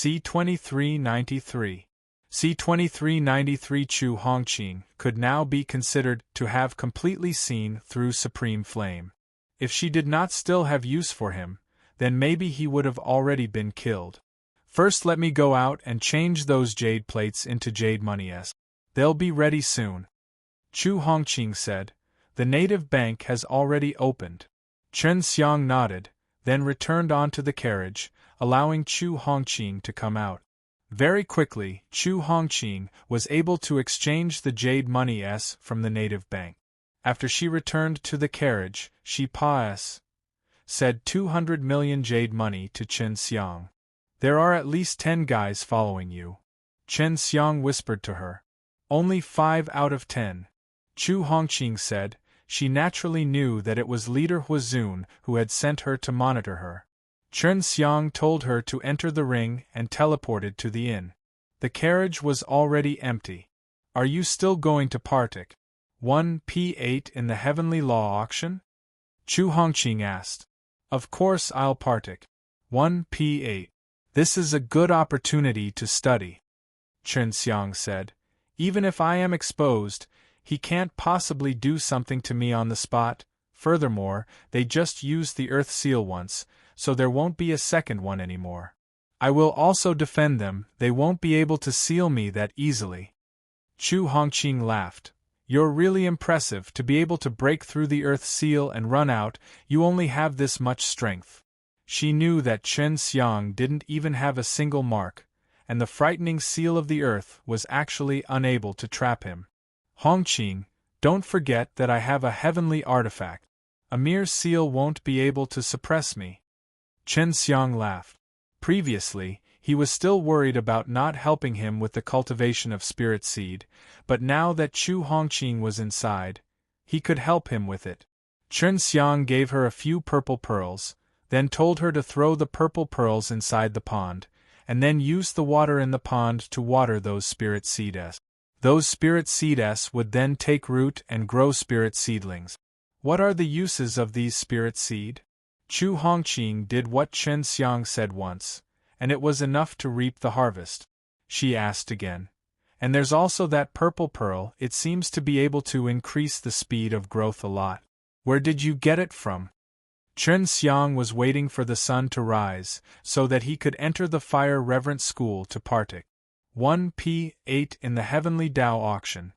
C-2393. C-2393 Chu Hongqing could now be considered to have completely seen through supreme flame. If she did not still have use for him, then maybe he would have already been killed. First let me go out and change those jade plates into jade monies. They'll be ready soon. Chu Hongqing said, the native bank has already opened. Chen Xiang nodded, then returned onto the carriage, allowing Chu Hongqing to come out. Very quickly, Chu Hongqing was able to exchange the jade money from the native bank. After she returned to the carriage, she said 200 million jade money to Chen Xiang. There are at least 10 guys following you. Chen Xiang whispered to her. Only 5 out of 10. Chu Hongqing said. She naturally knew that it was leader Huazun who had sent her to monitor her. Chen Xiang told her to enter the ring and teleported to the inn. The carriage was already empty. Are you still going to partic 1P8 in the Heavenly Law auction? Chu Hongqing asked. Of course I'll partic 1P8. This is a good opportunity to study. Chen Xiang said. Even if I am exposed, he can't possibly do something to me on the spot. Furthermore, they just used the Earth Seal once, so there won't be a second one anymore. I will also defend them, they won't be able to seal me that easily. Chu Hongqing laughed. You're really impressive to be able to break through the Earth Seal and run out, you only have this much strength. She knew that Chen Xiang didn't even have a single mark, and the frightening seal of the Earth was actually unable to trap him. Hongqing, don't forget that I have a heavenly artifact. A mere seal won't be able to suppress me. Chen Xiang laughed. Previously, he was still worried about not helping him with the cultivation of spirit seed, but now that Chu Hongqing was inside, he could help him with it. Chen Xiang gave her a few purple pearls, then told her to throw the purple pearls inside the pond, and then use the water in the pond to water those spirit seeds. Those spirit seeds would then take root and grow spirit seedlings. What are the uses of these spirit seed? Chu Hongqing did what Chen Xiang said once, and it was enough to reap the harvest. She asked again. And there's also that purple pearl, it seems to be able to increase the speed of growth a lot. Where did you get it from? Chen Xiang was waiting for the sun to rise, so that he could enter the fire reverent school to partic 1P8 in the Heavenly Tao auction.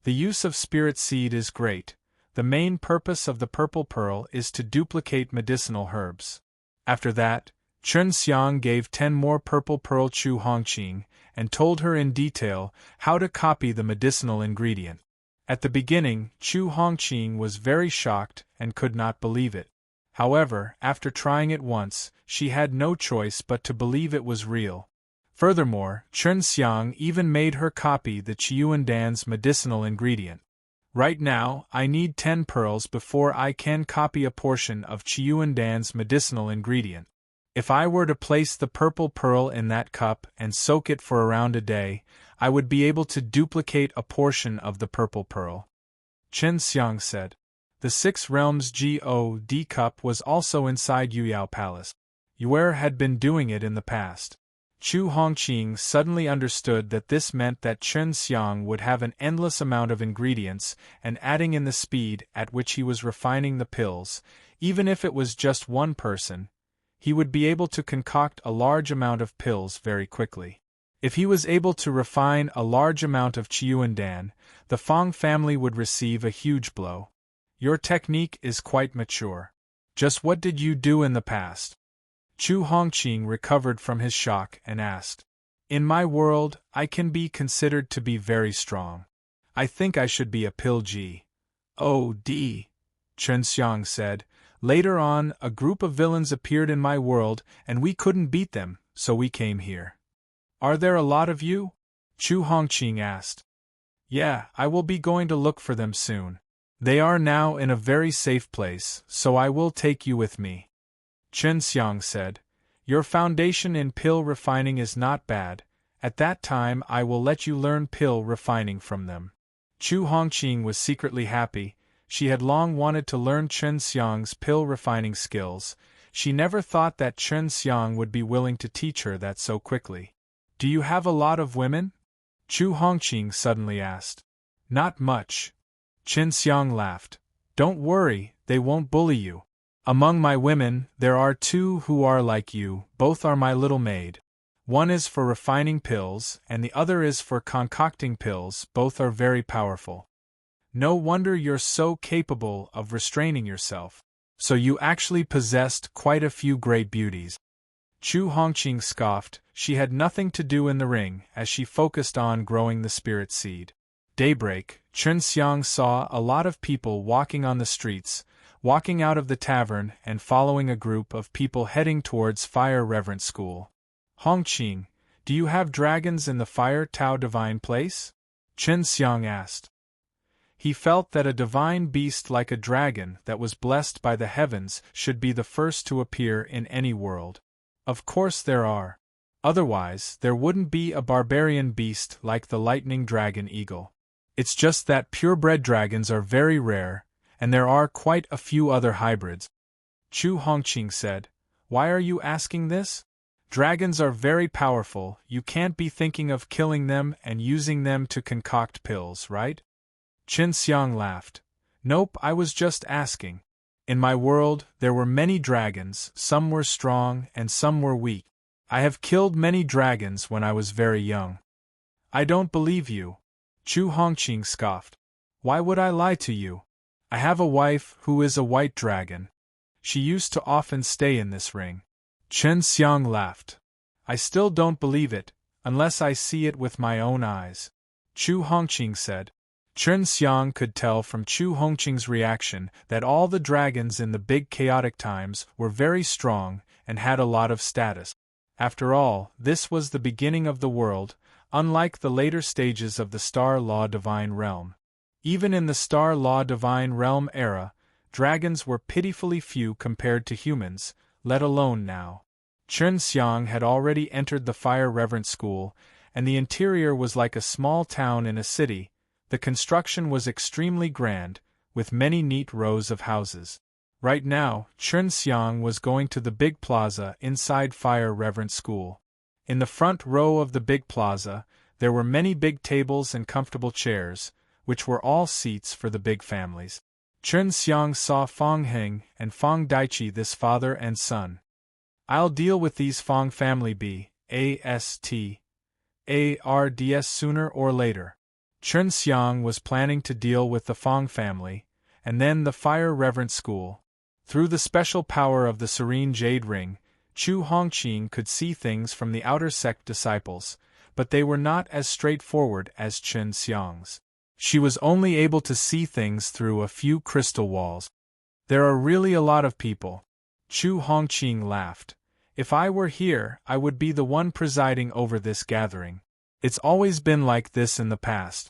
The use of spirit seed is great. The main purpose of the purple pearl is to duplicate medicinal herbs. After that, Chen Xiang gave 10 more purple pearl Chu Hongqing, and told her in detail how to copy the medicinal ingredient. At the beginning, Chu Hongqing was very shocked and could not believe it. However, after trying it once, she had no choice but to believe it was real. Furthermore, Chen Xiang even made her copy the Qiuandan's medicinal ingredient. Right now, I need 10 pearls before I can copy a portion of Qiuandan's medicinal ingredient. If I were to place the purple pearl in that cup and soak it for around a day, I would be able to duplicate a portion of the purple pearl. Chen Xiang said. The 6 Realms God cup was also inside Yuyao Palace. Yuer had been doing it in the past. Chu Hongqing suddenly understood that this meant that Chen Xiang would have an endless amount of ingredients, and adding in the speed at which he was refining the pills, even if it was just one person, he would be able to concoct a large amount of pills very quickly. If he was able to refine a large amount of Qiuandan, the Fang family would receive a huge blow. Your technique is quite mature. Just what did you do in the past? Chu Hongqing recovered from his shock and asked. In my world, I can be considered to be very strong. I think I should be a pill G. O.D. Chen Xiang said. Later on, a group of villains appeared in my world and we couldn't beat them, so we came here. Are there a lot of you? Chu Hongqing asked. Yeah, I will be going to look for them soon. They are now in a very safe place, so I will take you with me. Chen Xiang said, your foundation in pill refining is not bad. At that time I will let you learn pill refining from them. Chu Hongqing was secretly happy. She had long wanted to learn Chen Xiang's pill refining skills. She never thought that Chen Xiang would be willing to teach her that so quickly. Do you have a lot of women? Chu Hongqing suddenly asked. Not much. Chen Xiang laughed. Don't worry, they won't bully you. Among my women, there are 2 who are like you, both are my little maid. One is for refining pills, and the other is for concocting pills, both are very powerful. No wonder you're so capable of restraining yourself. So you actually possessed quite a few great beauties. Chu Hongqing scoffed. She had nothing to do in the ring, as she focused on growing the spirit seed. Daybreak, Chen Xiang saw a lot of people walking on the streets, walking out of the tavern and following a group of people heading towards Fire Reverent School. Hongqing, do you have dragons in the Fire Tao Divine Place? Chen Xiang asked. He felt that a divine beast like a dragon that was blessed by the heavens should be the first to appear in any world. Of course there are. Otherwise, there wouldn't be a barbarian beast like the lightning dragon eagle. It's just that purebred dragons are very rare, and there are quite a few other hybrids. Chu Hongqing said, Why are you asking this? Dragons are very powerful, you can't be thinking of killing them and using them to concoct pills, right? Chen Xiang laughed. Nope, I was just asking. In my world, there were many dragons, some were strong and some were weak. I have killed many dragons when I was very young. I don't believe you. Chu Hongqing scoffed. Why would I lie to you? I have a wife who is a white dragon. She used to often stay in this ring. Chen Xiang laughed. I still don't believe it, unless I see it with my own eyes. Chu Hongqing said. Chen Xiang could tell from Chu Hongqing's reaction that all the dragons in the big chaotic times were very strong and had a lot of status. After all, this was the beginning of the world, unlike the later stages of the Star Law Divine Realm. Even in the Star Law Divine Realm era, dragons were pitifully few compared to humans, let alone now. Chen Xiang had already entered the Fire Reverent School, and the interior was like a small town in a city. The construction was extremely grand, with many neat rows of houses. Right now, Chen Xiang was going to the big plaza inside Fire Reverent School. In the front row of the big plaza, there were many big tables and comfortable chairs, which were all seats for the big families. Chen Xiang saw Fong Heng and Fong Daichi, this father and son. I'll deal with these Fong family BASTARDS sooner or later. Chen Xiang was planning to deal with the Fong family, and then the Fire Reverent School. Through the special power of the Serene Jade Ring, Chu Hongqing could see things from the outer sect disciples, but they were not as straightforward as Chen Xiang's. She was only able to see things through a few crystal walls. There are really a lot of people. Chu Hongqing laughed. If I were here, I would be the one presiding over this gathering. It's always been like this in the past.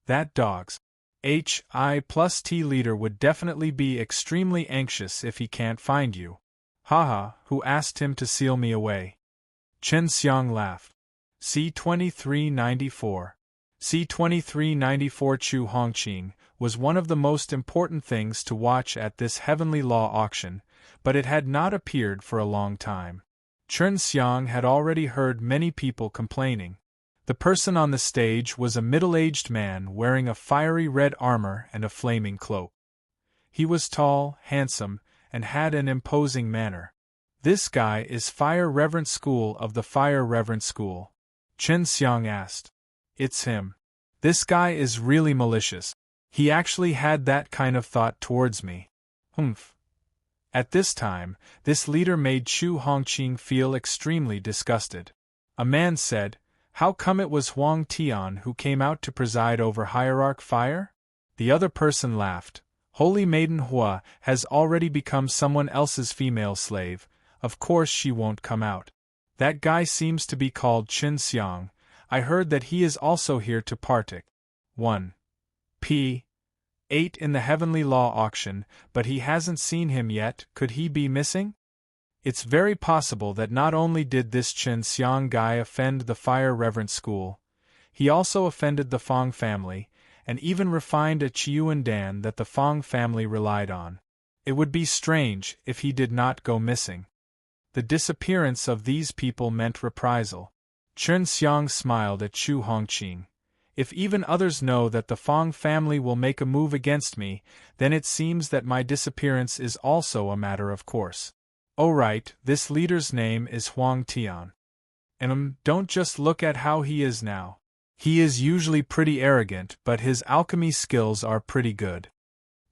That dog's HI+T leader would definitely be extremely anxious if he can't find you. Haha, who asked him to seal me away? Chen Xiang laughed. C-2394. C-2394 Chu Hongqing was one of the most important things to watch at this Heavenly Law auction, but it had not appeared for a long time. Chen Xiang had already heard many people complaining. The person on the stage was a middle-aged man wearing a fiery red armor and a flaming cloak. He was tall, handsome, and had an imposing manner. This guy is Fire Reverent School of the Fire Reverent School. Chen Xiang asked. It's him. This guy is really malicious. He actually had that kind of thought towards me. Humph. At this time, this leader made Chu Hongqing feel extremely disgusted. A man said, How come it was Huang Tian who came out to preside over Hierarch Fire? The other person laughed. Holy Maiden Hua has already become someone else's female slave, of course she won't come out. That guy seems to be called Chen Xiang. I heard that he is also here to partake. 1. P. 8 in the Heavenly Law auction, but he hasn't seen him yet. Could he be missing? It's very possible that not only did this Chen Xiang guy offend the Fire Reverent School, he also offended the Fong family, and even refined a Chiuan Dan that the Fong family relied on. It would be strange if he did not go missing. The disappearance of these people meant reprisal. Chen Xiang smiled at Chu Hongqing. If even others know that the Fong family will make a move against me, then it seems that my disappearance is also a matter of course. Oh right, this leader's name is Huang Tian. And don't just look at how he is now. He is usually pretty arrogant, but his alchemy skills are pretty good.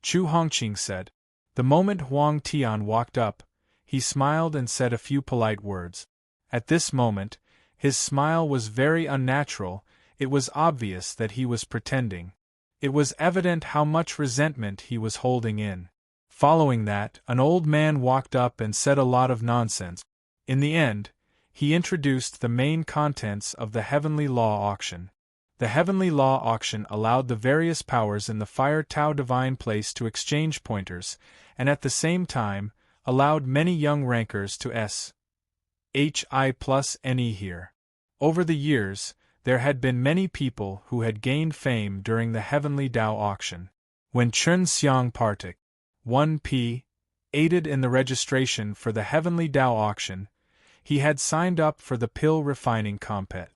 Chu Hongqing said. The moment Huang Tian walked up, he smiled and said a few polite words. At this moment, his smile was very unnatural. It was obvious that he was pretending. It was evident how much resentment he was holding in. Following that, an old man walked up and said a lot of nonsense. In the end, he introduced the main contents of the Heavenly Law Auction. The Heavenly Law Auction allowed the various powers in the Fire Tao Divine Place to exchange pointers, and at the same time, allowed many young rankers to SHI+NE here. Over the years, there had been many people who had gained fame during the Heavenly Tao Auction. When Chen Xiang Partik 1P aided in the registration for the Heavenly Tao Auction, he had signed up for the pill refining compet.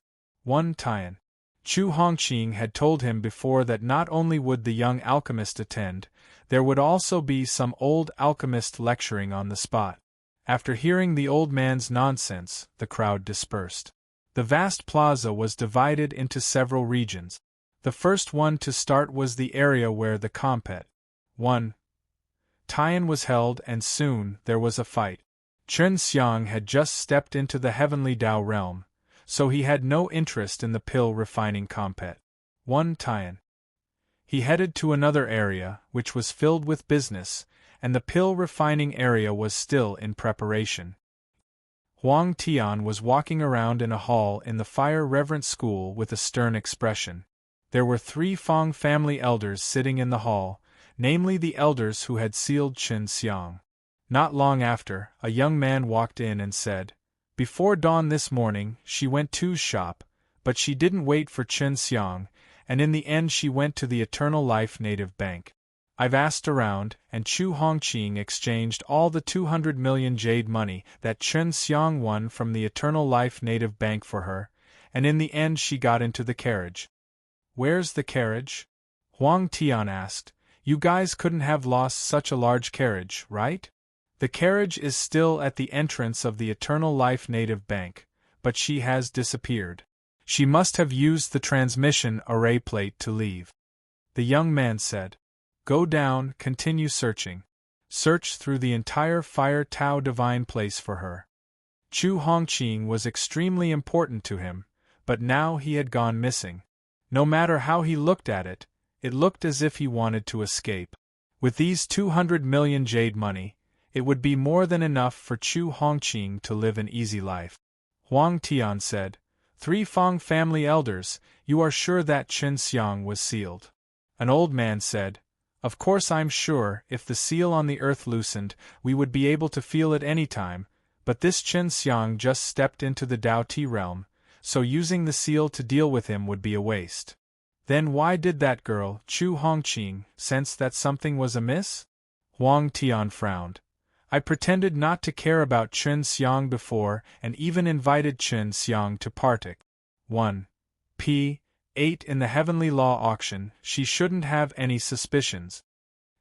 1 Tian. Chu Hongqing had told him before that not only would the young alchemist attend, there would also be some old alchemist lecturing on the spot. After hearing the old man's nonsense, the crowd dispersed. The vast plaza was divided into several regions. The first one to start was the area where the compet 1 Tian was held, and soon there was a fight. Chen Xiang had just stepped into the Heavenly Tao realm, so he had no interest in the pill refining compet 1 Tian. He headed to another area, which was filled with business, and the pill refining area was still in preparation. Huang Tian was walking around in a hall in the Fire Reverent School with a stern expression. There were 3 Fong family elders sitting in the hall, namely the elders who had sealed Chen Xiang. Not long after, a young man walked in and said, "Before dawn this morning, she went to's shop, but she didn't wait for Chen Xiang, and in the end she went to the Eternal Life Native Bank. I've asked around, and Chu Hongqing exchanged all the 200 million jade money that Chen Xiang won from the Eternal Life Native Bank for her, and in the end she got into the carriage." "Where's the carriage?" Huang Tian asked. "You guys couldn't have lost such a large carriage, right?" "The carriage is still at the entrance of the Eternal Life Native Bank, but she has disappeared. She must have used the transmission array plate to leave," the young man said. "Go down, continue searching. Search through the entire Fire Tao Divine Place for her." Chu Hongqing was extremely important to him, but now he had gone missing. No matter how he looked at it, it looked as if he wanted to escape. With these 200 million jade money, it would be more than enough for Chu Hongqing to live an easy life. Huang Tian said, "3 Fong family elders, you are sure that Chen Xiang was sealed?" An old man said, "Of course I'm sure, if the seal on the earth loosened, we would be able to feel it any time, but this Chen Xiang just stepped into the Tao Ti realm, so using the seal to deal with him would be a waste." "Then why did that girl, Chu Hongqing, sense that something was amiss?" Huang Tian frowned. "I pretended not to care about Chen Xiang before and even invited Chen Xiang to Partik 1 P 8 in the Heavenly Law Auction. She shouldn't have any suspicions.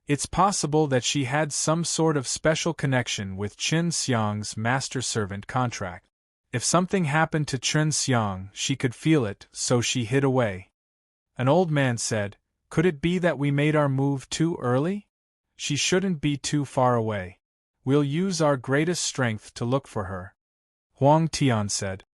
It's possible that she had some sort of special connection with Chen Xiang's master-servant contract. If something happened to Chen Xiang, she could feel it, so she hid away." An old man said, "Could it be that we made our move too early? She shouldn't be too far away. We'll use our greatest strength to look for her." Huang Tian said.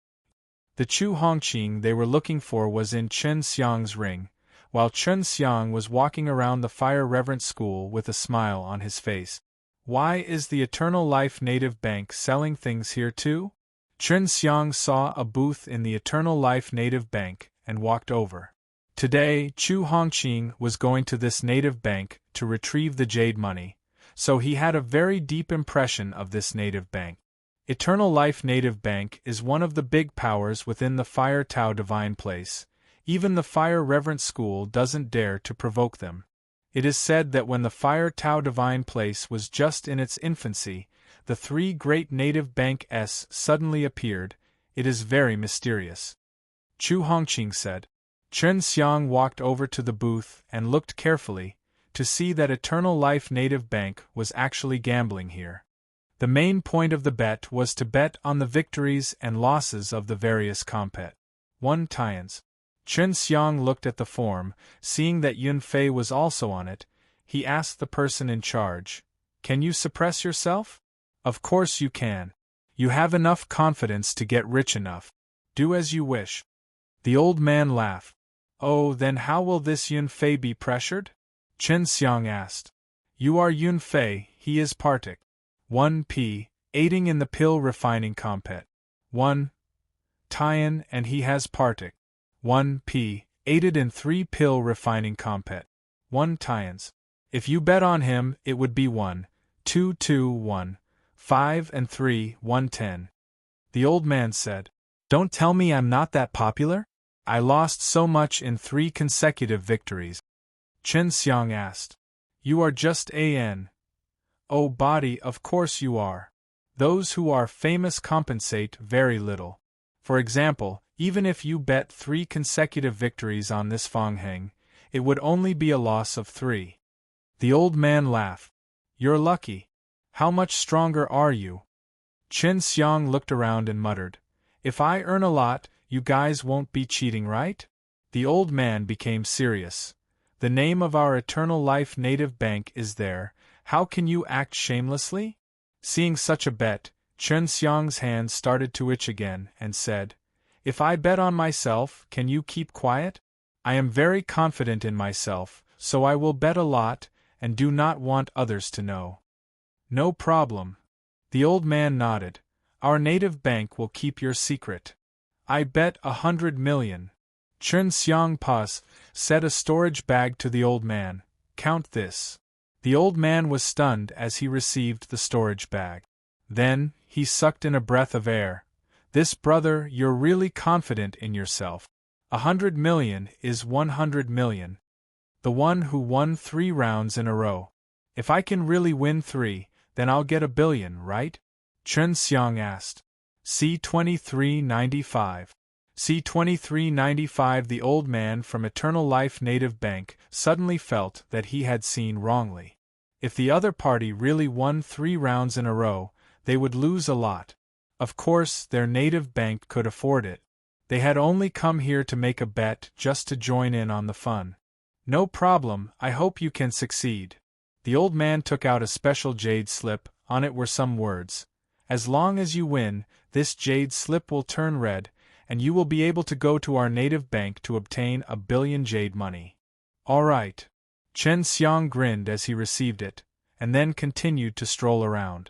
The Chu Hongqing they were looking for was in Chen Xiang's ring, while Chen Xiang was walking around the Fire Reverent School with a smile on his face. "Why is the Eternal Life Native Bank selling things here too?" Chen Xiang saw a booth in the Eternal Life Native Bank and walked over. Today, Chu Hongqing was going to this native bank to retrieve the jade money, so he had a very deep impression of this native bank. Eternal Life Native Bank is one of the big powers within the Fire Tao Divine Place. Even the Fire Reverent School doesn't dare to provoke them. It is said that when the Fire Tao Divine Place was just in its infancy, the 3 great native banks suddenly appeared. It is very mysterious. Chu Hongqing said. Chen Xiang walked over to the booth and looked carefully, to see that Eternal Life Native Bank was actually gambling here. The main point of the bet was to bet on the victories and losses of the various compet. 1 Tians. Chen Xiang looked at the form, seeing that Yun Fei was also on it. He asked the person in charge, "Can you suppress yourself?" "Of course you can. You have enough confidence to get rich enough. Do as you wish." The old man laughed. "Oh, then how will this Yun Fei be pressured?" Chen Xiang asked. "You are Yun Fei, he is Partic. 1p, aiding in the pill refining compet. 1 Tian and he has Partic. 1p, aided in 3 pill refining compet. 1 Tians. If you bet on him, it would be 1, 2, 2, 1, 5 and 3, 110. The old man said, "Don't tell me I'm not that popular? I lost so much in 3 consecutive victories." Chen Xiang asked, "You are just an oh body, of course you are. Those who are famous compensate very little. For example, even if you bet 3 consecutive victories on this Fong Heng, it would only be a loss of 3. The old man laughed. "You're lucky. How much stronger are you?" Chen Xiang looked around and muttered, "If I earn a lot, you guys won't be cheating, right?" The old man became serious. "The name of our Eternal Life Native Bank is there. How can you act shamelessly?" Seeing such a bet, Chen Xiang's hands started to itch again, and said, "If I bet on myself, can you keep quiet? I am very confident in myself, so I will bet a lot, and do not want others to know." "No problem." The old man nodded. "Our native bank will keep your secret. I bet 100 million. Chen Xiang said a storage bag to the old man. "Count this." The old man was stunned as he received the storage bag. Then, he sucked in a breath of air. "This brother, you're really confident in yourself. 100 million is 100 million. The one who won 3 rounds in a row. If I can really win 3, then I'll get 1 billion, right?" Chen Xiang asked. C2395. C2395. The old man from Eternal Life Native Bank suddenly felt that he had seen wrongly. If the other party really won 3 rounds in a row, they would lose a lot. Of course, their native bank could afford it. They had only come here to make a bet just to join in on the fun. "No problem, I hope you can succeed." The old man took out a special jade slip. On it were some words. "As long as you win, this jade slip will turn red, and you will be able to go to our native bank to obtain 1 billion jade money." "All right." Chen Xiang grinned as he received it, and then continued to stroll around.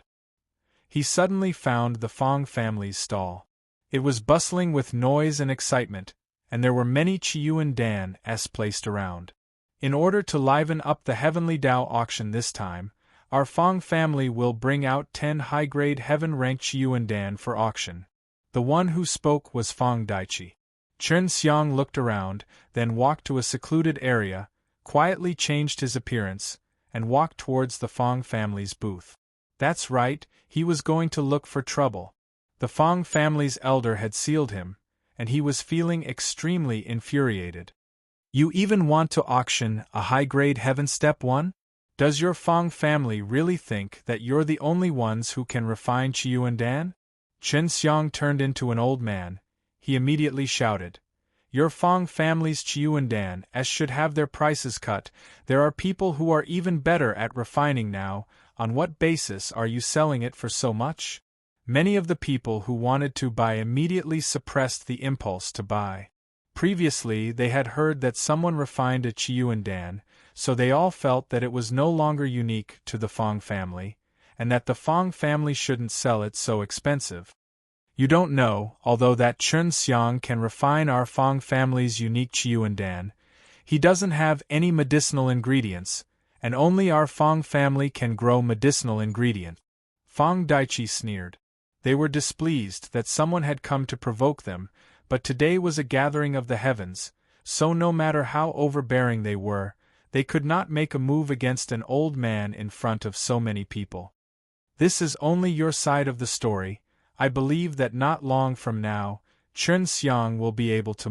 He suddenly found the Fong family's stall. It was bustling with noise and excitement, and there were many Chiyuan Dan-s placed around. In order to liven up the Heavenly Dao auction this time, our Fong family will bring out 10 high-grade heaven-ranked Chiyuan Dan for auction. The one who spoke was Fong Daichi. Chen Xiang looked around, then walked to a secluded area, quietly changed his appearance, and walked towards the Fong family's booth. That's right, he was going to look for trouble. The Fong family's elder had sealed him, and he was feeling extremely infuriated. "You even want to auction a high-grade Heaven Step 1? Does your Fong family really think that you're the only ones who can refine Chiyuan Dan?" Chen Xiang turned into an old man. He immediately shouted, "Your Fong family's Chiyuan Dan-s should have their prices cut. There are people who are even better at refining now. On what basis are you selling it for so much?" Many of the people who wanted to buy immediately suppressed the impulse to buy. Previously they had heard that someone refined a Chiyuan Dan, so they all felt that it was no longer unique to the Fong family, and that the Fong family shouldn't sell it so expensive. "You don't know, although that Chen Xiang can refine our Fong family's unique Chiyuan Dan, he doesn't have any medicinal ingredients, and only our Fong family can grow medicinal ingredient." Fong Daichi sneered. They were displeased that someone had come to provoke them, but today was a gathering of the heavens, so no matter how overbearing they were, They could not make a move against an old man in front of so many people. This is only your side of the story. I believe that not long from now, Chen Xiang will be able to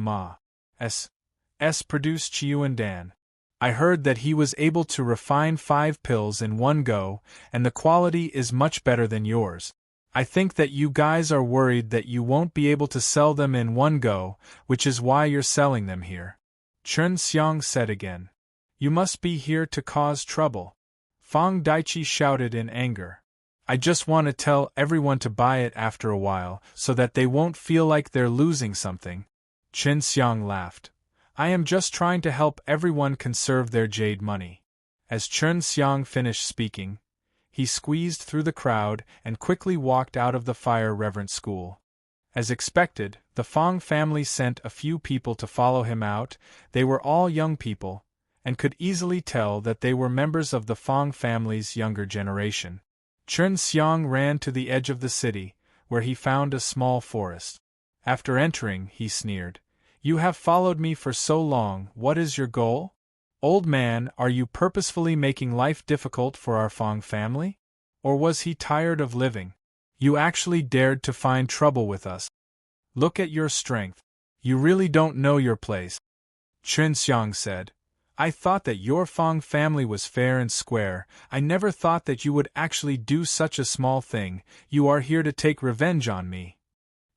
produce Chiuandan. I heard that he was able to refine 5 pills in one go, and the quality is much better than yours. I think that you guys are worried that you won't be able to sell them in one go, which is why you're selling them here. Chen Xiang said again. You must be here to cause trouble. Fang Daiqi shouted in anger. I just want to tell everyone to buy it after a while, so that they won't feel like they're losing something. Chen Xiang laughed. I am just trying to help everyone conserve their jade money. As Chen Xiang finished speaking, he squeezed through the crowd and quickly walked out of the fire reverent school. As expected, the Fang family sent a few people to follow him out. They were all young people, and could easily tell that they were members of the Fang family's younger generation. Chen Xiang ran to the edge of the city, where he found a small forest. After entering, he sneered. You have followed me for so long, what is your goal? Old man, are you purposefully making life difficult for our Fang family? Or was he tired of living? You actually dared to find trouble with us. Look at your strength. You really don't know your place. Chen Xiang said. I thought that your Fang family was fair and square. I never thought that you would actually do such a small thing. You are here to take revenge on me.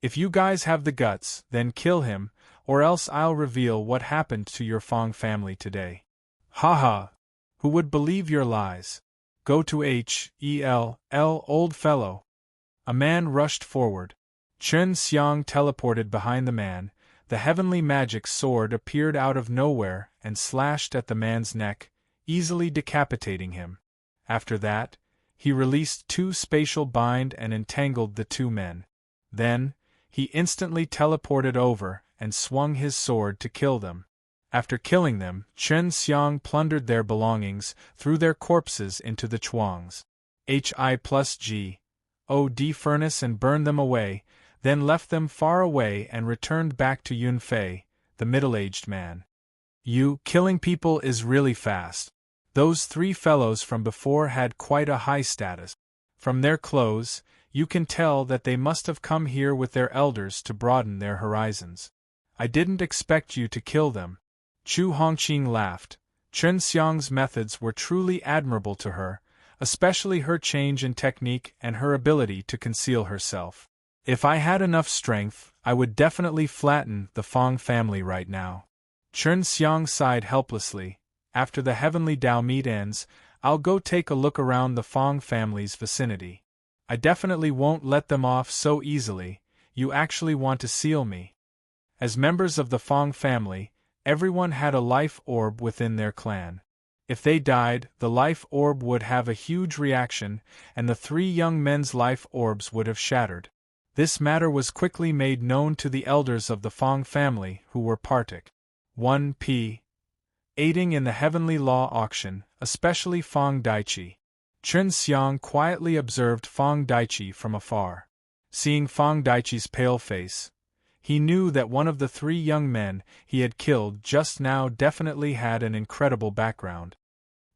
If you guys have the guts, then kill him, or else I'll reveal what happened to your Fang family today. Ha ha! Who would believe your lies? Go to Hell, old fellow. A man rushed forward. Chen Xiang teleported behind the man. The heavenly magic sword appeared out of nowhere and slashed at the man's neck, easily decapitating him. After that, he released 2 spatial bind and entangled the 2 men. Then, he instantly teleported over and swung his sword to kill them. After killing them, Chen Xiang plundered their belongings, threw their corpses into the chuangs. Hi+G.O.D. furnace and burned them away, then left them far away and returned back to Yunfei, the middle-aged man. You, killing people is really fast. Those 3 fellows from before had quite a high status. From their clothes, you can tell that they must have come here with their elders to broaden their horizons. I didn't expect you to kill them. Chu Hongqing laughed. Chen Xiang's methods were truly admirable to her, especially her change in technique and her ability to conceal herself. If I had enough strength, I would definitely flatten the Fang family right now. Chen Xiang sighed helplessly. After the heavenly Dao meet ends, I'll go take a look around the Fang family's vicinity. I definitely won't let them off so easily. You actually want to seal me. As members of the Fang family, everyone had a life orb within their clan. If they died, the life orb would have a huge reaction, and the 3 young men's life orbs would have shattered. This matter was quickly made known to the elders of the Fang family, who were partic. 1p. Aiding in the heavenly law auction, especially Fang Daiqi. Chen Xiang quietly observed Fang Daiqi from afar. Seeing Fang Daiqi's pale face, he knew that one of the 3 young men he had killed just now definitely had an incredible background.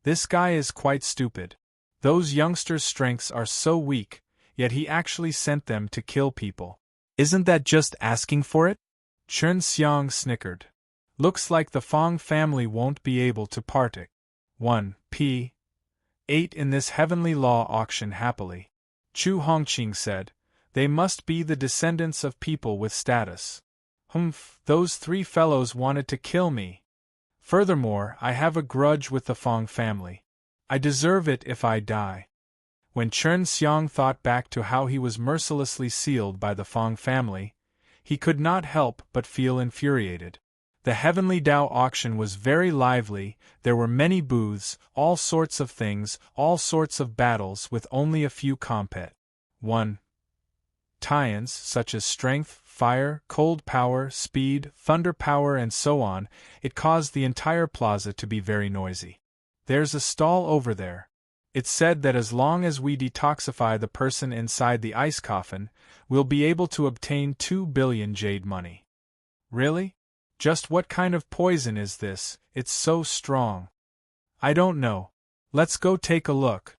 This guy is quite stupid. Those youngsters' strengths are so weak, yet he actually sent them to kill people. Isn't that just asking for it? Chen Xiang snickered. Looks like the Fang family won't be able to partic. 1p. 8 in this heavenly law auction happily. Chu Hongqing said. They must be the descendants of people with status. Humph, those 3 fellows wanted to kill me. Furthermore, I have a grudge with the Fang family. I deserve it if I die. When Chen Xiang thought back to how he was mercilessly sealed by the Fang family, he could not help but feel infuriated. The heavenly Dao auction was very lively. There were many booths, all sorts of things, all sorts of battles with only a few compet. 1. Tie-ins such as strength, fire, cold power, speed, thunder power and so on. It caused the entire plaza to be very noisy. There's a stall over there. It's said that as long as we detoxify the person inside the ice coffin, we'll be able to obtain 2 billion jade money. Really? Just what kind of poison is this? It's so strong. I don't know. Let's go take a look.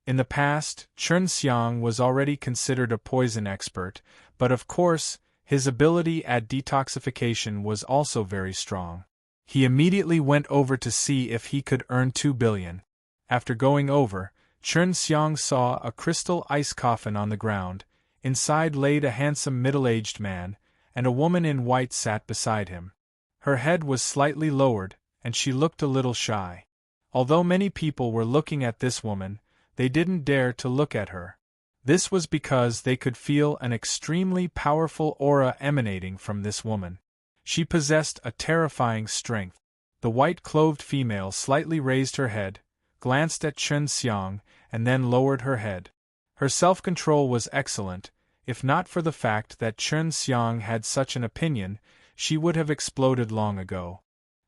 In the past, Chun Xiang was already considered a poison expert, but of course, his ability at detoxification was also very strong. He immediately went over to see if he could earn 2 billion. After going over, Chun Xiang saw a crystal ice coffin on the ground. Inside laid a handsome middle-aged man, and a woman in white sat beside him. Her head was slightly lowered, and she looked a little shy. Although many people were looking at this woman, they didn't dare to look at her. This was because they could feel an extremely powerful aura emanating from this woman. She possessed a terrifying strength. The white-clothed female slightly raised her head, glanced at Chun Xiang, and then lowered her head. Her self-control was excellent. If not for the fact that Chun Xiang had such an opinion, she would have exploded long ago.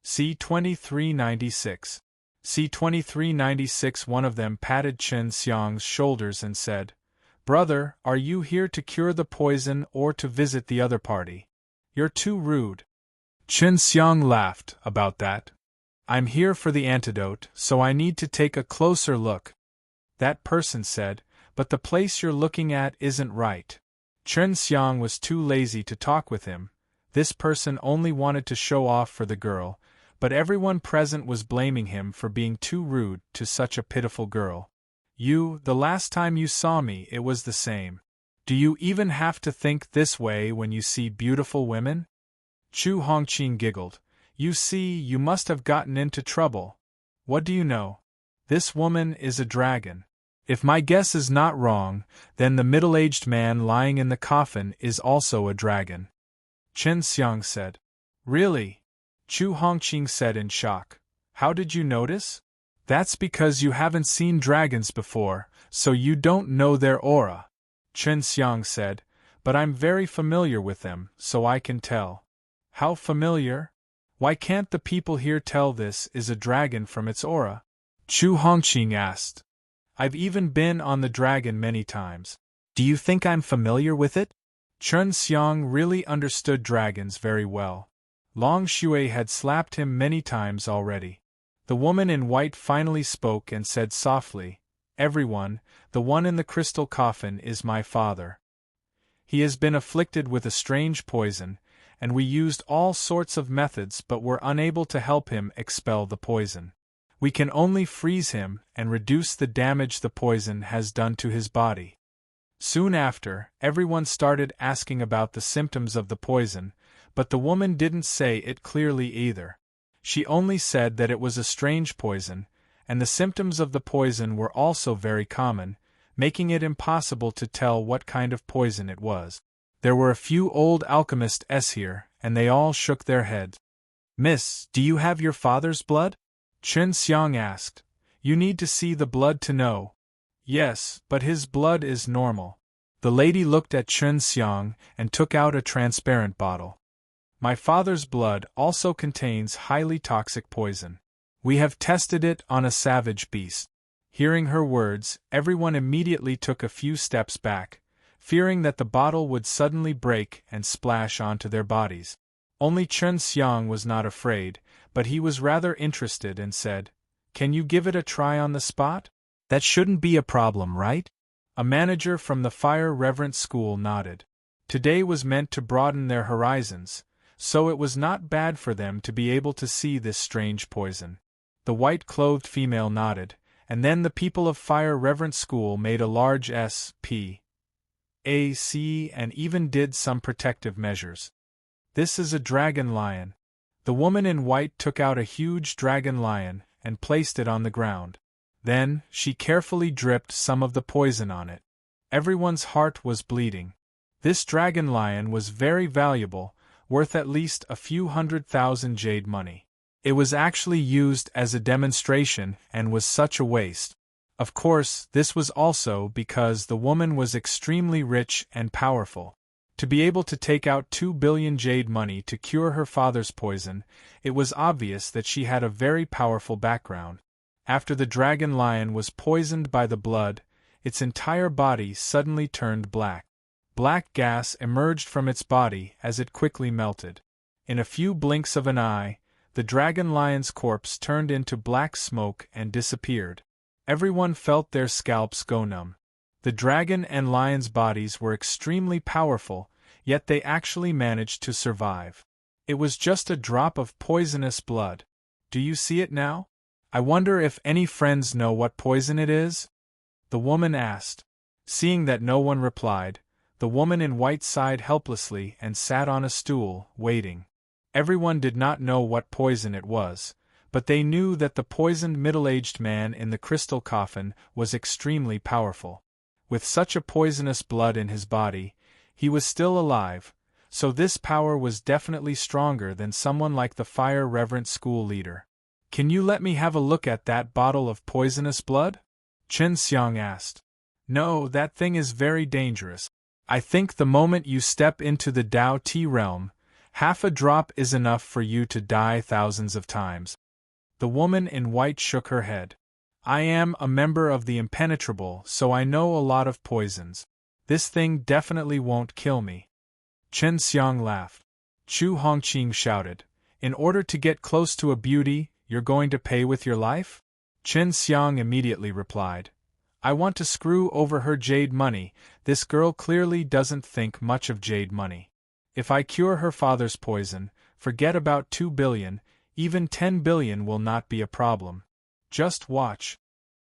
C-2396. C-2396. One of them patted Chun Xiang's shoulders and said, "Brother, are you here to cure the poison or to visit the other party? You're too rude." Chun Xiang laughed about that. "I'm here for the antidote, so I need to take a closer look." That person said, "But the place you're looking at isn't right." Chun Xiang was too lazy to talk with him. This person only wanted to show off for the girl, but everyone present was blaming him for being too rude to such a pitiful girl. The last time you saw me it was the same. Do you even have to think this way when you see beautiful women?" Chu Hongqing giggled. "You see, you must have gotten into trouble. What do you know? This woman is a dragon. If my guess is not wrong, then the middle-aged man lying in the coffin is also a dragon." Chun Xiang said. "Really?" Chu Hongqing said in shock. "How did you notice?" "That's because you haven't seen dragons before, so you don't know their aura," Chun Xiang said, "but I'm very familiar with them, so I can tell." "How familiar? Why can't the people here tell this is a dragon from its aura?" Chu Hongqing asked. "I've even been on the dragon many times. Do you think I'm familiar with it?" Chun Xiang really understood dragons very well. Long Shui had slapped him many times already. The woman in white finally spoke and said softly, "Everyone, the one in the crystal coffin is my father. He has been afflicted with a strange poison, and we used all sorts of methods but were unable to help him expel the poison. We can only freeze him and reduce the damage the poison has done to his body." Soon after, everyone started asking about the symptoms of the poison, but the woman didn't say it clearly either. She only said that it was a strange poison, and the symptoms of the poison were also very common, making it impossible to tell what kind of poison it was. There were a few old alchemists here, and they all shook their heads. "Miss, do you have your father's blood?" Chun Xiang asked. "You need to see the blood to know." "Yes, but his blood is normal." The lady looked at Chun Xiang and took out a transparent bottle. "My father's blood also contains highly toxic poison. We have tested it on a savage beast." Hearing her words, everyone immediately took a few steps back, fearing that the bottle would suddenly break and splash onto their bodies. Only Chun Xiang was not afraid, but he was rather interested and said, "Can you give it a try on the spot? That shouldn't be a problem, right?" A manager from the Fire Reverent School nodded. Today was meant to broaden their horizons, so it was not bad for them to be able to see this strange poison. The white-clothed female nodded, and then the people of Fire Reverent School made a large SPAC and even did some protective measures. "This is a dragon lion." The woman in white took out a huge dragon lion and placed it on the ground. Then, she carefully dripped some of the poison on it. Everyone's heart was bleeding. This dragon lion was very valuable, worth at least a few 100,000 jade money. It was actually used as a demonstration and was such a waste. Of course, this was also because the woman was extremely rich and powerful. To be able to take out 2 billion jade money to cure her father's poison, it was obvious that she had a very powerful background. After the dragon lion was poisoned by the blood, its entire body suddenly turned black. Black gas emerged from its body as it quickly melted. In a few blinks of an eye, the dragon lion's corpse turned into black smoke and disappeared. Everyone felt their scalps go numb. The dragon and lion's bodies were extremely powerful, yet they actually managed to survive. It was just a drop of poisonous blood. Do you see it now? I wonder if any friends know what poison it is? The woman asked. Seeing that no one replied, the woman in white sighed helplessly and sat on a stool, waiting. Everyone did not know what poison it was, but they knew that the poisoned middle-aged man in the crystal coffin was extremely powerful. With such a poisonous blood in his body, he was still alive, so this power was definitely stronger than someone like the fire-reverent school leader. Can you let me have a look at that bottle of poisonous blood? Chen Xiang asked. No, that thing is very dangerous. I think the moment you step into the Tao Ti realm, half a drop is enough for you to die thousands of times. The woman in white shook her head. I am a member of the Impenetrable, so I know a lot of poisons. This thing definitely won't kill me. Chen Xiang laughed. Chu Hongqing shouted, In order to get close to a beauty, you're going to pay with your life? Chen Xiang immediately replied, I want to screw over her jade money. This girl clearly doesn't think much of jade money. If I cure her father's poison, forget about 2 billion, even 10 billion will not be a problem. Just watch.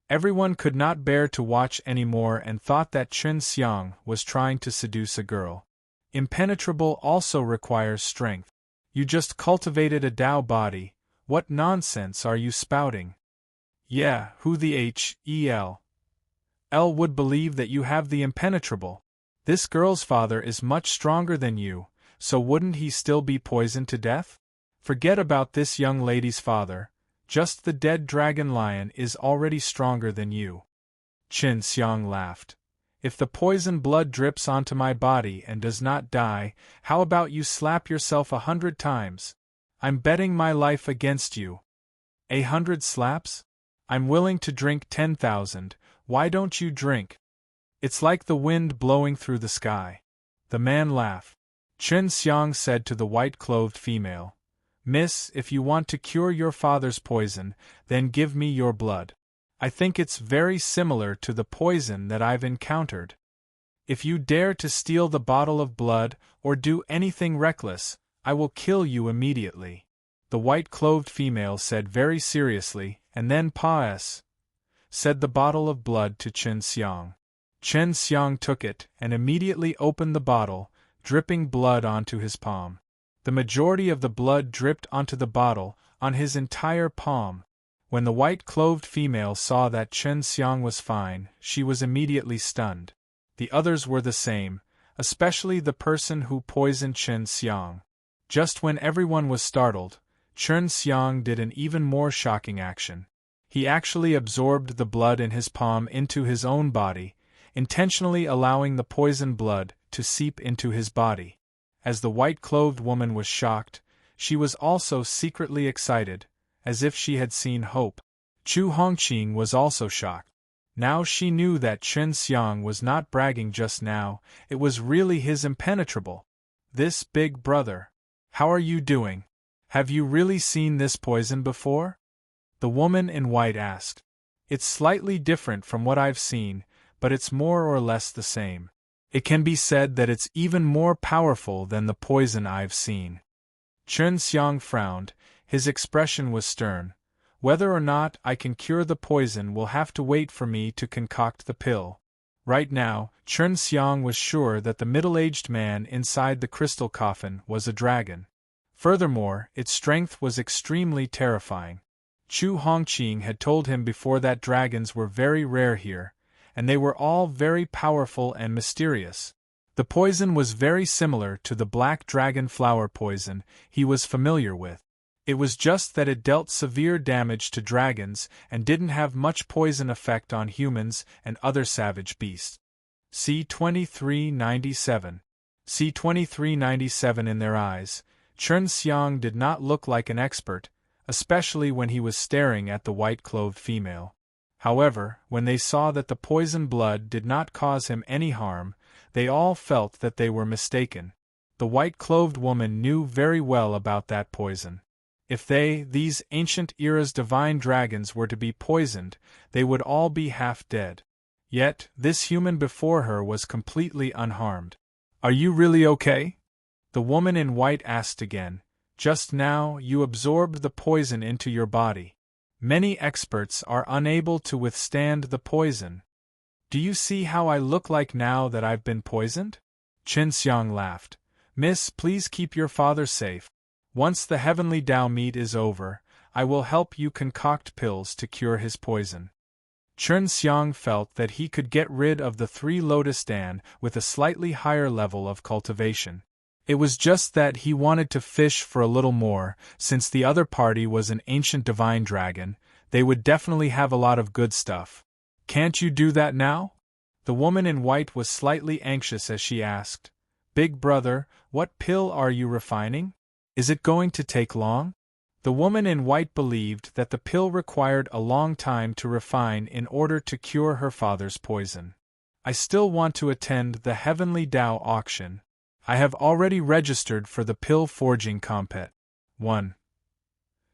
Everyone could not bear to watch anymore and thought that Chen Xiang was trying to seduce a girl. Impenetrable also requires strength. You just cultivated a Tao body. What nonsense are you spouting? Yeah, who the hell would believe that you have the impenetrable? This girl's father is much stronger than you, so wouldn't he still be poisoned to death? Forget about this young lady's father, just the dead dragon lion is already stronger than you. Chen Xiang laughed. If the poison blood drips onto my body and does not die, how about you slap yourself 100 times? I'm betting my life against you. 100 slaps? I'm willing to drink 10,000, why don't you drink? It's like the wind blowing through the sky. The man laughed. Chen Xiang said to the white-clothed female, Miss, if you want to cure your father's poison, then give me your blood. I think it's very similar to the poison that I've encountered. If you dare to steal the bottle of blood or do anything reckless, I will kill you immediately. The white-clothed female said very seriously, and then pass, said the bottle of blood to Chen Xiang. Chen Xiang took it and immediately opened the bottle, dripping blood onto his palm. The majority of the blood dripped onto the bottle, on his entire palm. When the white-clothed female saw that Chen Xiang was fine, she was immediately stunned. The others were the same, especially the person who poisoned Chen Xiang. Just when everyone was startled, Chen Xiang did an even more shocking action. He actually absorbed the blood in his palm into his own body, intentionally allowing the poison blood to seep into his body. As the white-clothed woman was shocked, she was also secretly excited, as if she had seen hope. Chu Hongqing was also shocked. Now she knew that Chen Xiang was not bragging just now, it was really his impenetrable. This big brother. How are you doing? Have you really seen this poison before? The woman in white asked. It's slightly different from what I've seen, but it's more or less the same. It can be said that it's even more powerful than the poison I've seen. Chen Xiang frowned, his expression was stern. Whether or not I can cure the poison will have to wait for me to concoct the pill. Right now, Chen Xiang was sure that the middle-aged man inside the crystal coffin was a dragon. Furthermore, its strength was extremely terrifying. Chu Hongqing had told him before that dragons were very rare here, and they were all very powerful and mysterious. The poison was very similar to the black dragon flower poison he was familiar with. It was just that it dealt severe damage to dragons and didn't have much poison effect on humans and other savage beasts. C-2397. C-2397 in their eyes, Chen Xiang did not look like an expert, especially when he was staring at the white-clothed female. However, when they saw that the poison blood did not cause him any harm, they all felt that they were mistaken. The white-clothed woman knew very well about that poison. If these ancient era's divine dragons were to be poisoned, they would all be half dead. Yet, this human before her was completely unharmed. Are you really okay? The woman in white asked again. Just now, you absorbed the poison into your body. Many experts are unable to withstand the poison. Do you see how I look like now that I've been poisoned? Chen Xiang laughed. Miss, please keep your father safe. Once the heavenly Tao meet is over, I will help you concoct pills to cure his poison. Chen Xiang felt that he could get rid of the 3 Lotus Dan with a slightly higher level of cultivation. It was just that he wanted to fish for a little more. Since the other party was an ancient divine dragon, they would definitely have a lot of good stuff. Can't you do that now? The woman in white was slightly anxious as she asked, Big brother, what pill are you refining? Is it going to take long? The woman in white believed that the pill required a long time to refine in order to cure her father's poison. I still want to attend the Heavenly Tao auction. I have already registered for the pill forging compet. 1.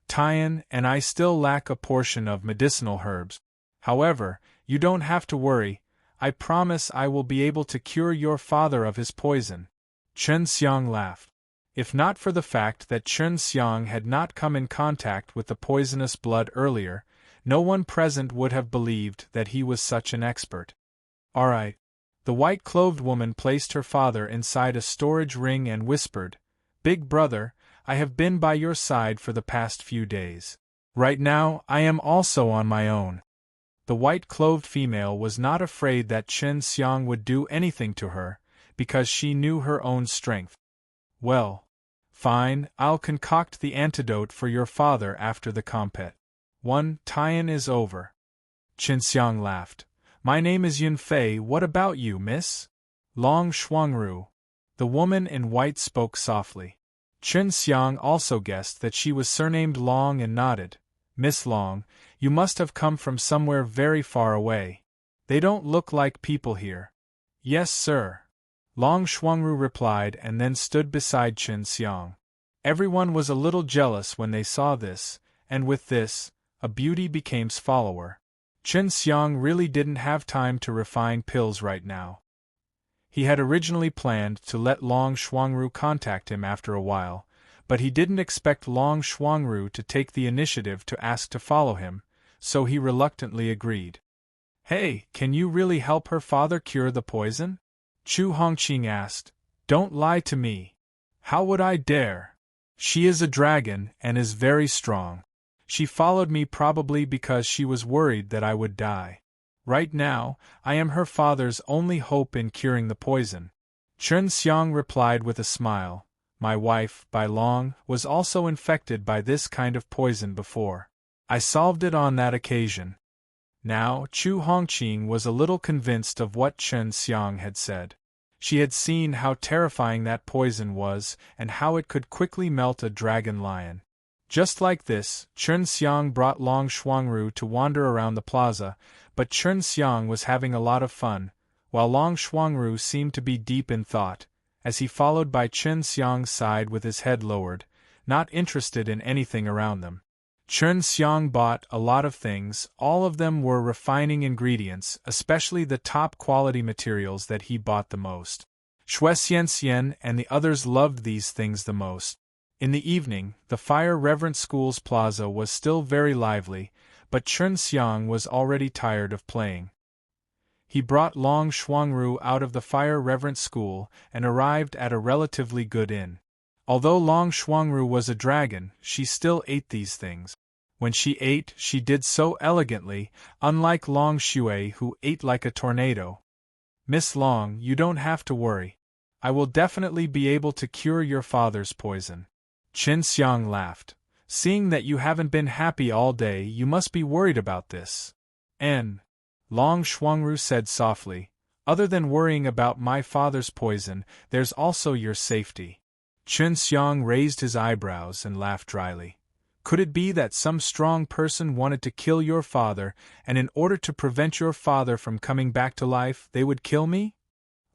Tian, and I still lack a portion of medicinal herbs. However, you don't have to worry. I promise I will be able to cure your father of his poison. Chen Xiang laughed. If not for the fact that Chen Xiang had not come in contact with the poisonous blood earlier, no one present would have believed that he was such an expert. All right. The white-clothed woman placed her father inside a storage ring and whispered, Big brother, I have been by your side for the past few days. Right now, I am also on my own. The white-clothed female was not afraid that Chen Xiang would do anything to her, because she knew her own strength. Well, fine, I'll concoct the antidote for your father after the compet. 1. Tian is over. Chen Xiang laughed. My name is Yun Fei, what about you, miss? Long Shuangru. The woman in white spoke softly. Chen Xiang also guessed that she was surnamed Long and nodded. Miss Long, you must have come from somewhere very far away. They don't look like people here. Yes, sir. Long Shuangru replied and then stood beside Chen Xiang. Everyone was a little jealous when they saw this, and with this, a beauty becomes follower. Chen Xiang really didn't have time to refine pills right now. He had originally planned to let Long Shuangru contact him after a while, but he didn't expect Long Shuangru to take the initiative to ask to follow him, so he reluctantly agreed. Hey, can you really help her father cure the poison? Chu Hongqing asked. Don't lie to me. How would I dare? She is a dragon and is very strong. She followed me probably because she was worried that I would die. Right now, I am her father's only hope in curing the poison. Chen Xiang replied with a smile. My wife, Bai Long, was also infected by this kind of poison before. I solved it on that occasion. Now, Chu Hongqing was a little convinced of what Chen Xiang had said. She had seen how terrifying that poison was and how it could quickly melt a dragon lion. Just like this, Chen Xiang brought Long Shuangru to wander around the plaza, but Chen Xiang was having a lot of fun, while Long Shuangru seemed to be deep in thought, as he followed by Chen Xiang's side with his head lowered, not interested in anything around them. Chen Xiang bought a lot of things, all of them were refining ingredients, especially the top-quality materials that he bought the most. Xue Xianxian and the others loved these things the most. In the evening, the Fire Reverent School's plaza was still very lively, but Chen Xiang was already tired of playing. He brought Long Shuangru out of the Fire Reverent School and arrived at a relatively good inn. Although Long Shuangru was a dragon, she still ate these things. When she ate, she did so elegantly, unlike Long Shui who ate like a tornado. Miss Long, you don't have to worry. I will definitely be able to cure your father's poison. Chen Xiang laughed. Seeing that you haven't been happy all day, you must be worried about this. N. Long Shuangru said softly, other than worrying about my father's poison, there's also your safety. Chen Xiang raised his eyebrows and laughed dryly. Could it be that some strong person wanted to kill your father, and in order to prevent your father from coming back to life, they would kill me?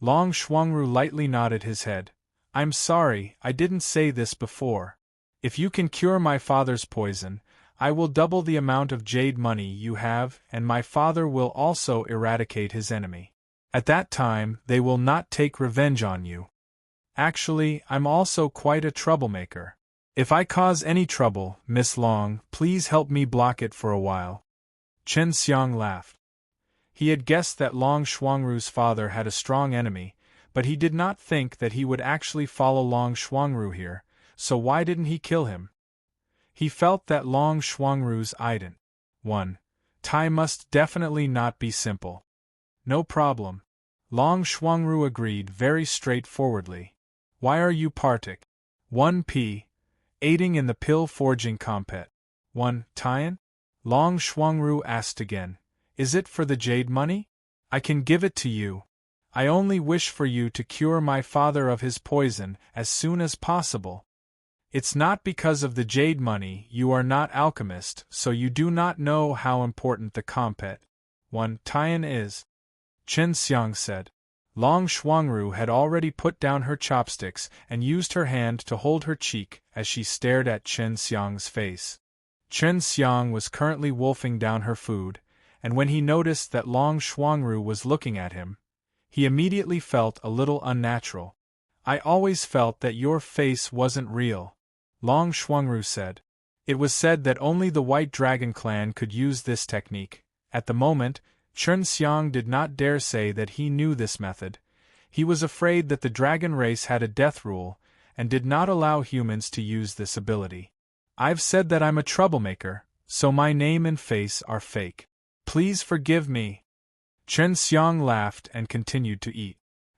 Long Shuangru lightly nodded his head. I'm sorry, I didn't say this before. If you can cure my father's poison, I will double the amount of jade money you have, and my father will also eradicate his enemy. At that time, they will not take revenge on you. Actually, I'm also quite a troublemaker. If I cause any trouble, Miss Long, please help me block it for a while." Chen Xiang laughed. He had guessed that Long Xuangru's father had a strong enemy, but he did not think that he would actually follow Long Xuangru here, so why didn't he kill him? He felt that Long Xuangru's ident. 1. Tai must definitely not be simple. No problem. Long Xuangru agreed very straightforwardly. Why are you partic? 1p. Aiding in the pill forging compet. 1. Tian? Long Xuangru asked again. Is it for the jade money? I can give it to you. I only wish for you to cure my father of his poison as soon as possible. It's not because of the jade money, you are not alchemist, so you do not know how important the compet. 1. Tian is. Chen Xiang said. Long Xuangru had already put down her chopsticks and used her hand to hold her cheek as she stared at Chen Xiang's face. Chen Xiang was currently wolfing down her food, and when he noticed that Long Xuangru was looking at him, he immediately felt a little unnatural. I always felt that your face wasn't real, Long Xuangru said. It was said that only the White Dragon clan could use this technique. At the moment, Chen Xiang did not dare say that he knew this method. He was afraid that the dragon race had a death rule, and did not allow humans to use this ability. I've said that I'm a troublemaker, so my name and face are fake. Please forgive me. Chen Xiang laughed and continued to eat.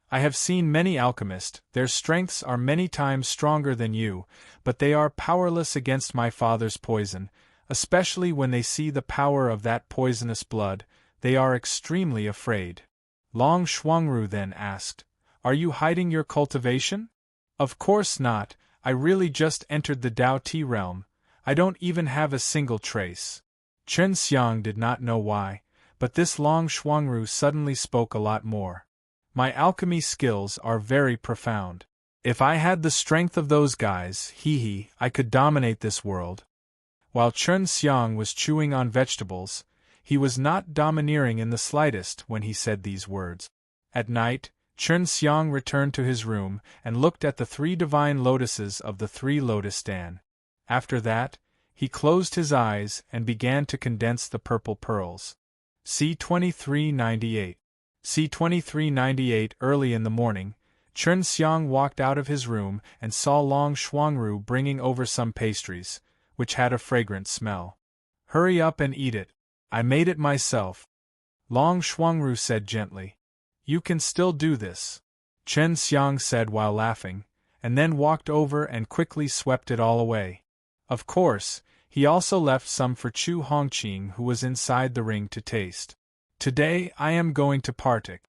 I have seen many alchemists, their strengths are many times stronger than you, but they are powerless against my father's poison, especially when they see the power of that poisonous blood. They are extremely afraid. Long Xuangru then asked, Are you hiding your cultivation? Of course not, I really just entered the Dao Ti realm. I don't even have a single trace. Chen Xiang did not know why, but this Long Xuangru suddenly spoke a lot more. My alchemy skills are very profound. If I had the strength of those guys, I could dominate this world. While Chen Xiang was chewing on vegetables, he was not domineering in the slightest when he said these words. At night, Chen Xiang returned to his room and looked at the 3 divine lotuses of the 3 lotus Dan. After that, he closed his eyes and began to condense the purple pearls. C-2398. C-2398. Early in the morning, Chen Xiang walked out of his room and saw Long Xuangru bringing over some pastries, which had a fragrant smell. Hurry up and eat it. I made it myself. Long Xuangru said gently. You can still do this, Chen Xiang said while laughing, and then walked over and quickly swept it all away. Of course, he also left some for Chu Hongqing, who was inside the ring, to taste. Today I am going to partic.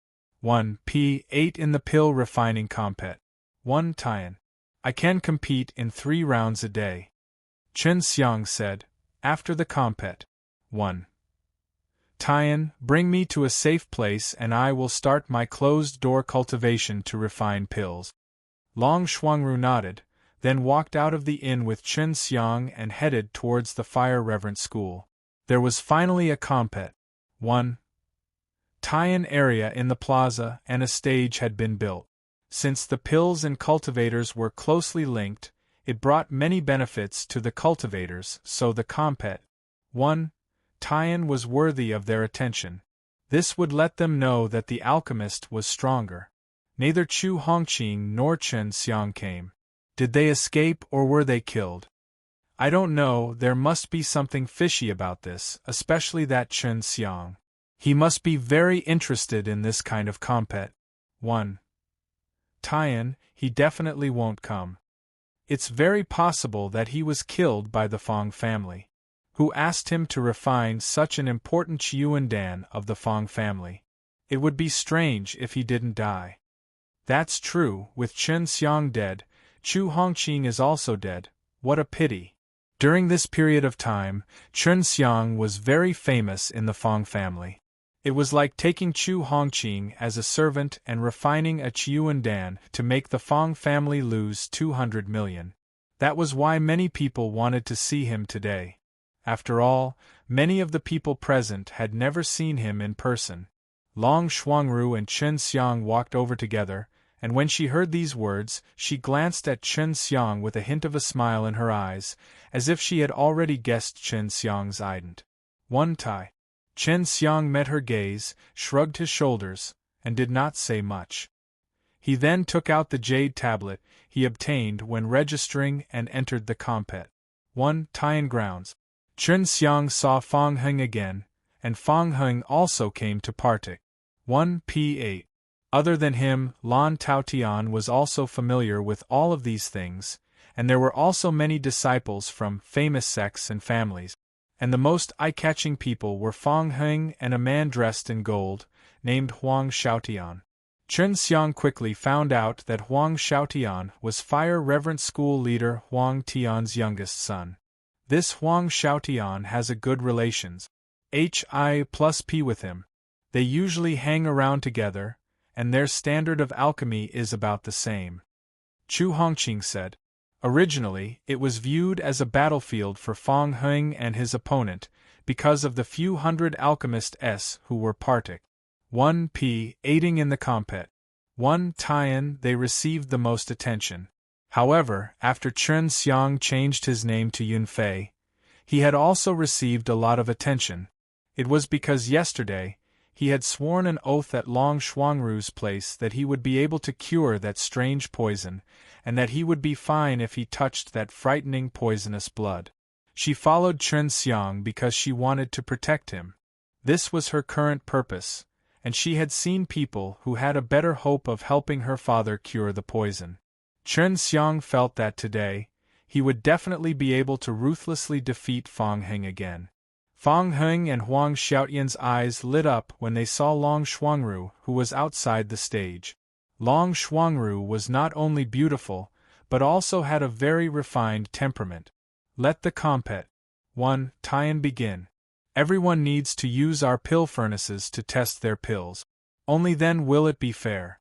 1p. 8 in the pill refining compet. 1 Tian. I can compete in 3 rounds a day, Chen Xiang said. After the compet. 1. Tian, bring me to a safe place and I will start my closed-door cultivation to refine pills. Long Xuangru nodded, then walked out of the inn with Chen Xiang and headed towards the Fire Reverent School. There was finally a compet. 1. Tian area in the plaza and a stage had been built. Since the pills and cultivators were closely linked, it brought many benefits to the cultivators, so the compet. 1. Tian was worthy of their attention. This would let them know that the alchemist was stronger. Neither Chu Hongqing nor Chen Xiang came. Did they escape or were they killed? I don't know, there must be something fishy about this, especially that Chen Xiang. He must be very interested in this kind of compet. 1. Tian, he definitely won't come. It's very possible that he was killed by the Fong family. Who asked him to refine such an important Yuandan of the Fong family? It would be strange if he didn't die. That's true, with Chen Xiang dead, Chu Hongqing is also dead. What a pity. During this period of time, Chen Xiang was very famous in the Fong family. It was like taking Chu Hongqing as a servant and refining a Yuandan to make the Fong family lose 200 million. That was why many people wanted to see him today. After all, many of the people present had never seen him in person. Long Xuangru and Chen Xiang walked over together, and when she heard these words, she glanced at Chen Xiang with a hint of a smile in her eyes, as if she had already guessed Chen Xiang's ident. One Tai. Chen Xiang met her gaze, shrugged his shoulders, and did not say much. He then took out the jade tablet he obtained when registering and entered the compet. 1. Taiyan grounds. Chen Xiang saw Fang Heng again, and Fang Heng also came to partake. 1. P8. Other than him, Lan Taotian was also familiar with all of these things, and there were also many disciples from famous sects and families. And the most eye-catching people were Fang Heng and a man dressed in gold, named Huang Xiaotian. Chen Xiang quickly found out that Huang Xiaotian was Fire Reverent School leader Huang Tian's youngest son. This Huang Xiaotian has a good relations, Hi+P with him. They usually hang around together, and their standard of alchemy is about the same. Chu Hongqing said. Originally, it was viewed as a battlefield for Fang Heng and his opponent, because of the few hundred alchemists who were partic. 1. P. aiding in the compet. 1. Taiyan, they received the most attention. However, after Chen Xiang changed his name to Yunfei, he had also received a lot of attention. It was because yesterday, he had sworn an oath at Long Xuangru's place that he would be able to cure that strange poison, and that he would be fine if he touched that frightening poisonous blood. She followed Chen Xiang because she wanted to protect him. This was her current purpose, and she had seen people who had a better hope of helping her father cure the poison. Chen Xiang felt that today, he would definitely be able to ruthlessly defeat Fang Heng again. Fang Heng and Huang Xiaotian's eyes lit up when they saw Long Xuangru, who was outside the stage. Long Xuangru was not only beautiful, but also had a very refined temperament. Let the compet. 1. Taiyan begin. Everyone needs to use our pill furnaces to test their pills. Only then will it be fair.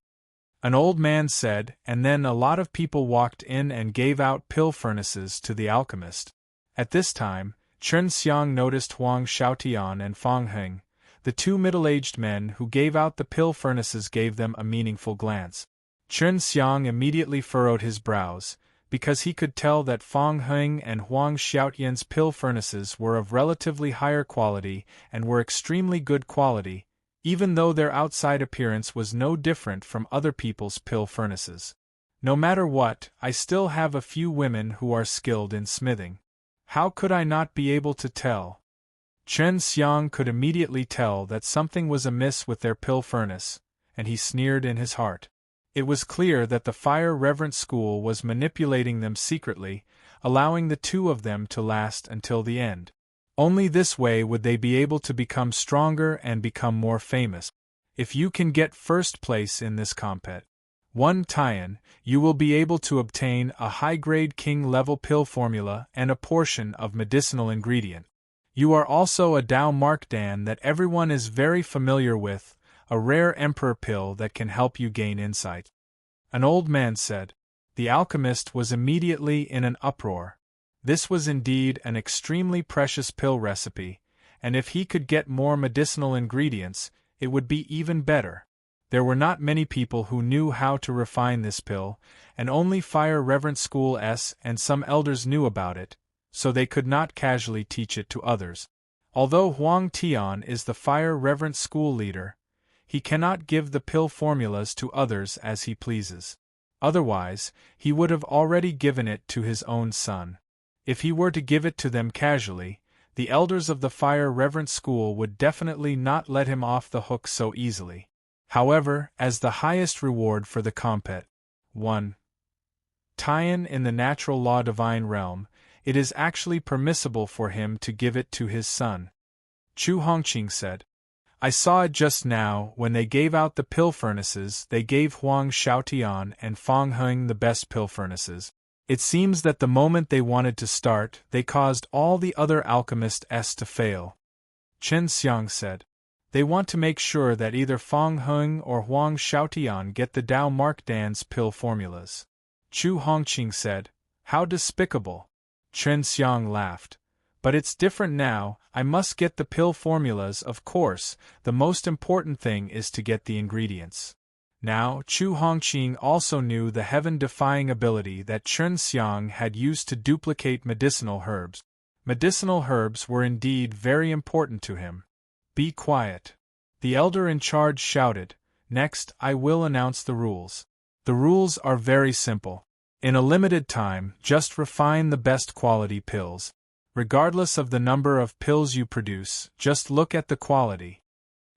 An old man said, and then a lot of people walked in and gave out pill furnaces to the alchemist. At this time, Chen Xiang noticed Huang Xiaotian and Fang Heng, the two middle-aged men who gave out the pill furnaces, gave them a meaningful glance. Chen Xiang immediately furrowed his brows, because he could tell that Fang Heng and Huang Xiaotian's pill furnaces were of relatively higher quality and were extremely good quality, even though their outside appearance was no different from other people's pill furnaces. No matter what, I still have a few women who are skilled in smithing. How could I not be able to tell? Chen Xiang could immediately tell that something was amiss with their pill furnace, and he sneered in his heart. It was clear that the Fire Reverent School was manipulating them secretly, allowing the two of them to last until the end. Only this way would they be able to become stronger and become more famous. If you can get first place in this compet, 1. Taiyan, you will be able to obtain a high-grade king-level pill formula and a portion of medicinal ingredient. You are also a Dao Mark Dan that everyone is very familiar with, a rare emperor pill that can help you gain insight. An old man said. The alchemist was immediately in an uproar. This was indeed an extremely precious pill recipe, and if he could get more medicinal ingredients, it would be even better. There were not many people who knew how to refine this pill, and only Fire Reverent School and some elders knew about it, so they could not casually teach it to others. Although Huang Tian is the Fire Reverent School leader, he cannot give the pill formulas to others as he pleases. Otherwise, he would have already given it to his own son. If he were to give it to them casually, the elders of the Fire Reverent School would definitely not let him off the hook so easily. However, as the highest reward for the compet, 1. Taiyan in the natural law divine realm, it is actually permissible for him to give it to his son. Chu Hongqing said. I saw it just now when they gave out the pill furnaces. They gave Huang Xiaotian and Fang Heng the best pill furnaces. It seems that the moment they wanted to start, they caused all the other alchemists to fail. Chen Xiang said. They want to make sure that either Fang Heng or Huang Xiaotian get the Dao Mark Dan's pill formulas. Chu Hongqing said. How despicable! Chen Xiang laughed. But it's different now, I must get the pill formulas of course, the most important thing is to get the ingredients. Now, Chu Hongqing also knew the heaven-defying ability that Chen Xiang had used to duplicate medicinal herbs. Medicinal herbs were indeed very important to him. Be quiet. The elder in charge shouted. Next, I will announce the rules. The rules are very simple. In a limited time, just refine the best quality pills. Regardless of the number of pills you produce, just look at the quality.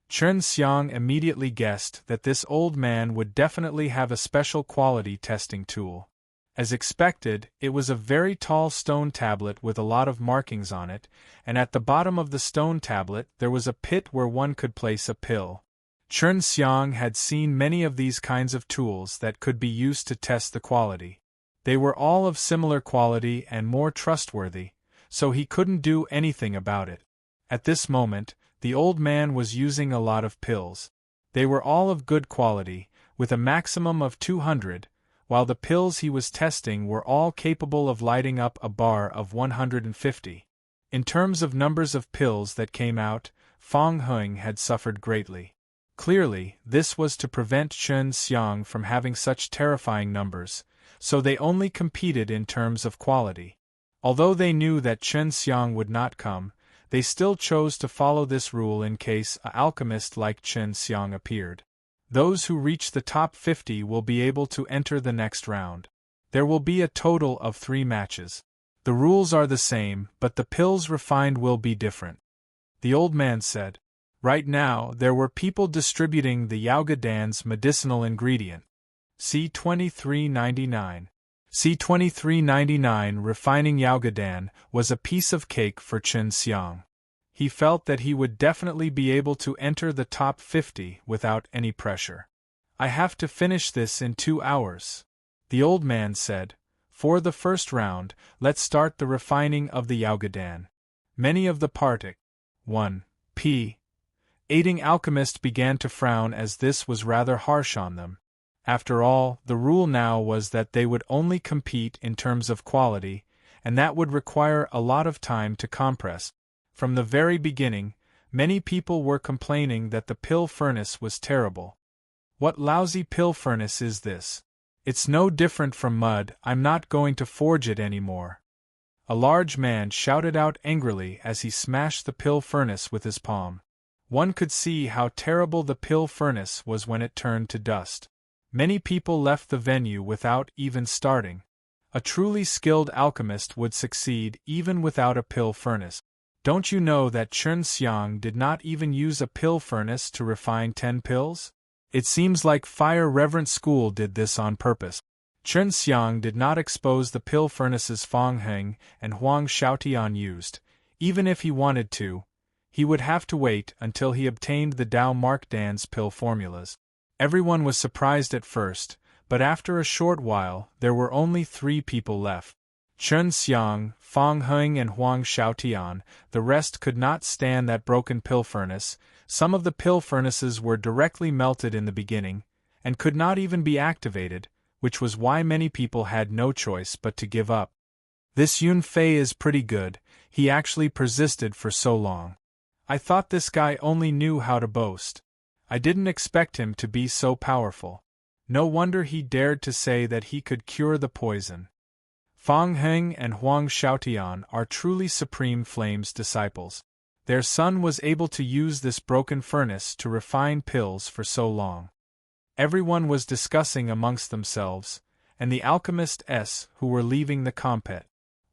Chen Xiang immediately guessed that this old man would definitely have a special quality testing tool. As expected, it was a very tall stone tablet with a lot of markings on it, and at the bottom of the stone tablet there was a pit where one could place a pill. Chen Xiang had seen many of these kinds of tools that could be used to test the quality. They were all of similar quality and more trustworthy, so he couldn't do anything about it. At this moment, the old man was using a lot of pills. They were all of good quality, with a maximum of 200, while the pills he was testing were all capable of lighting up a bar of 150. In terms of numbers of pills that came out, Fang Heng had suffered greatly. Clearly, this was to prevent Chen Xiang from having such terrifying numbers, so they only competed in terms of quality. Although they knew that Chen Xiang would not come, they still chose to follow this rule in case an alchemist like Chen Xiang appeared. Those who reach the top 50 will be able to enter the next round. There will be a total of 3 matches. The rules are the same, but the pills refined will be different. The old man said. Right now, there were people distributing the Yaogadan's medicinal ingredient. C2399. C2399 refining Yaogadan was a piece of cake for Chen Xiang. He felt that he would definitely be able to enter the top 50 without any pressure. I have to finish this in 2 hours. The old man said. For the first round, let's start the refining of the Yaogadan. Many of the Partic 1. P. Aiding alchemists began to frown as this was rather harsh on them. After all, the rule now was that they would only compete in terms of quality, and that would require a lot of time to compress. From the very beginning, many people were complaining that the pill furnace was terrible. What lousy pill furnace is this? It's no different from mud, I'm not going to forge it anymore. A large man shouted out angrily as he smashed the pill furnace with his palm. One could see how terrible the pill furnace was when it turned to dust. Many people left the venue without even starting. A truly skilled alchemist would succeed even without a pill furnace. Don't you know that Chen Xiang did not even use a pill furnace to refine 10 pills? It seems like Fire Reverent School did this on purpose. Chen Xiang did not expose the pill furnaces Fang Heng and Huang Xiaotian used. Even if he wanted to, he would have to wait until he obtained the Dao Mark Dan's pill formulas. Everyone was surprised at first, but after a short while, there were only 3 people left. Chen Xiang, Fang Heng and Huang Xiaotian. The rest could not stand that broken pill furnace. Some of the pill furnaces were directly melted in the beginning, and could not even be activated, which was why many people had no choice but to give up. This Yun Fei is pretty good, he actually persisted for so long. I thought this guy only knew how to boast. I didn't expect him to be so powerful. No wonder he dared to say that he could cure the poison. Fang Heng and Huang Xiaotian are truly Supreme Flame's disciples. Their son was able to use this broken furnace to refine pills for so long. Everyone was discussing amongst themselves, and the alchemists who were leaving the compet.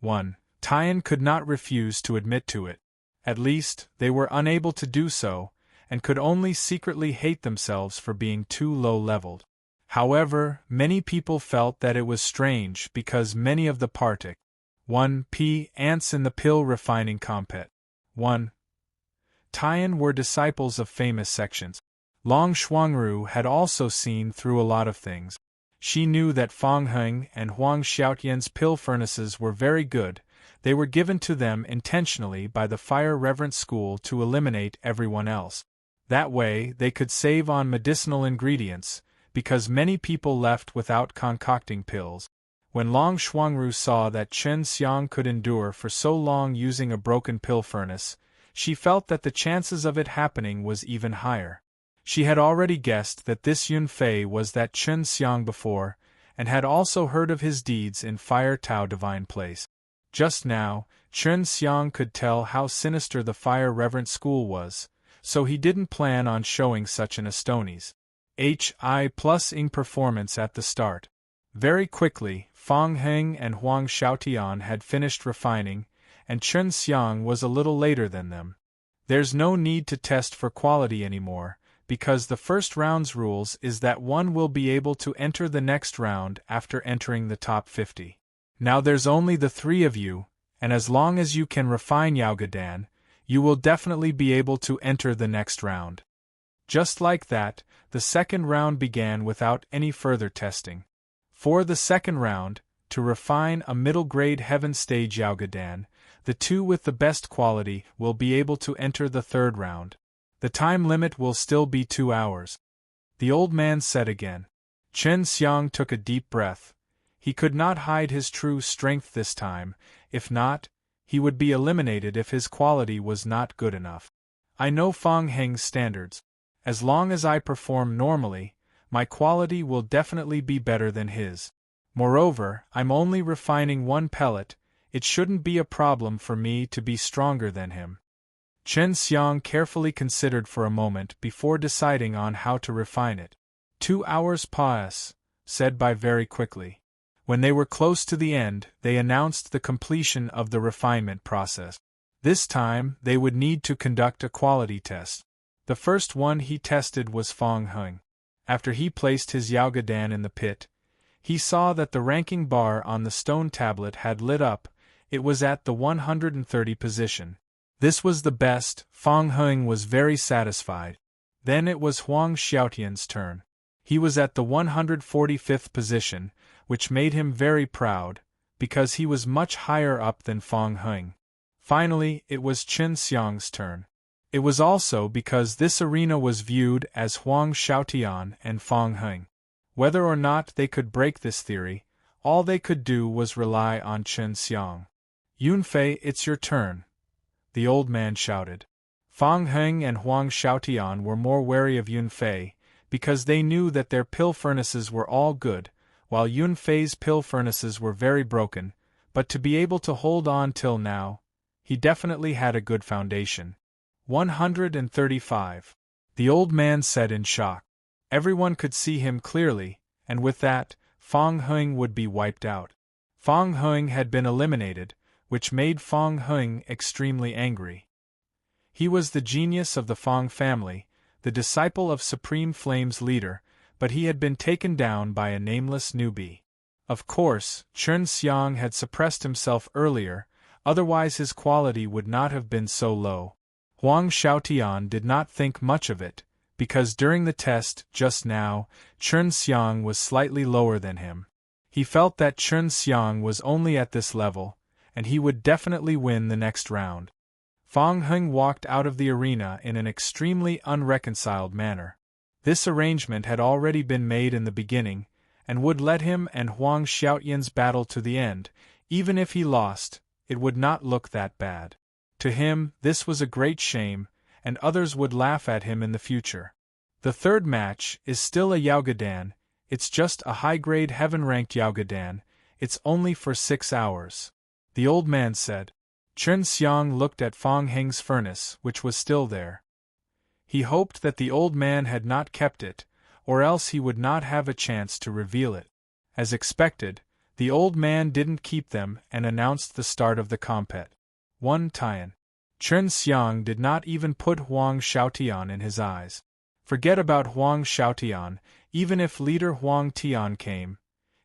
1. Tian could not refuse to admit to it. At least, they were unable to do so, and could only secretly hate themselves for being too low-leveled. However, many people felt that it was strange because many of the Partic 1. P. ants in the pill refining compet 1. Tian were disciples of famous sections. Long Shuangru had also seen through a lot of things. She knew that Fang Heng and Huang Xiaotian's pill furnaces were very good. They were given to them intentionally by the Fire Reverent School to eliminate everyone else. That way, they could save on medicinal ingredients, because many people left without concocting pills. When Long Xuangru saw that Chen Xiang could endure for so long using a broken pill furnace, she felt that the chances of it happening was even higher. She had already guessed that this Yun Fei was that Chen Xiang before, and had also heard of his deeds in Fire Tao Divine Place. Just now, Chen Xiang could tell how sinister the Fire Reverent School was, so he didn't plan on showing such an Astonies HI+ing performance at the start. Very quickly, Fang Heng and Huang Xiaotian had finished refining, and Chen Xiang was a little later than them. There's no need to test for quality anymore, because the first round's rules is that one will be able to enter the next round after entering the top 50. Now there's only the three of you, and as long as you can refine Yaogadan, you will definitely be able to enter the next round. Just like that, the second round began without any further testing. For the second round, to refine a middle-grade heaven stage Yaogadan, the two with the best quality will be able to enter the third round. The time limit will still be 2 hours. The old man said again. Chen Xiang took a deep breath. He could not hide his true strength this time, if not, he would be eliminated if his quality was not good enough. I know Fang Heng's standards. As long as I perform normally, my quality will definitely be better than his. Moreover, I'm only refining one pellet, it shouldn't be a problem for me to be stronger than him. Chen Xiang carefully considered for a moment before deciding on how to refine it. 2 hours pass, said Bai very quickly. When they were close to the end, they announced the completion of the refinement process. This time, they would need to conduct a quality test. The first one he tested was Fang Heng. After he placed his Yaogadan in the pit, he saw that the ranking bar on the stone tablet had lit up. It was at the 130 position. This was the best. Fang Heng was very satisfied. Then it was Huang Xiaotian's turn. He was at the 145th position, which made him very proud, because he was much higher up than Fang Heng. Finally, it was Chen Xiang's turn. It was also because this arena was viewed as Huang Xiaotian and Fang Heng. Whether or not they could break this theory, all they could do was rely on Chen Xiang. Yun Fei, it's your turn, the old man shouted. Fang Heng and Huang Xiaotian were more wary of Yun Fei, because they knew that their pill furnaces were all good, while Yun Fei's pill furnaces were very broken, but to be able to hold on till now, he definitely had a good foundation. 135. The old man said in shock. Everyone could see him clearly, and with that, Fang Heng would be wiped out. Fang Heng had been eliminated, which made Fang Heng extremely angry. He was the genius of the Fang family, the disciple of Supreme Flame's leader, but he had been taken down by a nameless newbie. Of course, Chen Xiang had suppressed himself earlier, otherwise his quality would not have been so low. Huang Xiaotian did not think much of it, because during the test just now, Chen Xiang was slightly lower than him. He felt that Chen Xiang was only at this level, and he would definitely win the next round. Fang Heng walked out of the arena in an extremely unreconciled manner. This arrangement had already been made in the beginning, and would let him and Huang Xiaotian's battle to the end. Even if he lost, it would not look that bad. To him, this was a great shame, and others would laugh at him in the future. The third match is still a Yaogadan. It's just a high-grade heaven-ranked Yaogadan. It's only for 6 hours. The old man said. Chen Xiang looked at Fang Heng's furnace, which was still there. He hoped that the old man had not kept it, or else he would not have a chance to reveal it. As expected, the old man didn't keep them and announced the start of the compet. 1 Tian. Chen Xiang did not even put Huang Xiaotian in his eyes. Forget about Huang Xiaotian, even if leader Huang Tian came,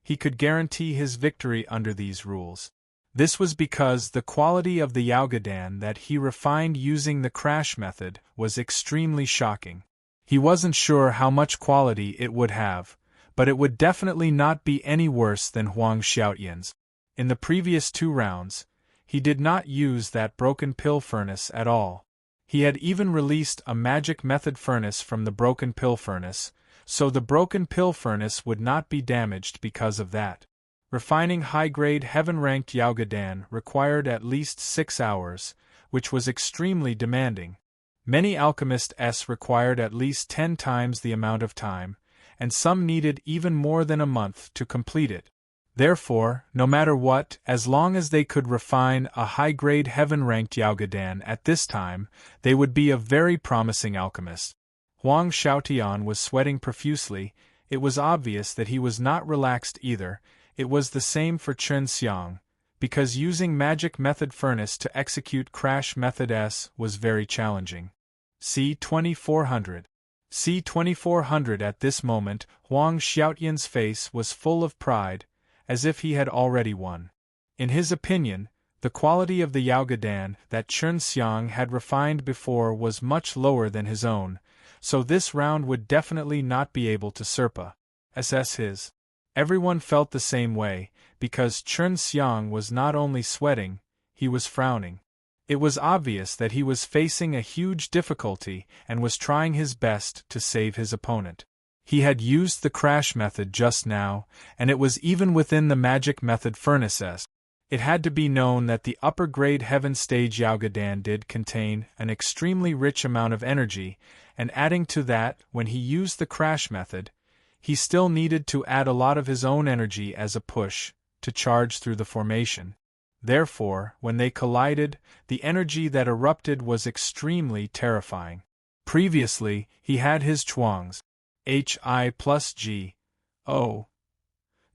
he could guarantee his victory under these rules. This was because the quality of the Yaogadan that he refined using the crash method was extremely shocking. He wasn't sure how much quality it would have, but it would definitely not be any worse than Huang Xiaotian's. In the previous 2 rounds, he did not use that broken pill furnace at all. He had even released a magic method furnace from the broken pill furnace, so the broken pill furnace would not be damaged because of that. Refining high-grade heaven-ranked Yaogadan required at least 6 hours, which was extremely demanding. Many alchemists required at least 10 times the amount of time, and some needed even more than a month to complete it. Therefore, no matter what, as long as they could refine a high-grade heaven-ranked Yaogadan at this time, they would be a very promising alchemist. Huang Xiaotian was sweating profusely. It was obvious that he was not relaxed either. It was the same for Chen Xiang, because using magic method furnace to execute crash method S was very challenging. C-2400. C-2400. At this moment, Huang Xiaotian's face was full of pride, as if he had already won. In his opinion, the quality of the Yaogadan that Chen Xiang had refined before was much lower than his own, so this round would definitely not be able to surpass his. Everyone felt the same way, because Chen Xiang was not only sweating, he was frowning. It was obvious that he was facing a huge difficulty and was trying his best to save his opponent. He had used the crash method just now, and it was even within the magic method furnaces. It had to be known that the upper-grade heaven stage Yaogadan did contain an extremely rich amount of energy, and adding to that, when he used the crash method, he still needed to add a lot of his own energy as a push to charge through the formation. Therefore, when they collided, the energy that erupted was extremely terrifying. Previously, he had his Chuang's Hi plus G O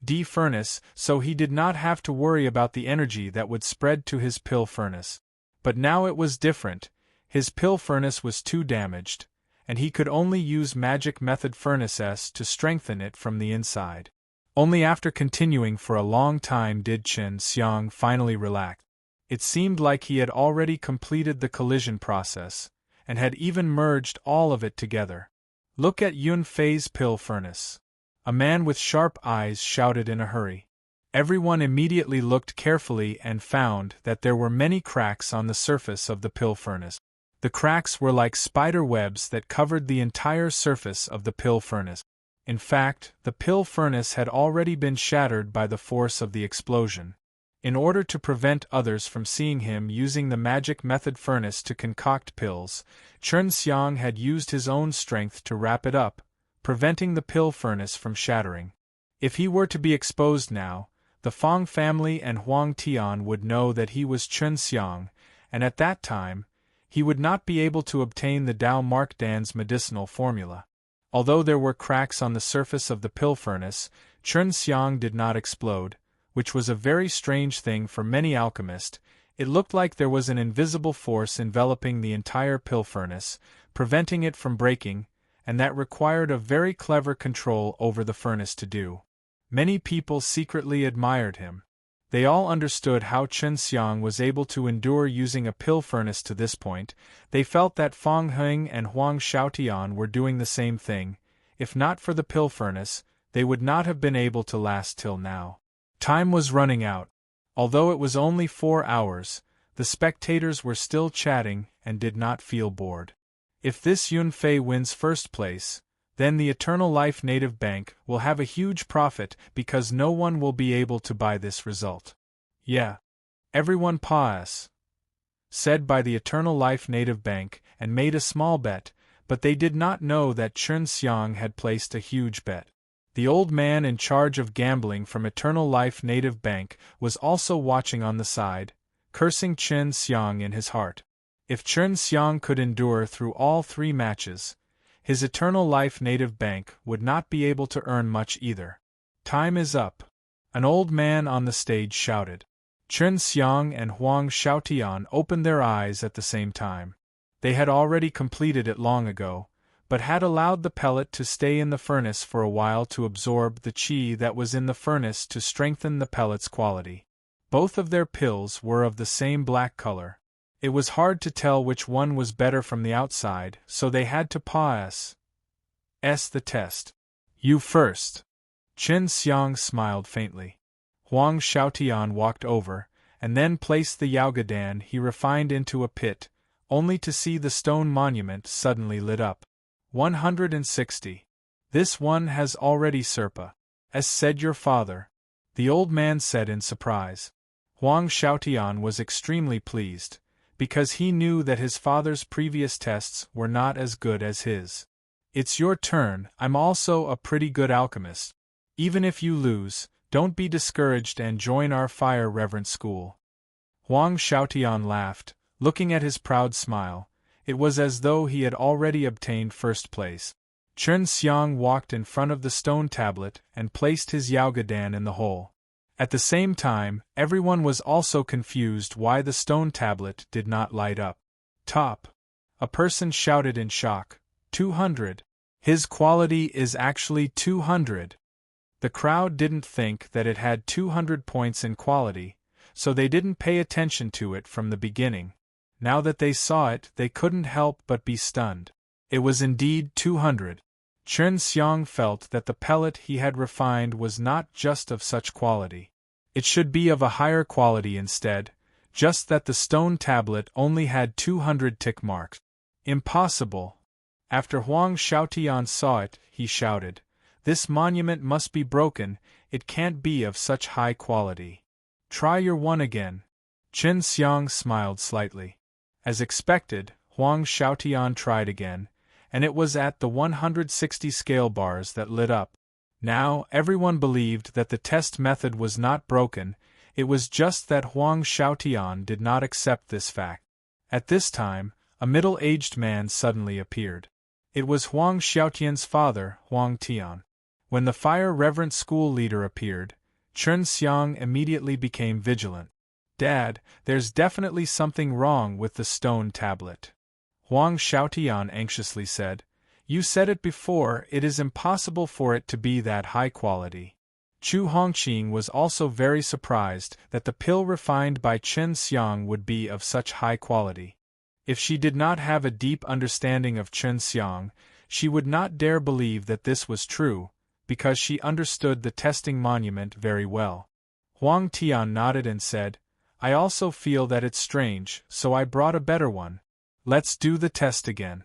D furnace, so he did not have to worry about the energy that would spread to his pill furnace. But now it was different. His pill furnace was too damaged, and he could only use magic method furnaces to strengthen it from the inside. Only after continuing for a long time did Chen Xiang finally relax. It seemed like he had already completed the collision process, and had even merged all of it together. "Look at Yun Fei's pill furnace," a man with sharp eyes shouted in a hurry. Everyone immediately looked carefully and found that there were many cracks on the surface of the pill furnace. The cracks were like spider webs that covered the entire surface of the pill furnace. In fact, the pill furnace had already been shattered by the force of the explosion. In order to prevent others from seeing him using the magic method furnace to concoct pills, Chen Xiang had used his own strength to wrap it up, preventing the pill furnace from shattering. If he were to be exposed now, the Fang family and Huang Tian would know that he was Chen Xiang, and at that time, he would not be able to obtain the Dao Mark Dan's medicinal formula. Although there were cracks on the surface of the pill furnace, Chen Xiang did not explode, which was a very strange thing for many alchemists. It looked like there was an invisible force enveloping the entire pill furnace, preventing it from breaking, and that required a very clever control over the furnace to do. Many people secretly admired him. They all understood how Chen Xiang was able to endure using a pill furnace to this point. They felt that Fang Heng and Huang Xiaotian were doing the same thing. If not for the pill furnace, they would not have been able to last till now. Time was running out. Although it was only 4 hours, the spectators were still chatting and did not feel bored. If this Yun Fei wins first place, then the Eternal Life Native Bank will have a huge profit because no one will be able to buy this result. Yeah. Everyone pause, said by the Eternal Life Native Bank, and made a small bet, but they did not know that Chen Xiang had placed a huge bet. The old man in charge of gambling from Eternal Life Native Bank was also watching on the side, cursing Chen Xiang in his heart. If Chen Xiang could endure through all 3 matches, his Eternal Life Native Bank would not be able to earn much either. "Time is up," an old man on the stage shouted. Chen Xiang and Huang Xiaotian opened their eyes at the same time. They had already completed it long ago, but had allowed the pellet to stay in the furnace for a while to absorb the qi that was in the furnace to strengthen the pellet's quality. Both of their pills were of the same black color. It was hard to tell which one was better from the outside, so they had to pass the test. "You first." Chen Xiang smiled faintly. Huang Xiaotian walked over, and then placed the Yaogadan he refined into a pit, only to see the stone monument suddenly lit up. 160. "This one has already surpassed," said your father. the old man said in surprise. Huang Xiaotian was extremely pleased, because he knew that his father's previous tests were not as good as his. It's your turn. I'm also a pretty good alchemist. Even if you lose, don't be discouraged and join our fire reverent school. Huang Xiaotian laughed, looking at his proud smile. It was as though he had already obtained first place. Chen Xiang walked in front of the stone tablet and placed his Yaogadan in the hole. At the same time, everyone was also confused why the stone tablet did not light up. Top! A person shouted in shock. 200! His quality is actually 200! The crowd didn't think that it had 200 points in quality, so they didn't pay attention to it from the beginning. Now that they saw it, they couldn't help but be stunned. It was indeed 200. Chen Xiang felt that the pellet he had refined was not just of such quality. It should be of a higher quality instead, just that the stone tablet only had 200 tick marks. Impossible! After Huang Xiaotian saw it, he shouted, "This monument must be broken, it can't be of such high quality. Try your one again." Chen Xiang smiled slightly. As expected, Huang Xiaotian tried again, and it was at the 160 scale bars that lit up. Now, everyone believed that the test method was not broken, it was just that Huang Xiaotian did not accept this fact. At this time, a middle-aged man suddenly appeared. It was Huang Xiaotian's father, Huang Tian. When the fire reverent school leader appeared, Chen Xiang immediately became vigilant. "Dad, there's definitely something wrong with the stone tablet," Huang Xiaotian anxiously said. "You said it before, it is impossible for it to be that high quality." Chu Hongqing was also very surprised that the pill refined by Chen Xiang would be of such high quality. If she did not have a deep understanding of Chen Xiang, she would not dare believe that this was true, because she understood the testing monument very well. Huang Tian nodded and said, "I also feel that it's strange, so I brought a better one. Let's do the test again."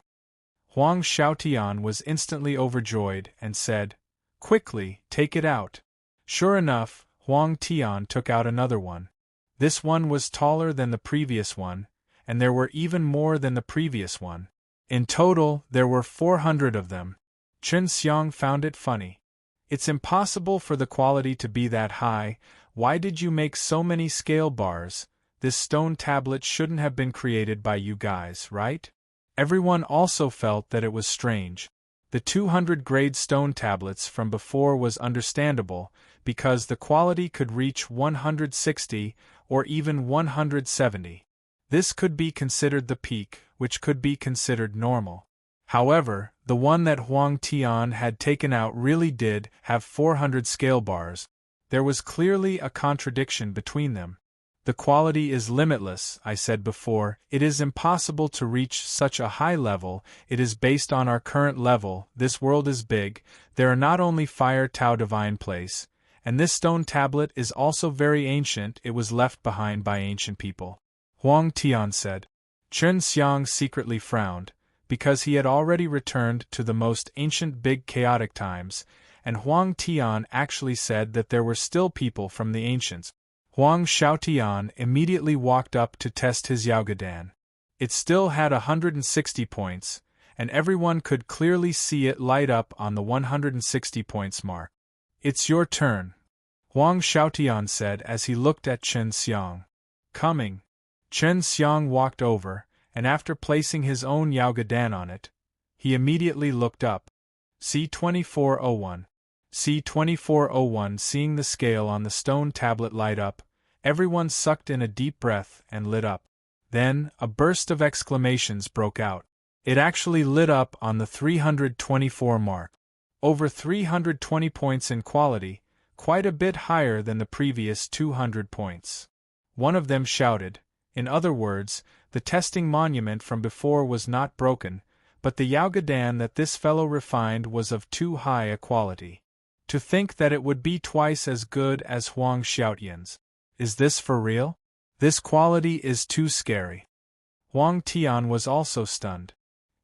Huang Xiaotian was instantly overjoyed and said, "Quickly, take it out." Sure enough, Huang Tian took out another one. This one was taller than the previous one, and there were even more than the previous one. In total, there were 400 of them. Chen Xiang found it funny. "It's impossible for the quality to be that high. Why did you make so many scale bars? This stone tablet shouldn't have been created by you guys, right?" Everyone also felt that it was strange. The 200-grade stone tablets from before was understandable, because the quality could reach 160 or even 170. This could be considered the peak, which could be considered normal. However, the one that Huang Tian had taken out really did have 400 scale bars. There was clearly a contradiction between them. "The quality is limitless," I said before, "it is impossible to reach such a high level, it is based on our current level, this world is big, there are not only Fire Tao Divine Place, and this stone tablet is also very ancient, it was left behind by ancient people," Huang Tian said. Chen Xiang secretly frowned, because he had already returned to the most ancient big chaotic times, and Huang Tian actually said that there were still people from the ancients. Huang Xiaotian immediately walked up to test his Yaogadan. It still had 160 points, and everyone could clearly see it light up on the 160 points mark. "It's your turn," Huang Xiaotian said as he looked at Chen Xiang. "Coming." Chen Xiang walked over, and after placing his own Yaogadan on it, he immediately looked up. C2401. C2401. Seeing the scale on the stone tablet light up, everyone sucked in a deep breath and lit up. Then, a burst of exclamations broke out. It actually lit up on the 324 mark. Over 320 points in quality, quite a bit higher than the previous 200 points. One of them shouted. In other words, the testing monument from before was not broken, but the Yaogadan that this fellow refined was of too high a quality. To think that it would be twice as good as Huang Xiaotian's. Is this for real? This quality is too scary. Huang Tian was also stunned.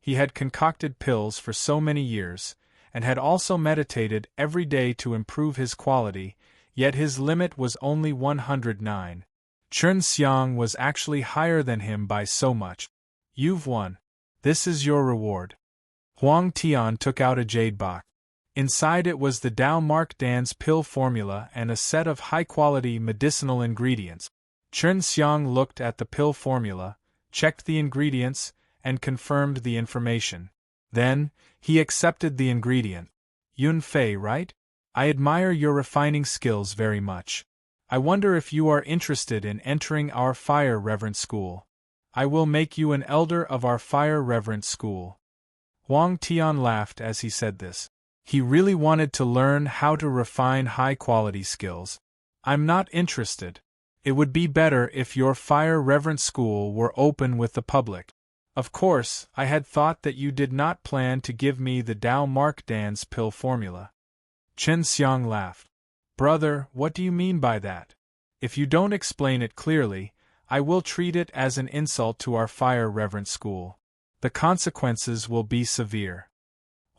He had concocted pills for so many years, and had also meditated every day to improve his quality, Yet his limit was only 109. Chen Xiang was actually higher than him by so much. You've won. This is your reward. Huang Tian took out a jade box. Inside it was the Dao Mark Dan's pill formula and a set of high-quality medicinal ingredients. Chen Xiang looked at the pill formula, checked the ingredients, and confirmed the information. Then, he accepted the ingredient. Yun Fei, right? I admire your refining skills very much. I wonder if you are interested in entering our fire reverent school. I will make you an elder of our fire reverent school. Huang Tian laughed as he said this. He really wanted to learn how to refine high-quality skills. I'm not interested. It would be better if your fire reverent school were open with the public. Of course, I had thought that you did not plan to give me the Dao Mark Dan's pill formula. Chen Xiang laughed. Brother, what do you mean by that? If you don't explain it clearly, I will treat it as an insult to our fire reverent school. The consequences will be severe.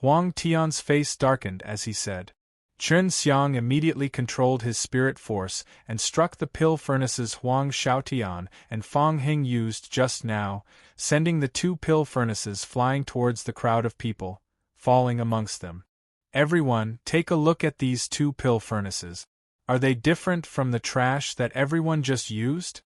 Huang Tian's face darkened as he said. Chen Xiang immediately controlled his spirit force and struck the pill furnaces Huang Xiaotian and Fang Hing used just now, sending the two pill furnaces flying towards the crowd of people, falling amongst them. Everyone, take a look at these two pill furnaces. Are they different from the trash that everyone just used?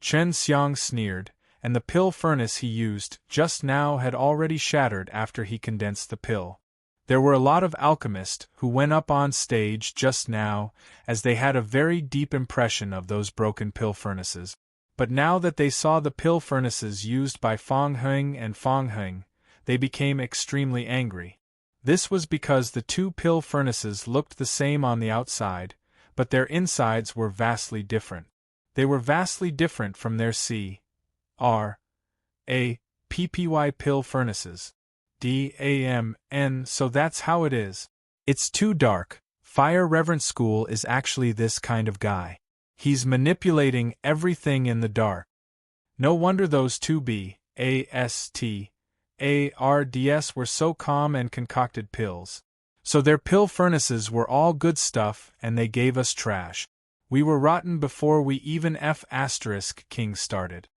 Chen Xiang sneered, and the pill furnace he used just now had already shattered after he condensed the pill. There were a lot of alchemists who went up on stage just now, as they had a very deep impression of those broken pill furnaces. But now that they saw the pill furnaces used by Fang Heng and Fang Heng, they became extremely angry. This was because the two pill furnaces looked the same on the outside, but their insides were vastly different. They were vastly different from their PPY pill furnaces. DAMN, so that's how it is. It's too dark. Fire Reverend School is actually this kind of guy. He's manipulating everything in the dark. No wonder those two BASTARDS were so calm and concocted pills. So their pill furnaces were all good stuff and they gave us trash. We were rotten before we even King started.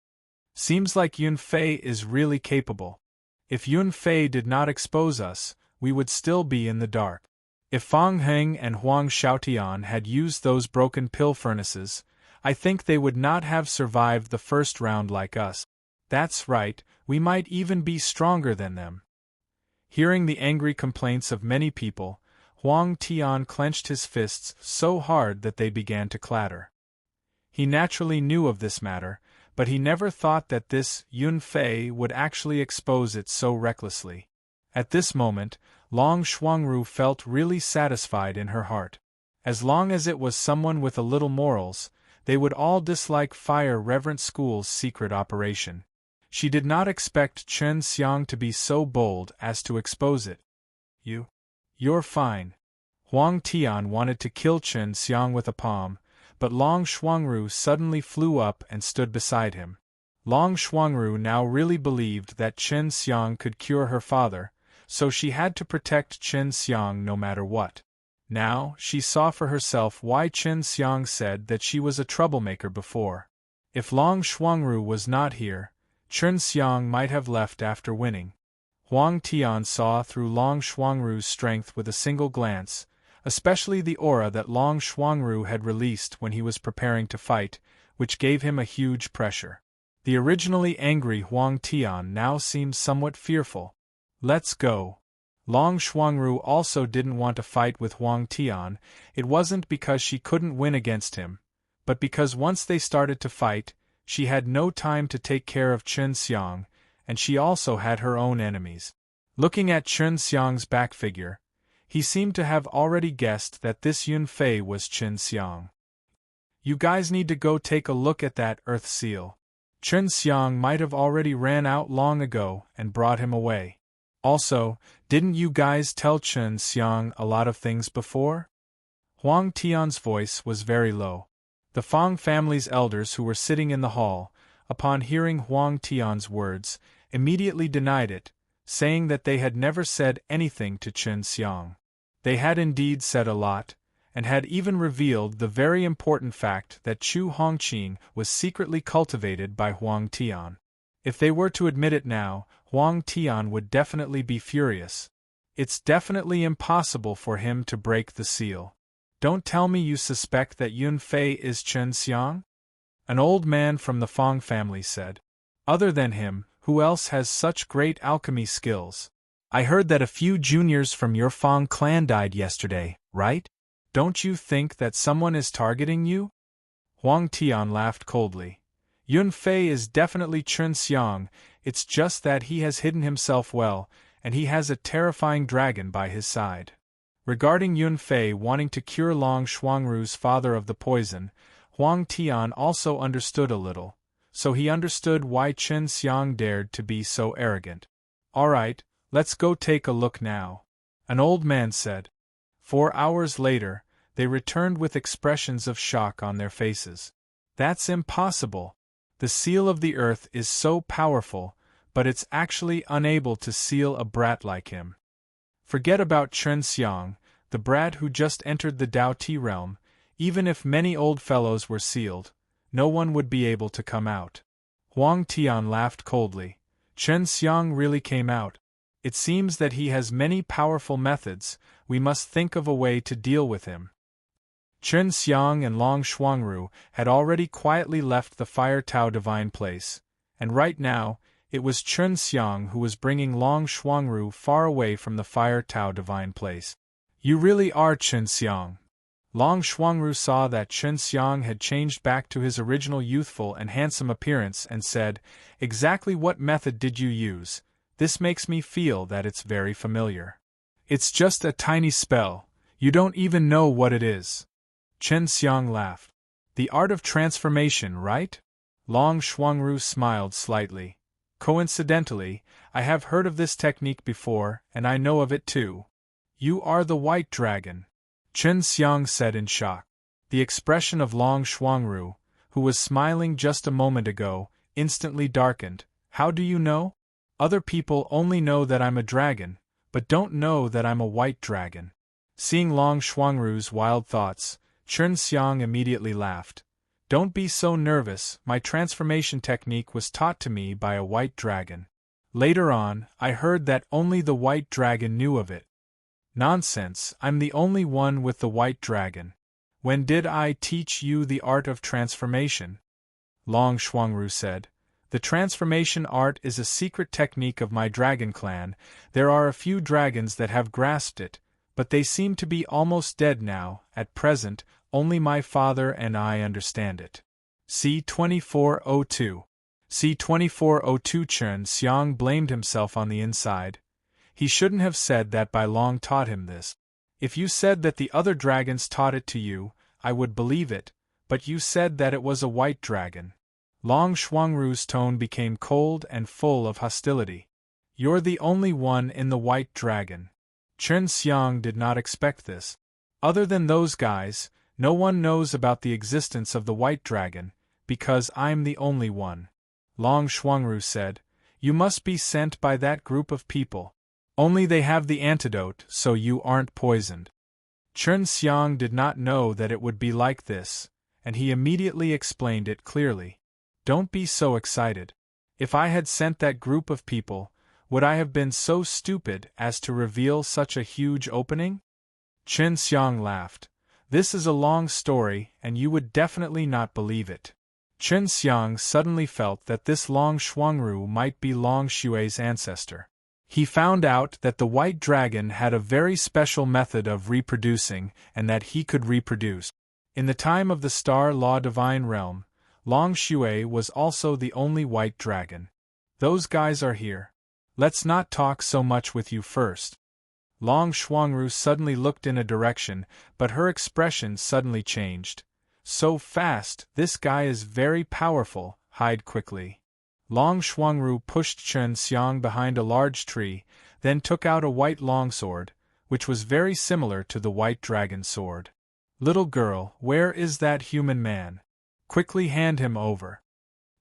Seems like Yun Fei is really capable. If Yun Fei did not expose us, we would still be in the dark. If Fang Heng and Huang Xiaotian had used those broken pill furnaces, I think they would not have survived the first round like us. That's right, we might even be stronger than them. Hearing the angry complaints of many people, Huang Tian clenched his fists so hard that they began to clatter. He naturally knew of this matter, but he never thought that this Yun Fei would actually expose it so recklessly. At this moment, Long Shuangru felt really satisfied in her heart. As long as it was someone with a little morals, they would all dislike Fire Reverent School's secret operation. She did not expect Chen Xiang to be so bold as to expose it. You're fine. Huang Tian wanted to kill Chen Xiang with a palm, but Long Shuangru suddenly flew up and stood beside him. Long Shuangru now really believed that Chen Xiang could cure her father, so she had to protect Chen Xiang no matter what. Now, she saw for herself why Chen Xiang said that she was a troublemaker before. If Long Shuangru was not here, Chen Xiang might have left after winning. Huang Tian saw through Long Shuangru's strength with a single glance, especially the aura that Long Shuangru had released when he was preparing to fight, which gave him a huge pressure. The originally angry Huang Tian now seemed somewhat fearful. Let's go. Long Shuangru also didn't want to fight with Huang Tian. It wasn't because she couldn't win against him, but because once they started to fight, she had no time to take care of Chen Xiang, and she also had her own enemies. Looking at Chen Xiang's back figure, he seemed to have already guessed that this Yun Fei was Chen Xiang. You guys need to go take a look at that earth seal. Chen Xiang might have already ran out long ago and brought him away. Also, didn't you guys tell Chen Xiang a lot of things before? Huang Tian's voice was very low. The Fang family's elders who were sitting in the hall, upon hearing Huang Tian's words, immediately denied it, saying that they had never said anything to Chen Xiang. They had indeed said a lot, and had even revealed the very important fact that Chu Hongqing was secretly cultivated by Huang Tian. If they were to admit it now, Huang Tian would definitely be furious. It's definitely impossible for him to break the seal. Don't tell me you suspect that Yun Fei is Chen Xiang? An old man from the Fong family said. Other than him, who else has such great alchemy skills? I heard that a few juniors from your Fong clan died yesterday, right? Don't you think that someone is targeting you? Huang Tian laughed coldly. Yun Fei is definitely Chen Xiang, it's just that he has hidden himself well, and he has a terrifying dragon by his side. Regarding Yun Fei wanting to cure Long Shuangru's father of the poison, Huang Tian also understood a little, so he understood why Chen Xiang dared to be so arrogant. All right, let's go take a look now, an old man said. 4 hours later, they returned with expressions of shock on their faces. That's impossible. The seal of the earth is so powerful, but it's actually unable to seal a brat like him. Forget about Chen Xiang, the brat who just entered the Dao Ti realm. Even if many old fellows were sealed, no one would be able to come out. Huang Tian laughed coldly. Chen Xiang really came out. It seems that he has many powerful methods, we must think of a way to deal with him. Chen Xiang and Long Shuangru had already quietly left the Fire Tao Divine Place, and right now, it was Chen Xiang who was bringing Long Shuangru far away from the Fire Tao Divine Place. You really are Chen Xiang. Long Shuangru saw that Chen Xiang had changed back to his original youthful and handsome appearance and said, Exactly what method did you use? This makes me feel that it's very familiar. It's just a tiny spell, you don't even know what it is. Chen Xiang laughed. The art of transformation, right? Long Shuangru smiled slightly. Coincidentally, I have heard of this technique before, and I know of it too. You are the White Dragon, Chen Xiang said in shock. The expression of Long Shuangru, who was smiling just a moment ago, instantly darkened. How do you know? Other people only know that I'm a dragon, but don't know that I'm a white dragon. Seeing Long Shuangru's wild thoughts, Chen Xiang immediately laughed. Don't be so nervous, my transformation technique was taught to me by a white dragon. Later on, I heard that only the white dragon knew of it. Nonsense, I'm the only one with the white dragon. When did I teach you the art of transformation? Long Shuangru said. The transformation art is a secret technique of my dragon clan. There are a few dragons that have grasped it, but they seem to be almost dead now. At present, only my father and I understand it. C-2402. C-2402 Chen Xiang blamed himself on the inside. He shouldn't have said that Bai Long taught him this. If you said that the other dragons taught it to you, I would believe it, but you said that it was a white dragon. Long Shuangru's tone became cold and full of hostility. You're the only one in the white dragon. Chen Xiang did not expect this. Other than those guys, no one knows about the existence of the white dragon, because I'm the only one. Long Shuangru said, You must be sent by that group of people. Only they have the antidote, so you aren't poisoned. Chen Xiang did not know that it would be like this, and he immediately explained it clearly. Don't be so excited. If I had sent that group of people, would I have been so stupid as to reveal such a huge opening? Chen Xiang laughed. This is a long story, and you would definitely not believe it. Chen Xiang suddenly felt that this Long Shuangru might be Long Xue's ancestor. He found out that the white dragon had a very special method of reproducing, and that he could reproduce. In the time of the Star Law Divine Realm, Long Xue was also the only white dragon. Those guys are here. Let's not talk so much with you first. Long Shuangru suddenly looked in a direction, but her expression suddenly changed. So fast, this guy is very powerful, hide quickly. Long Shuangru pushed Chen Xiang behind a large tree, then took out a white longsword, which was very similar to the white dragon sword. Little girl, where is that human man? Quickly hand him over.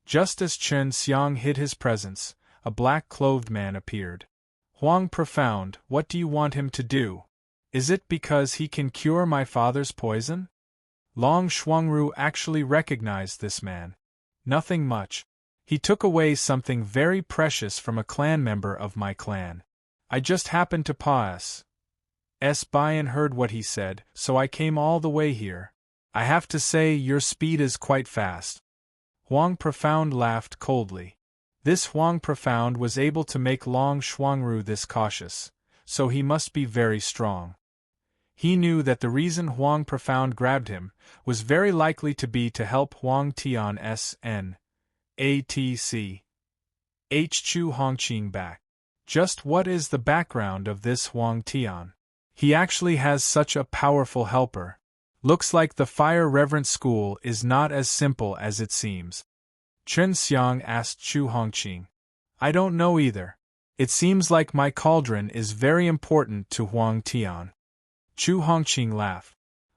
Just as Chen Xiang hid his presence, a black-clothed man appeared. Huang Profound, what do you want him to do? Is it because he can cure my father's poison? Long Xuangru actually recognized this man. Nothing much. He took away something very precious from a clan member of my clan. I just happened to pass by and heard what he said, so I came all the way here. I have to say your speed is quite fast. Huang Profound laughed coldly. This Huang Profound was able to make Long Xuangru this cautious, so he must be very strong. He knew that the reason Huang Profound grabbed him was very likely to be to help Huang Tian Sn. ATC. H. Chu Hongqing back. Just what is the background of this Huang Tian? He actually has such a powerful helper. Looks like the Fire Reverent School is not as simple as it seems. Chen Xiang asked Chu Hongqing. I don't know either. It seems like my cauldron is very important to Huang Tian. Chu Hongqing laughed.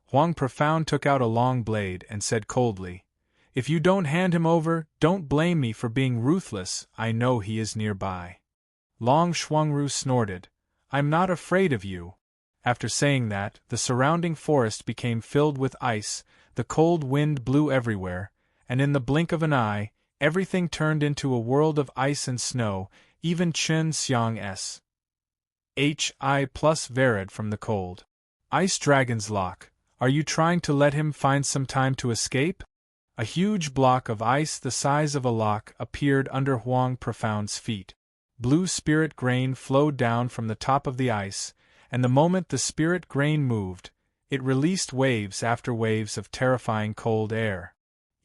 Huang Profound took out a long blade and said coldly, If you don't hand him over, don't blame me for being ruthless, I know he is nearby. Long Xuangru snorted, I'm not afraid of you. After saying that, the surrounding forest became filled with ice, the cold wind blew everywhere, and in the blink of an eye, everything turned into a world of ice and snow, even Chen Xiang's Hi plus varied from the cold. Ice Dragon's Lock, are you trying to let him find some time to escape? A huge block of ice the size of a lock appeared under Huang Profound's feet. Blue spirit grain flowed down from the top of the ice, and the moment the spirit grain moved, it released waves after waves of terrifying cold air.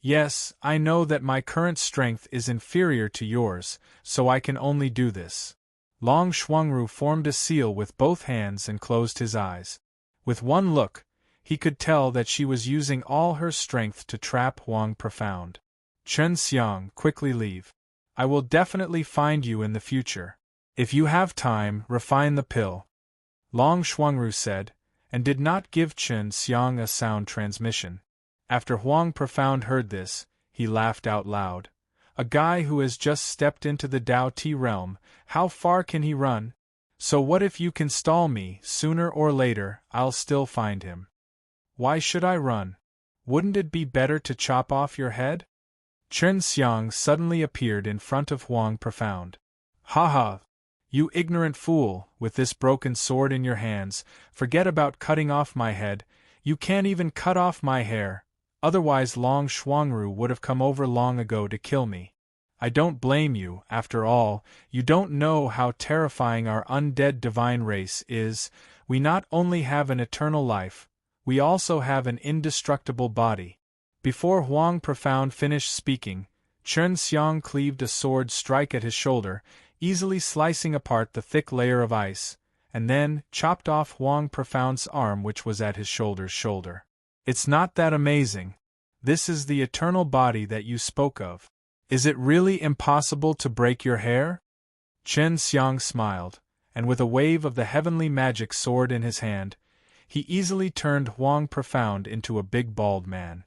Yes, I know that my current strength is inferior to yours, so I can only do this. Long Xuangru formed a seal with both hands and closed his eyes. With one look, he could tell that she was using all her strength to trap Huang Profound. Chen Xiang, quickly leave. I will definitely find you in the future. If you have time, refine the pill. Long Xuangru said, and did not give Chen Xiang a sound transmission. After Huang Profound heard this, he laughed out loud. A guy who has just stepped into the Dao Ti realm, how far can he run? So what if you can stall me, sooner or later, I'll still find him. Why should I run? Wouldn't it be better to chop off your head? Chen Xiang suddenly appeared in front of Huang Profound. Ha ha! You ignorant fool, with this broken sword in your hands, forget about cutting off my head, you can't even cut off my hair, otherwise Long Xuangru would have come over long ago to kill me. I don't blame you, after all, you don't know how terrifying our undead divine race is, we not only have an eternal life, we also have an indestructible body. Before Huang Profound finished speaking, Chen Xiang cleaved a sword strike at his shoulder, easily slicing apart the thick layer of ice, and then chopped off Huang Profound's arm which was at his shoulder's shoulder. It's not that amazing. This is the eternal body that you spoke of. Is it really impossible to break your hair? Chen Xiang smiled, and with a wave of the heavenly magic sword in his hand, he easily turned Huang Profound into a big bald man.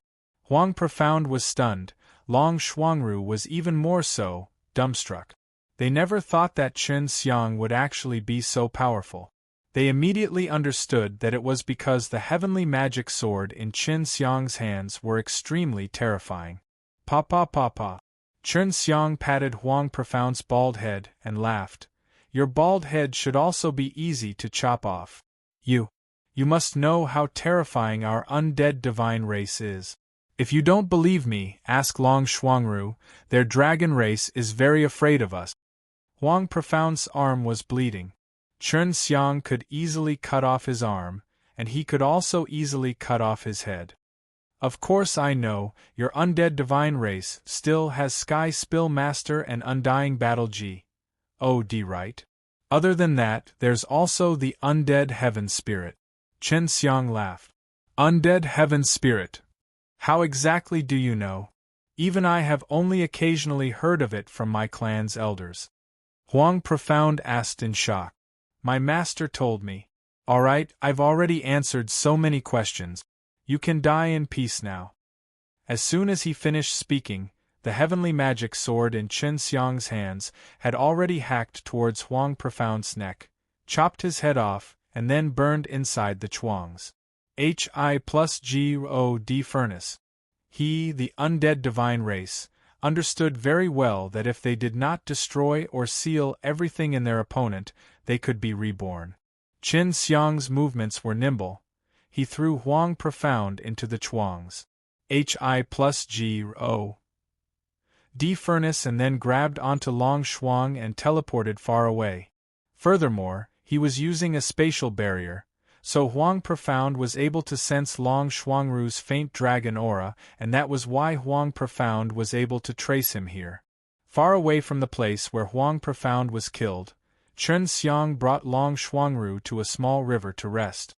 Huang Profound was stunned, Long Xuangru was even more so, dumbstruck. They never thought that Chen Xiang would actually be so powerful. They immediately understood that it was because the heavenly magic sword in Chen Xiang's hands were extremely terrifying. Pa pa pa pa. Chen Xiang patted Huang Profound's bald head and laughed. Your bald head should also be easy to chop off. You must know how terrifying our undead divine race is. If you don't believe me, ask Long Xuangru, their dragon race is very afraid of us. Huang Profound's arm was bleeding. Chen Xiang could easily cut off his arm, and he could also easily cut off his head. Of course I know, your undead divine race still has Sky Spill Master and Undying Battle G.O.D. right? Other than that, there's also the Undead Heaven Spirit. Chen Xiang laughed. Undead Heaven Spirit. How exactly do you know? Even I have only occasionally heard of it from my clan's elders. Huang Profound asked in shock. My master told me. All right, I've already answered so many questions. You can die in peace now. As soon as he finished speaking, the heavenly magic sword in Chen Xiang's hands had already hacked towards Huang Profound's neck, chopped his head off, and then burned inside the chuangs. Hi plus God furnace. He, the undead divine race, understood very well that if they did not destroy or seal everything in their opponent, they could be reborn. Qin Xiang's movements were nimble. He threw Huang Profound into the chuangs. Hi plus God furnace and then grabbed onto Long Shuang and teleported far away. Furthermore, he was using a spatial barrier, so Huang Profound was able to sense Long Shuangru's faint dragon aura, and that was why Huang Profound was able to trace him here. Far away from the place where Huang Profound was killed, Chen Xiang brought Long Shuangru to a small river to rest.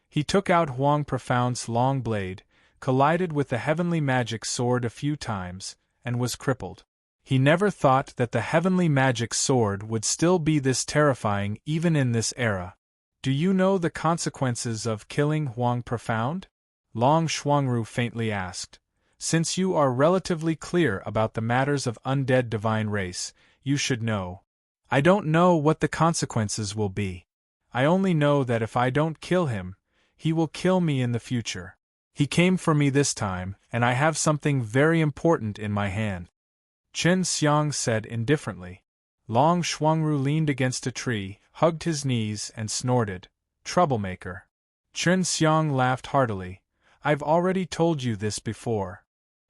He took out Huang Profound's long blade, collided with the heavenly magic sword a few times, and was crippled. He never thought that the heavenly magic sword would still be this terrifying even in this era. Do you know the consequences of killing Huang Profound? Long Shuangru faintly asked. Since you are relatively clear about the matters of undead divine race, you should know. I don't know what the consequences will be. I only know that if I don't kill him, he will kill me in the future. He came for me this time, and I have something very important in my hand. Chen Xiang said indifferently. Long Shuangru leaned against a tree, hugged his knees, and snorted. Troublemaker. Chen Xiang laughed heartily. I've already told you this before.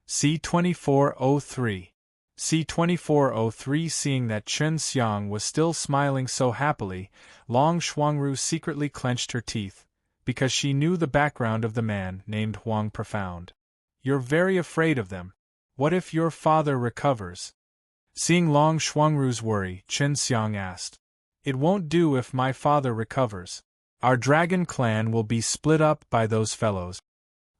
C-2403. C-2403. Seeing that Chen Xiang was still smiling so happily, Long Shuangru secretly clenched her teeth, because she knew the background of the man named Huang Profound. You're very afraid of them. What if your father recovers? Seeing Long Shuangru's worry, Chen Xiang asked. It won't do if my father recovers. Our dragon clan will be split up by those fellows.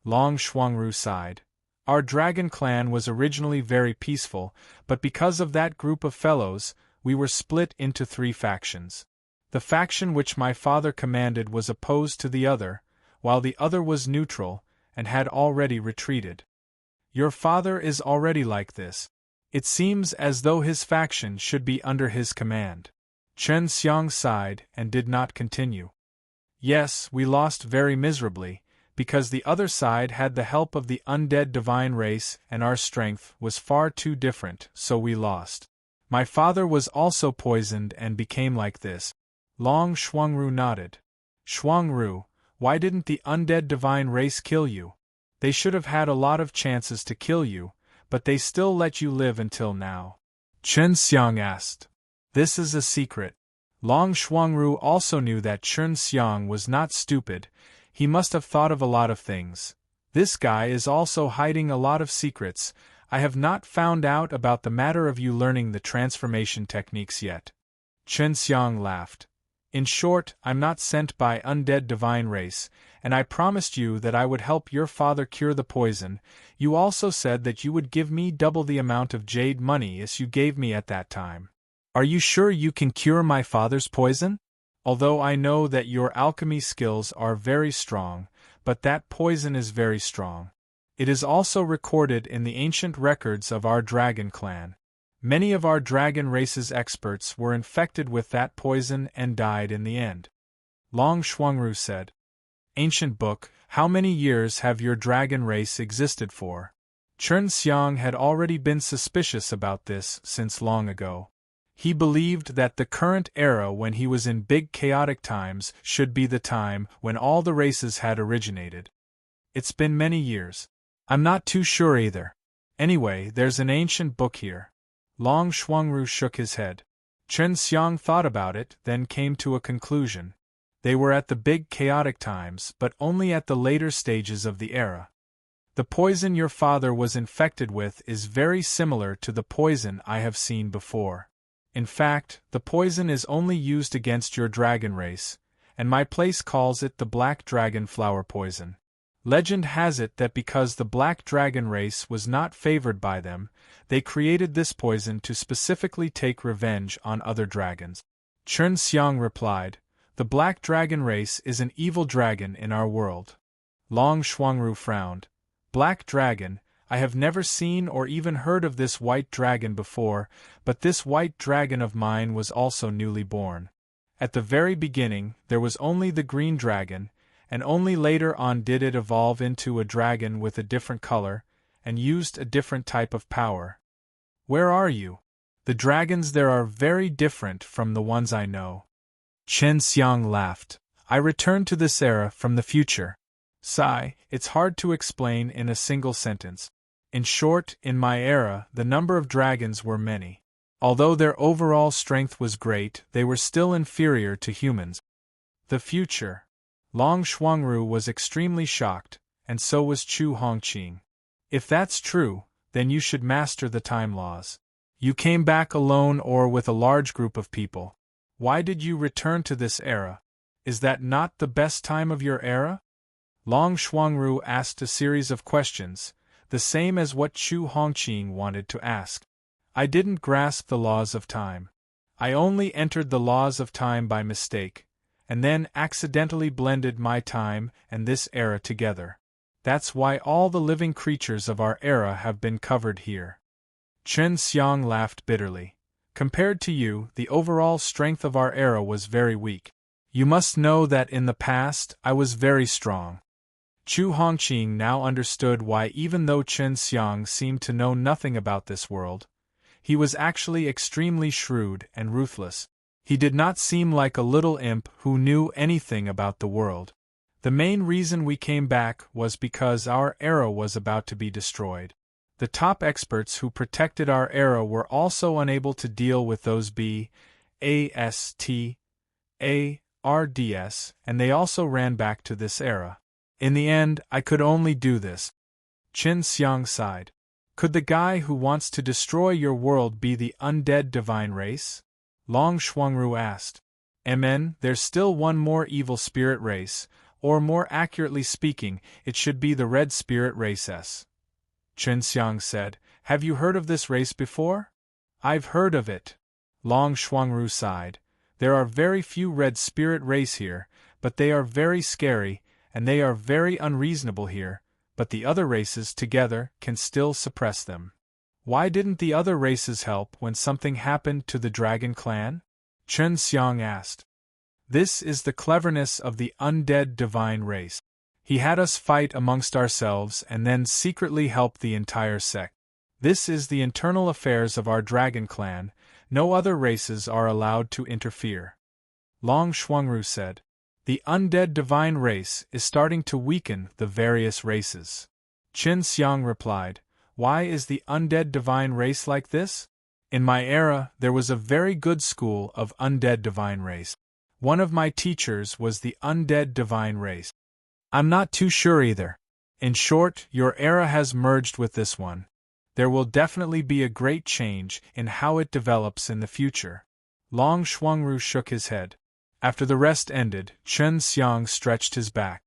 Long Shuangru sighed. Our dragon clan was originally very peaceful, but because of that group of fellows, we were split into 3 factions. The faction which my father commanded was opposed to the other, while the other was neutral, and had already retreated. Your father is already like this. It seems as though his faction should be under his command. Chen Xiang sighed and did not continue. Yes, we lost very miserably, because the other side had the help of the undead divine race and our strength was far too different, so we lost. My father was also poisoned and became like this. Long Shuangru nodded. Shuangru, why didn't the undead divine race kill you? They should have had a lot of chances to kill you, but they still let you live until now. Chen Xiang asked. This is a secret. Long Shuangru also knew that Chen Xiang was not stupid. He must have thought of a lot of things. This guy is also hiding a lot of secrets. I have not found out about the matter of you learning the transformation techniques yet. Chen Xiang laughed. In short, I'm not sent by undead divine race, and I promised you that I would help your father cure the poison. You also said that you would give me double the amount of jade money as you gave me at that time. Are you sure you can cure my father's poison? Although I know that your alchemy skills are very strong, but that poison is very strong. It is also recorded in the ancient records of our dragon clan. Many of our dragon race's experts were infected with that poison and died in the end. Long Shuangru said. Ancient book, how many years have your dragon race existed for? Chen Xiang had already been suspicious about this since long ago. He believed that the current era when he was in big chaotic times should be the time when all the races had originated. It's been many years. I'm not too sure either. Anyway, there's an ancient book here. Long Shuangru shook his head. Chen Xiang thought about it, then came to a conclusion. They were at the big chaotic times, but only at the later stages of the era. The poison your father was infected with is very similar to the poison I have seen before. In fact, the poison is only used against your dragon race, and my place calls it the black dragon flower poison. Legend has it that because the black dragon race was not favored by them, they created this poison to specifically take revenge on other dragons. Chen Xiang replied, The black dragon race is an evil dragon in our world. Long Shuangru frowned. Black dragon, I have never seen or even heard of this white dragon before, but this white dragon of mine was also newly born. At the very beginning, there was only the green dragon, and only later on did it evolve into a dragon with a different color, and used a different type of power. Where are you? The dragons there are very different from the ones I know. Chen Xiang laughed. I returned to this era from the future. Sigh, it's hard to explain in a single sentence. In short, in my era, the number of dragons were many. Although their overall strength was great, they were still inferior to humans. The future. Long Shuangru was extremely shocked, and so was Chu Hongqing. If that's true, then you should master the time laws. You came back alone or with a large group of people. Why did you return to this era? Is that not the best time of your era? Long Shuangru asked a series of questions, the same as what Chu Hongqing wanted to ask. I didn't grasp the laws of time. I only entered the laws of time by mistake, and then accidentally blended my time and this era together. That's why all the living creatures of our era have been covered here. Chen Xiang laughed bitterly. Compared to you, the overall strength of our era was very weak. You must know that in the past, I was very strong. Chu Hongqing now understood why even though Chen Xiang seemed to know nothing about this world, he was actually extremely shrewd and ruthless. He did not seem like a little imp who knew anything about the world. The main reason we came back was because our era was about to be destroyed. The top experts who protected our era were also unable to deal with those BASTARDS, and they also ran back to this era. In the end, I could only do this. Chen Xiang sighed. Could the guy who wants to destroy your world be the undead divine race? Long Shuangru asked. There's still one more evil spirit race, or more accurately speaking, it should be the red spirit race S. Chen Xiang said, Have you heard of this race before? I've heard of it. Long Shuangru sighed. There are very few red spirit race here, but they are very scary, and they are very unreasonable here, but the other races together can still suppress them. Why didn't the other races help when something happened to the Dragon Clan? Chen Xiang asked. This is the cleverness of the undead divine race. He had us fight amongst ourselves and then secretly help the entire sect. This is the internal affairs of our Dragon Clan. No other races are allowed to interfere. Long Shuangru said. The undead divine race is starting to weaken the various races. Chen Xiang replied, Why is the undead divine race like this? In my era, there was a very good school of undead divine race. One of my teachers was the undead divine race. I'm not too sure either. In short, your era has merged with this one. There will definitely be a great change in how it develops in the future. Long Shuangru shook his head. After the rest ended, Chen Xiang stretched his back.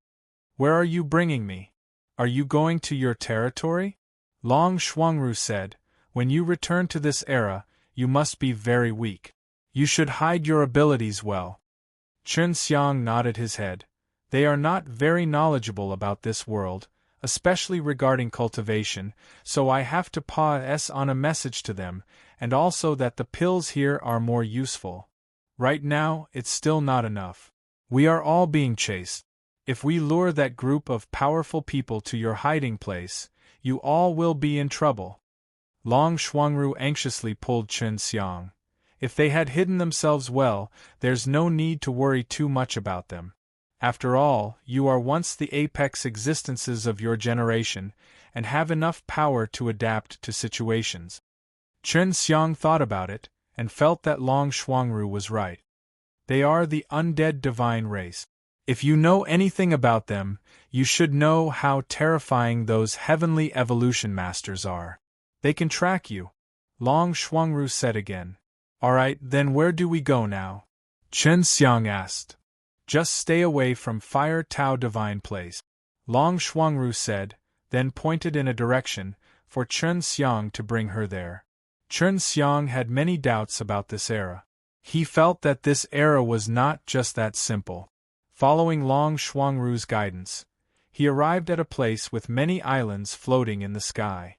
Where are you bringing me? Are you going to your territory? Long Shuangru said, When you return to this era, you must be very weak. You should hide your abilities well. Chen Xiang nodded his head. They are not very knowledgeable about this world, especially regarding cultivation, so I have to pass on a message to them, and also that the pills here are more useful. Right now, it's still not enough. We are all being chased. If we lure that group of powerful people to your hiding place, you all will be in trouble. Long Shuangru anxiously pulled Chen Xiang. If they had hidden themselves well, there's no need to worry too much about them. After all, you are once the apex existences of your generation, and have enough power to adapt to situations. Chen Xiang thought about it, and felt that Long Shuangru was right. They are the undead divine race. If you know anything about them, you should know how terrifying those heavenly evolution masters are. They can track you. Long Shuangru said again. Alright, then where do we go now? Chen Xiang asked. Just stay away from Fire Tao Divine Place. Long Shuangru said, then pointed in a direction, for Chen Xiang to bring her there. Chen Xiang had many doubts about this era. He felt that this era was not just that simple. Following Long Shuangru's guidance, he arrived at a place with many islands floating in the sky.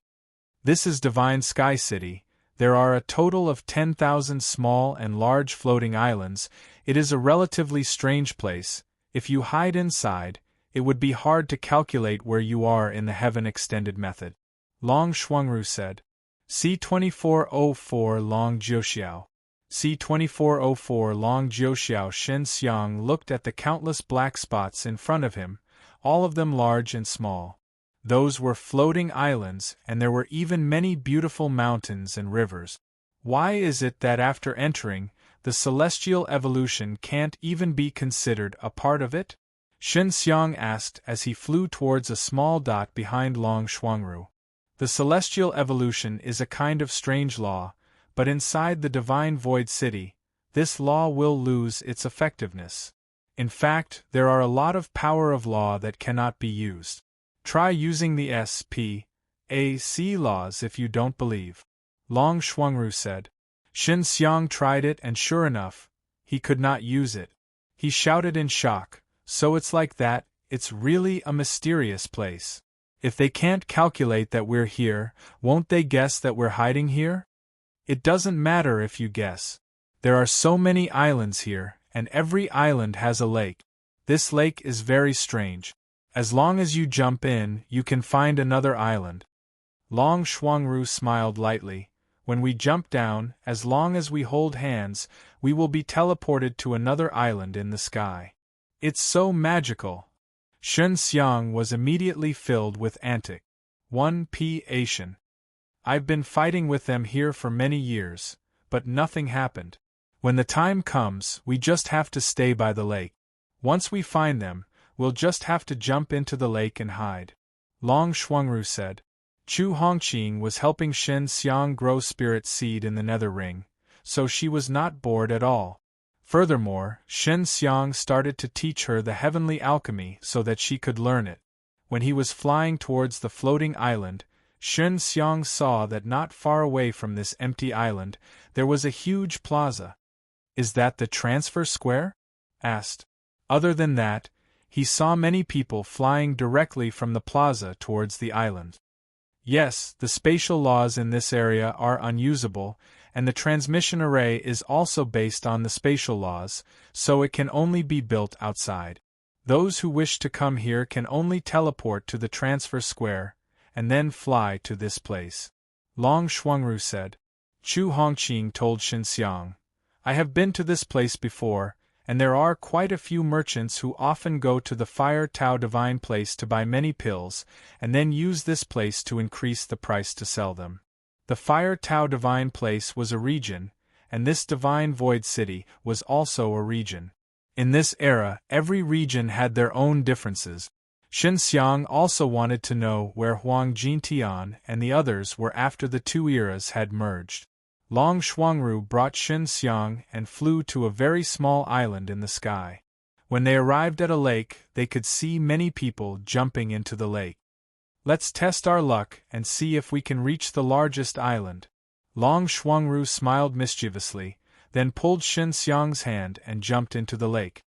This is Divine Sky City, There are a total of 10,000 small and large floating islands. It is a relatively strange place. If you hide inside, it would be hard to calculate where you are in the heaven extended method. Long Shuangru said. C2404 Long Jiuxiao. C2404 Long Jiuxiao. Shen Xiang looked at the countless black spots in front of him, all of them large and small. Those were floating islands, and there were even many beautiful mountains and rivers. Why is it that after entering, the celestial evolution can't even be considered a part of it? Shen Xiang asked as he flew towards a small dot behind Long Shuangru. The celestial evolution is a kind of strange law, but inside the divine void city, this law will lose its effectiveness. In fact, there are a lot of power of law that cannot be used. Try using the S.P.A.C. laws if you don't believe. Long Shuangru said. Shen Xiang tried it and sure enough, he could not use it. He shouted in shock, so it's like that, it's really a mysterious place. If they can't calculate that we're here, won't they guess that we're hiding here? It doesn't matter if you guess. There are so many islands here, and every island has a lake. This lake is very strange. As long as you jump in, you can find another island. Long Shuangru smiled lightly. When we jump down, as long as we hold hands, we will be teleported to another island in the sky. It's so magical. Shen Xiang was immediately filled with anticipation. I've been fighting with them here for many years, but nothing happened. When the time comes, we just have to stay by the lake. Once we find them, we'll just have to jump into the lake and hide. Long Shuangru said. Chu Hongqing was helping Shen Xiang grow spirit seed in the nether ring, so she was not bored at all. Furthermore, Shen Xiang started to teach her the heavenly alchemy so that she could learn it. When he was flying towards the floating island, Shen Xiang saw that not far away from this empty island, there was a huge plaza. Is that the transfer square? Asked. Other than that, he saw many people flying directly from the plaza towards the island. Yes, the spatial laws in this area are unusable, and the transmission array is also based on the spatial laws, so it can only be built outside. Those who wish to come here can only teleport to the transfer square, and then fly to this place. Long Shuangru said. Chu Hongqing told Shen Xiang. I have been to this place before, and there are quite a few merchants who often go to the Fire Tao Divine Place to buy many pills, and then use this place to increase the price to sell them. The Fire Tao Divine Place was a region, and this Divine Void City was also a region. In this era, every region had their own differences. Shen Xiang also wanted to know where Huang Jintian and the others were after the two eras had merged. Long Shuangru brought Shen Xiang and flew to a very small island in the sky. When they arrived at a lake, they could see many people jumping into the lake. Let's test our luck and see if we can reach the largest island. Long Shuangru smiled mischievously, then pulled Shen Xiang's hand and jumped into the lake.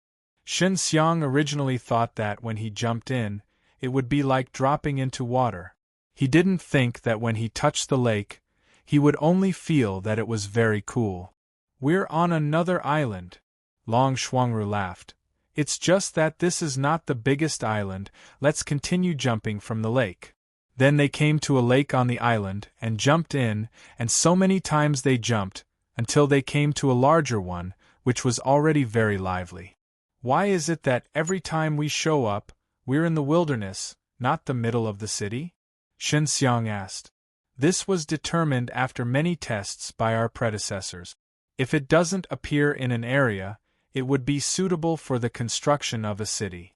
Shen Xiang originally thought that when he jumped in, it would be like dropping into water. He didn't think that when he touched the lake, he would only feel that it was very cool. We're on another island. Long Shuangru laughed. It's just that this is not the biggest island, let's continue jumping from the lake. Then they came to a lake on the island and jumped in, and so many times they jumped, until they came to a larger one, which was already very lively. Why is it that every time we show up, we're in the wilderness, not the middle of the city? Shen Xiang asked. This was determined after many tests by our predecessors. If it doesn't appear in an area, it would be suitable for the construction of a city.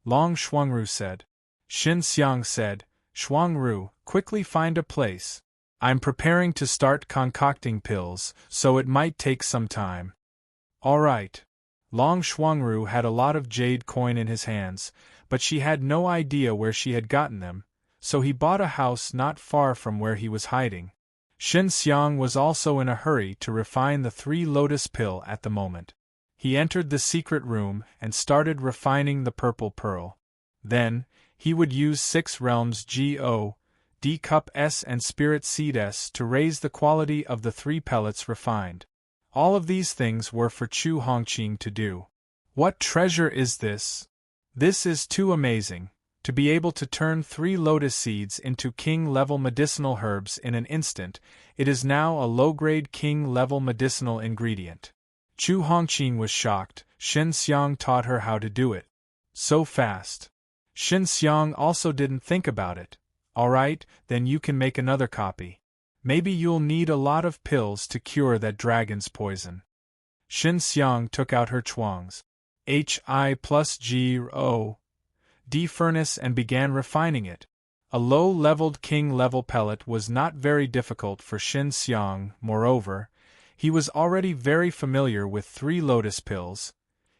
Long Shuangru said. Shen Xiang said, Shuangru, quickly find a place. I'm preparing to start concocting pills, so it might take some time. All right. Long Shuangru had a lot of jade coin in his hands, but she had no idea where she had gotten them, so he bought a house not far from where he was hiding. Shen Xiang was also in a hurry to refine the 3 lotus pill at the moment. He entered the secret room and started refining the purple pearl. Then, he would use 6 realms D cup S and spirit seed S to raise the quality of the 3 pellets refined. All of these things were for Chu Hongqing to do. What treasure is this? This is too amazing. To be able to turn 3 lotus seeds into king-level medicinal herbs in an instant, it is now a low-grade king-level medicinal ingredient. Chu Hongqing was shocked. Shen Xiang taught her how to do it. So fast. Shen Xiang also didn't think about it. Alright, then you can make another copy. Maybe you'll need a lot of pills to cure that dragon's poison. Shen Xiang took out her chuangs. Hi plus G-O. D furnace and began refining it. A low-leveled king-level pellet was not very difficult for Shen Xiang. Moreover, he was already very familiar with 3 lotus pills.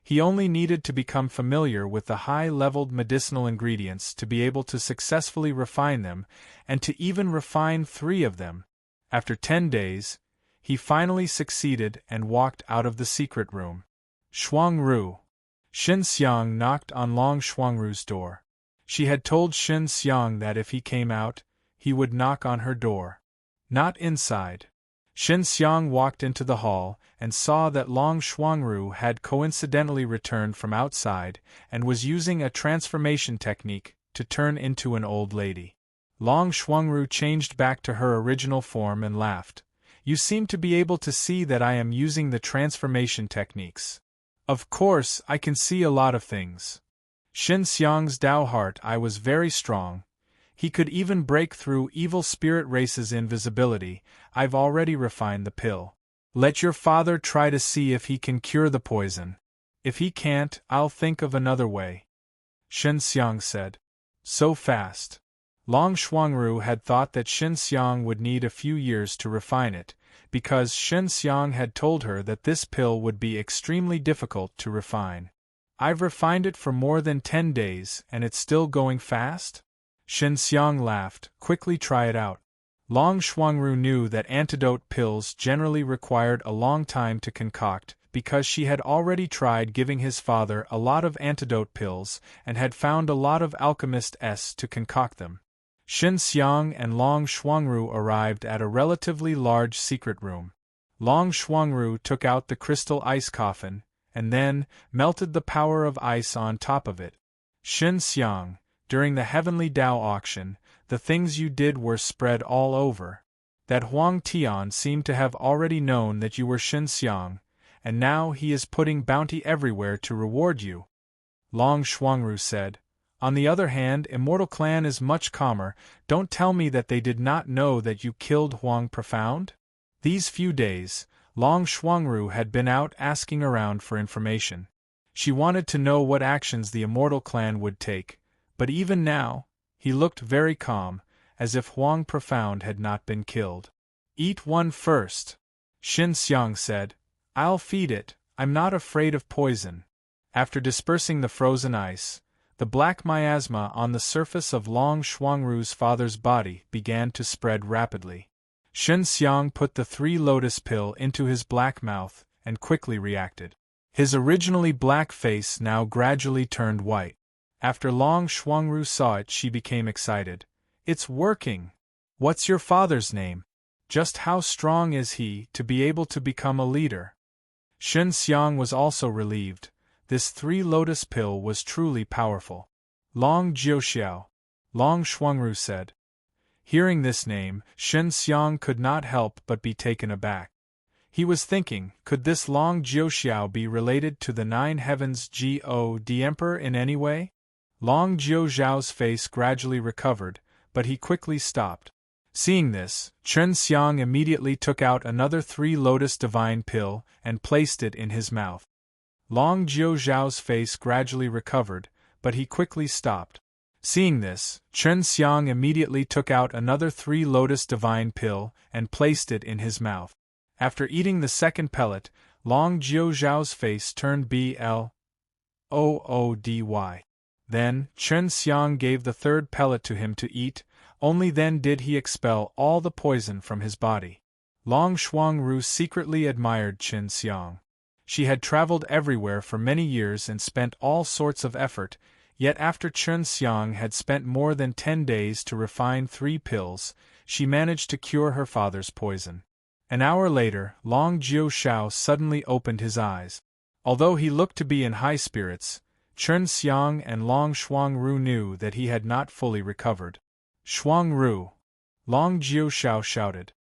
He only needed to become familiar with the high-leveled medicinal ingredients to be able to successfully refine them, and to even refine 3 of them. After 10 days, he finally succeeded and walked out of the secret room. Shuangru. Shen Xiang knocked on Long Shuangru's door. She had told Shen Xiang that if he came out, he would knock on her door. Not inside. Shen Xiang walked into the hall and saw that Long Shuangru had coincidentally returned from outside and was using a transformation technique to turn into an old lady. Long Shuangru changed back to her original form and laughed. You seem to be able to see that I am using the transformation techniques. Of course, I can see a lot of things. Shen Xiang's Dao heart eye was very strong. He could even break through evil spirit race's invisibility. I've already refined the pill. Let your father try to see if he can cure the poison. If he can't, I'll think of another way. Shen Xiang said. So fast. Long Shuangru had thought that Shen Xiang would need a few years to refine it, because Shen Xiang had told her that this pill would be extremely difficult to refine. I've refined it for more than 10 days and it's still going fast? Shen Xiang laughed. Quickly try it out. Long Shuangru knew that antidote pills generally required a long time to concoct, because she had already tried giving his father a lot of antidote pills and had found a lot of alchemists to concoct them. Shen Xiang and Long Shuangru arrived at a relatively large secret room. Long Shuangru took out the crystal ice coffin, and then melted the power of ice on top of it. Shen Xiang, during the Heavenly Dao auction, the things you did were spread all over. That Huang Tian seemed to have already known that you were Shen Xiang, and now he is putting bounty everywhere to reward you. Long Shuangru said. On the other hand, Immortal Clan is much calmer. Don't tell me that they did not know that you killed Huang Profound? These few days, Long Shuangru had been out asking around for information. She wanted to know what actions the Immortal Clan would take, but even now, he looked very calm, as if Huang Profound had not been killed. Eat one first, Shen Xiang said. I'll feed it, I'm not afraid of poison. After dispersing the frozen ice, the black miasma on the surface of Long Shuangru's father's body began to spread rapidly. Shen Xiang put the 3 lotus pill into his black mouth and quickly reacted. His originally black face now gradually turned white. After Long Shuangru saw it, she became excited. It's working! What's your father's name? Just how strong is he to be able to become a leader? Shen Xiang was also relieved. This 3 lotus pill was truly powerful. Long Jiuxiao, Long Shuangru said. Hearing this name, Shen Xiang could not help but be taken aback. He was thinking, could this Long Jiuxiao be related to the 9 heavens God Emperor in any way? Long Jiuxiao's face gradually recovered, but he quickly stopped. Seeing this, Shen Xiang immediately took out another 3 lotus divine pill and placed it in his mouth. Long Jiuxiao's face gradually recovered, but he quickly stopped. Seeing this, Shen Xiang immediately took out another 3 lotus divine pill and placed it in his mouth. After eating the second pellet, Long Jiuxiao's face turned bloody. Then, Shen Xiang gave the 3rd pellet to him to eat. Only then did he expel all the poison from his body. Long Shuangru secretly admired Shen Xiang. She had traveled everywhere for many years and spent all sorts of effort, Yet after Chen Xiang had spent more than 10 days to refine 3 pills, she managed to cure her father's poison. An hour later, Long Jiushao suddenly opened his eyes. Although he looked to be in high spirits, Chen Xiang and Long Shuangru knew that he had not fully recovered. Shuangru! Long Jiushao shouted.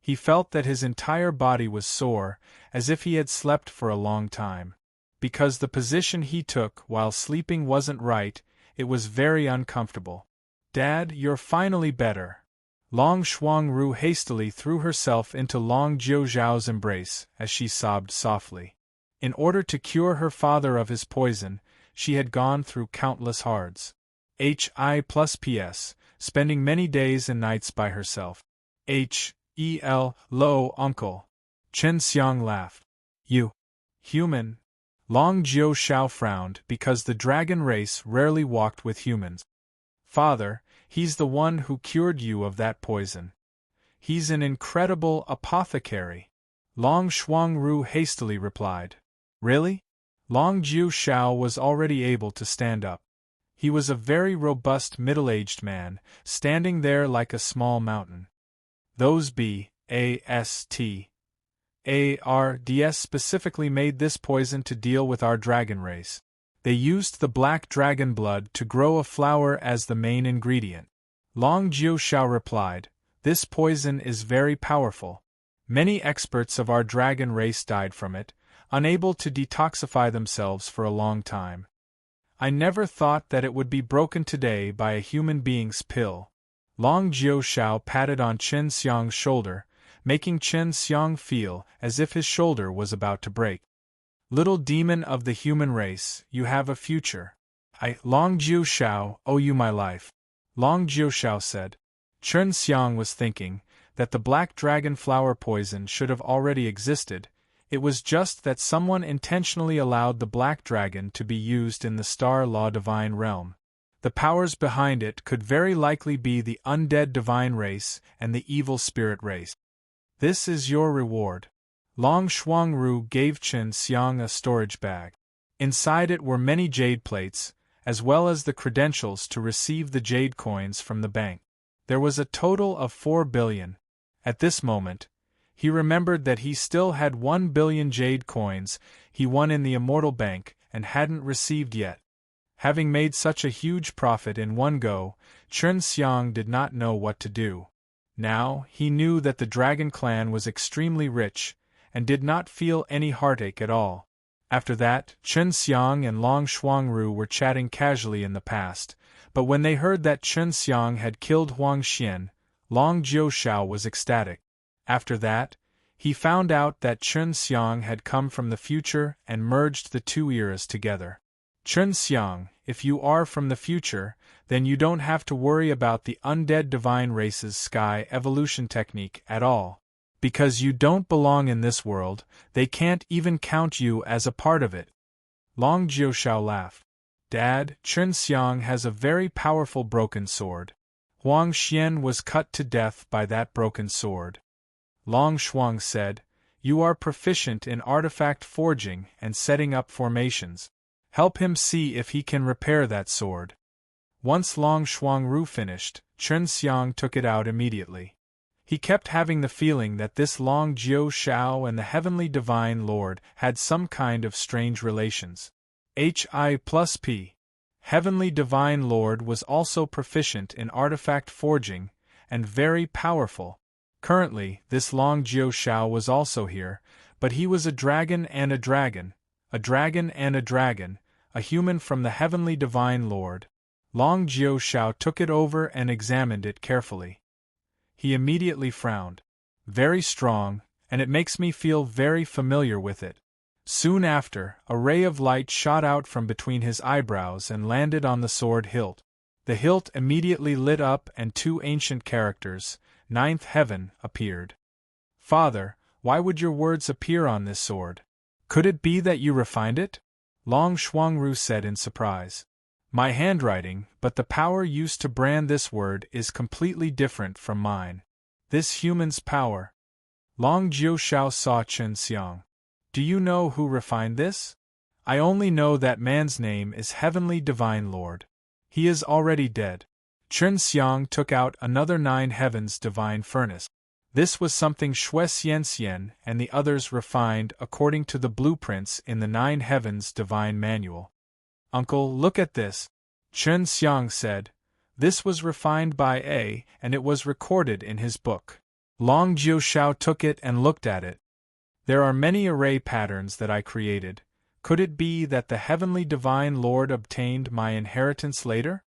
He felt that his entire body was sore, as if he had slept for a long time. Because the position he took while sleeping wasn't right, it was very uncomfortable. Dad, you're finally better. Long Shuangru hastily threw herself into Long Jiuzhao's embrace as she sobbed softly. In order to cure her father of his poison, she had gone through countless hards. H.I.P.S. Spending many days and nights by herself. H.E.L. Uncle. Chen Xiang laughed. You. Human. Long Jiushao frowned because the dragon race rarely walked with humans. Father, he's the one who cured you of that poison. He's an incredible apothecary. Long Shuangru hastily replied. Really? Long Jiushao was already able to stand up. He was a very robust middle-aged man, standing there like a small mountain. Those BASTARDS specifically made this poison to deal with our dragon race. They used the black dragon blood to grow a flower as the main ingredient. Long Jiushao replied, this poison is very powerful. Many experts of our dragon race died from it, unable to detoxify themselves for a long time. I never thought that it would be broken today by a human being's pill. Long Jiushao patted on Chen Xiang's shoulder, making Chen Xiang feel as if his shoulder was about to break. Little demon of the human race, you have a future. I, Long Jiushao, owe you my life. Long Jiushao said. Chen Xiang was thinking that the black dragon flower poison should have already existed. It was just that someone intentionally allowed the black dragon to be used in the Star Law Divine realm. The powers behind it could very likely be the undead divine race and the evil spirit race. This is your reward. Long Shuangru gave Chen Xiang a storage bag. Inside it were many jade plates, as well as the credentials to receive the jade coins from the bank. There was a total of 4 billion. At this moment, he remembered that he still had 1 billion jade coins he won in the Immortal Bank and hadn't received yet. Having made such a huge profit in one go, Chen Xiang did not know what to do. Now, he knew that the Dragon Clan was extremely rich, and did not feel any heartache at all. After that, Chen Xiang and Long Shuangru were chatting casually in the past, but when they heard that Chen Xiang had killed Huang Xian, Long Jiushao was ecstatic. After that, he found out that Chen Xiang had come from the future and merged the 2 eras together. Chen Xiang, if you are from the future, then you don't have to worry about the undead divine race's sky evolution technique at all. Because you don't belong in this world, they can't even count you as a part of it. Long Jiushao laughed. Dad, Chen Xiang has a very powerful broken sword. Huang Xian was cut to death by that broken sword. Long Shuang said, you are proficient in artifact forging and setting up formations. Help him see if he can repair that sword. Once Long Shuangru finished, Chen Xiang took it out immediately. He kept having the feeling that this Long Jiushao and the Heavenly Divine Lord had some kind of strange relations. H.I.P. Heavenly Divine Lord was also proficient in artifact forging, and very powerful. Currently, this Long Jiushao was also here, but he was a dragon and a dragon, a dragon and a dragon, a human from the Heavenly Divine Lord. Long Jiushao took it over and examined it carefully. He immediately frowned. Very strong, and it makes me feel very familiar with it. Soon after, a ray of light shot out from between his eyebrows and landed on the sword hilt. The hilt immediately lit up and 2 ancient characters, 9th Heaven, appeared. Father, why would your words appear on this sword? Could it be that you refined it? Long Shuangru said in surprise. My handwriting, but the power used to brand this word is completely different from mine. This human's power. Long Jiushao saw Chen Xiang. Do you know who refined this? I only know that man's name is Heavenly Divine Lord. He is already dead. Chen Xiang took out another 9 heavens divine furnace. This was something Shui Xian and the others refined according to the blueprints in the 9 heavens divine manual. Uncle, look at this, Chen Xiang said. This was refined by A, and it was recorded in his book. Long Jiushao took it and looked at it. There are many array patterns that I created. Could it be that the Heavenly Divine Lord obtained my inheritance later?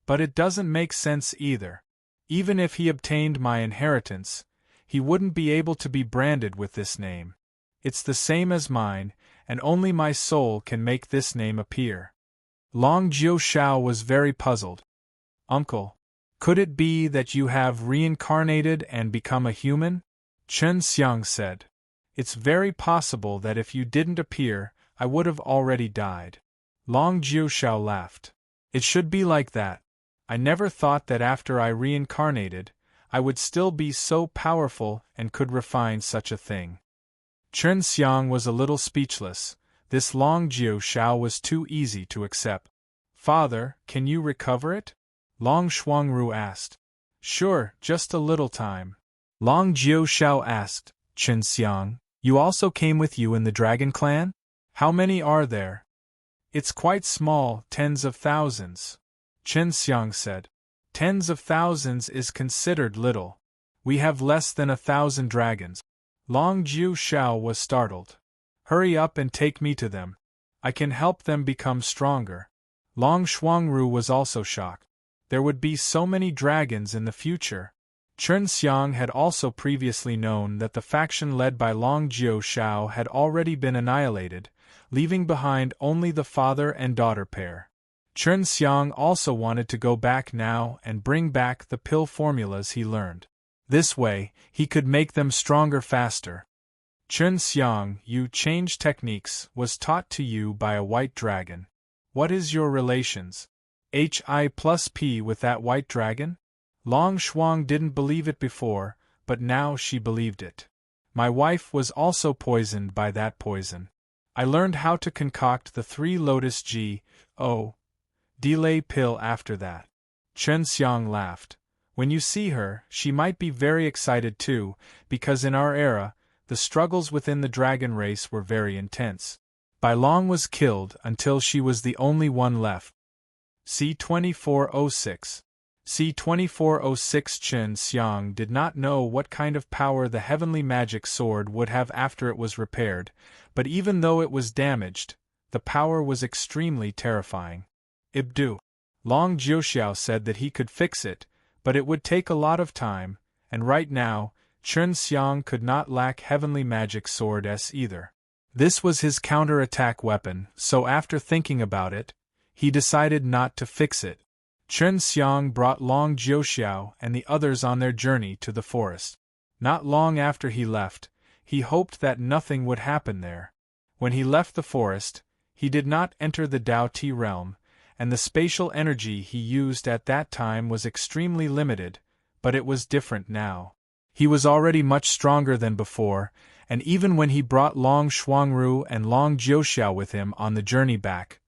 But it doesn't make sense either. Even if he obtained my inheritance, he wouldn't be able to be branded with this name. It's the same as mine, and only my soul can make this name appear. Long Jiushao was very puzzled. Uncle, could it be that you have reincarnated and become a human? Chen Xiang said. It's very possible that if you didn't appear, I would have already died. Long Jiushao laughed. It should be like that. I never thought that after I reincarnated, I would still be so powerful and could refine such a thing. Chen Xiang was a little speechless. This Long Jiushao was too easy to accept. Father, can you recover it? Long Shuangru asked. Sure, just a little time. Long Jiushao asked, Chen Xiang, you also came with you in the dragon clan? How many are there? It's quite small, tens of thousands. Chen Xiang said. Tens of thousands is considered little. We have less than 1,000 dragons. Long Jiushao was startled. Hurry up and take me to them. I can help them become stronger. Long Shuangru was also shocked. There would be so many dragons in the future. Chen Xiang had also previously known that the faction led by Long Jiushao had already been annihilated, leaving behind only the father and daughter pair. Chen Xiang also wanted to go back now and bring back the pill formulas he learned. This way, he could make them stronger faster. Chen Xiang, you change techniques was taught to you by a white dragon. What is your relations? Hi+P with that white dragon? Long Shuang didn't believe it before, but now she believed it. My wife was also poisoned by that poison. I learned how to concoct the 3 lotus G.O. delay pill after that. Chen Xiang laughed. When you see her, she might be very excited too, because in our era, the struggles within the dragon race were very intense. Bai Long was killed until she was the only one left. C-2406. C-2406 Chen Xiang did not know what kind of power the heavenly magic sword would have after it was repaired, but even though it was damaged, the power was extremely terrifying. Ibdu. Long Jiushao said that he could fix it, but it would take a lot of time, and right now, Chen Xiang could not lack heavenly magic sword either. This was his counter-attack weapon, so after thinking about it, he decided not to fix it. Chen Xiang brought Long Jiushao and the others on their journey to the forest. Not long after he left, he hoped that nothing would happen there. When he left the forest, he did not enter the Dao Ti realm, and the spatial energy he used at that time was extremely limited, but it was different now. He was already much stronger than before, and even when he brought Long Shuangru and Long Jiushao with him on the journey back,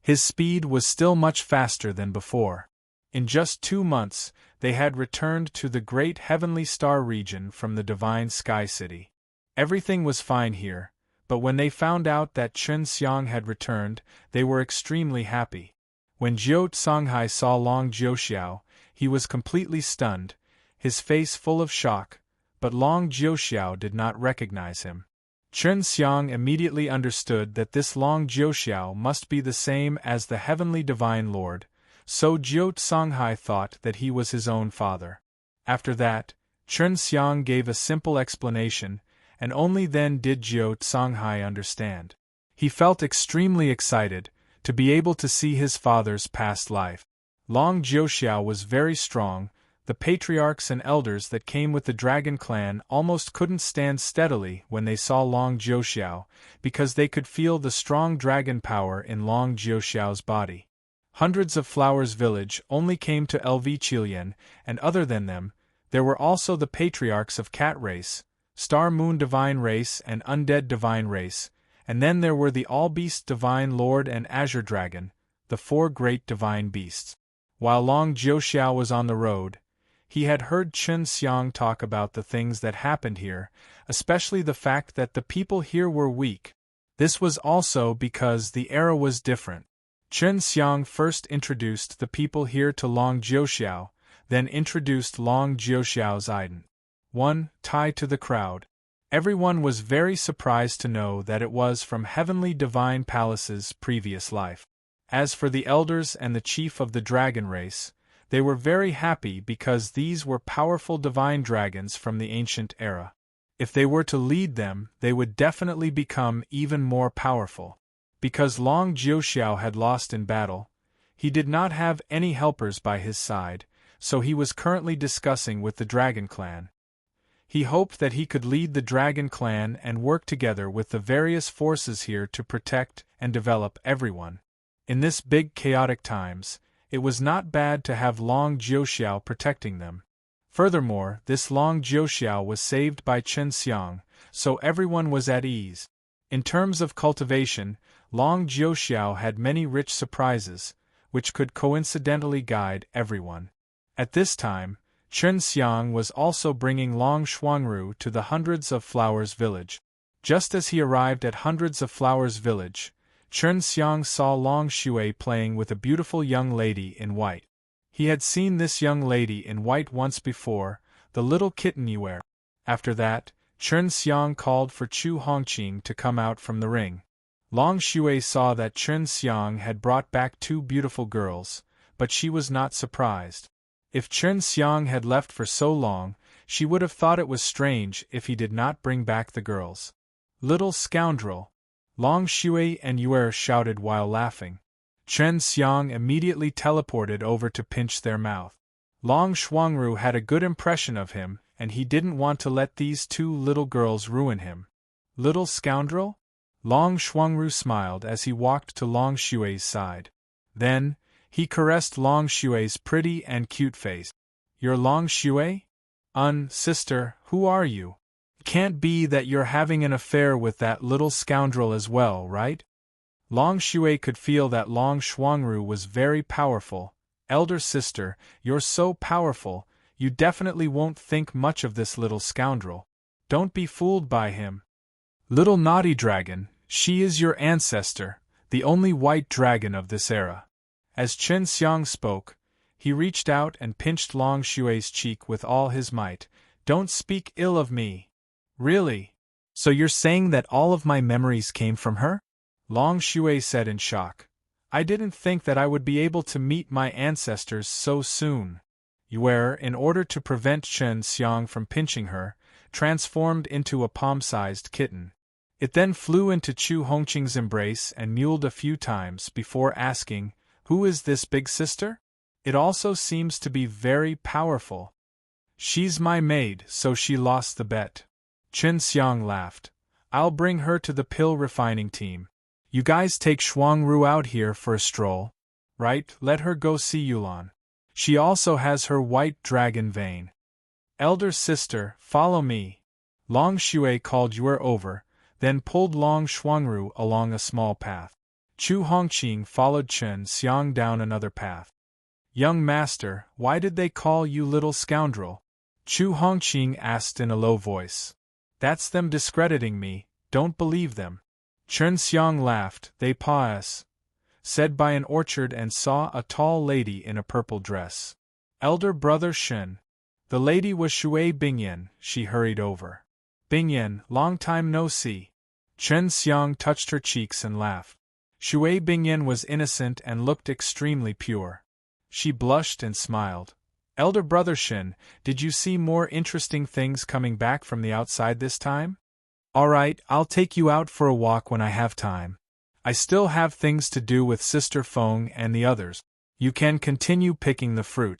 his speed was still much faster than before. In just 2 months, they had returned to the great heavenly star region from the divine sky city. Everything was fine here, but when they found out that Chen Xiang had returned, they were extremely happy. When Jiu Songhai saw Long Jiushao, he was completely stunned, his face full of shock, but Long Jiushao did not recognize him. Chen Xiang immediately understood that this Long Jiushao must be the same as the Heavenly Divine Lord, so Jiu Songhai thought that he was his own father. After that, Chen Xiang gave a simple explanation, and only then did Jiu Songhai understand. He felt extremely excited to be able to see his father's past life. Long Jiushao was very strong. The patriarchs and elders that came with the dragon clan almost couldn't stand steadily when they saw Long Jiushao, because they could feel the strong dragon power in Long Jiushao's body. Hundreds of Flowers Village only came to LV Qilian, and other than them, there were also the patriarchs of Cat Race, Star Moon Divine Race and Undead Divine Race, and then there were the all-beast divine lord and azure dragon, the 4 great divine beasts. While Long Jiuxiao was on the road, he had heard Chen Xiang talk about the things that happened here, especially the fact that the people here were weak. This was also because the era was different. Chen Xiang first introduced the people here to Long Jiuxiao, then introduced Long Jiuxiao's Iden. 1. Tie to the crowd. Everyone was very surprised to know that it was from Heavenly Divine Palace's previous life. As for the elders and the chief of the dragon race, they were very happy because these were powerful divine dragons from the ancient era. If they were to lead them, they would definitely become even more powerful. Because Long Jiuxiao had lost in battle, he did not have any helpers by his side, so he was currently discussing with the Dragon Clan. He hoped that he could lead the Dragon Clan and work together with the various forces here to protect and develop everyone. In this big chaotic times, it was not bad to have Long Jiuxiao protecting them. Furthermore, this Long Jiuxiao was saved by Chen Xiang, so everyone was at ease. In terms of cultivation, Long Jiuxiao had many rich surprises, which could coincidentally guide everyone. At this time, Chen Xiang was also bringing Long Shuangru to the Hundreds of Flowers village. Just as he arrived at Hundreds of Flowers village, Chen Xiang saw Long Shui playing with a beautiful young lady in white. He had seen this young lady in white once before, the little kitten Yuer. After that, Chen Xiang called for Chu Hongqing to come out from the ring. Long Shui saw that Chen Xiang had brought back 2 beautiful girls, but she was not surprised. If Chen Xiang had left for so long, she would have thought it was strange if he did not bring back the girls. Little scoundrel! Long Shui and Yuer shouted while laughing. Chen Xiang immediately teleported over to pinch their mouth. Long Shuangru had a good impression of him, and he didn't want to let these 2 little girls ruin him. Little scoundrel? Long Shuangru smiled as he walked to Long Shui's side. Then, he caressed Long Shui's pretty and cute face. You're Long Shui? Sister, who are you? Can't be that you're having an affair with that little scoundrel as well, right? Long Shui could feel that Long Shuangru was very powerful. Elder sister, you're so powerful, you definitely won't think much of this little scoundrel. Don't be fooled by him. Little naughty dragon, she is your ancestor, the only white dragon of this era. As Chen Xiang spoke, he reached out and pinched Long Shui's cheek with all his might. Don't speak ill of me. Really? So you're saying that all of my memories came from her? Long Shui said in shock. I didn't think that I would be able to meet my ancestors so soon. Yuer, in order to prevent Chen Xiang from pinching her, transformed into a palm-sized kitten. It then flew into Chu Hongqing's embrace and mewled a few times before asking, "Who is this big sister? It also seems to be very powerful." She's my maid, so she lost the bet. Chen Xiang laughed. I'll bring her to the pill refining team. You guys take Shuangru out here for a stroll. Right, let her go see Yulan. She also has her white dragon vein. Elder sister, follow me. Long Shui called Yuer over, then pulled Long Shuangru along a small path. Chu Hongqing followed Chen Xiang down another path. Young master, why did they call you little scoundrel? Chu Hongqing asked in a low voice. That's them discrediting me, don't believe them. Chen Xiang laughed. They pass. Said by an orchard and saw a tall lady in a purple dress. Elder brother Shen. The lady was Shui Bingyan. She hurried over. Bingyan, long time no see. Chen Xiang touched her cheeks and laughed. Shui Bingyan was innocent and looked extremely pure. She blushed and smiled. Elder brother Shen, did you see more interesting things coming back from the outside this time? All right, I'll take you out for a walk when I have time. I still have things to do with Sister Feng and the others. You can continue picking the fruit.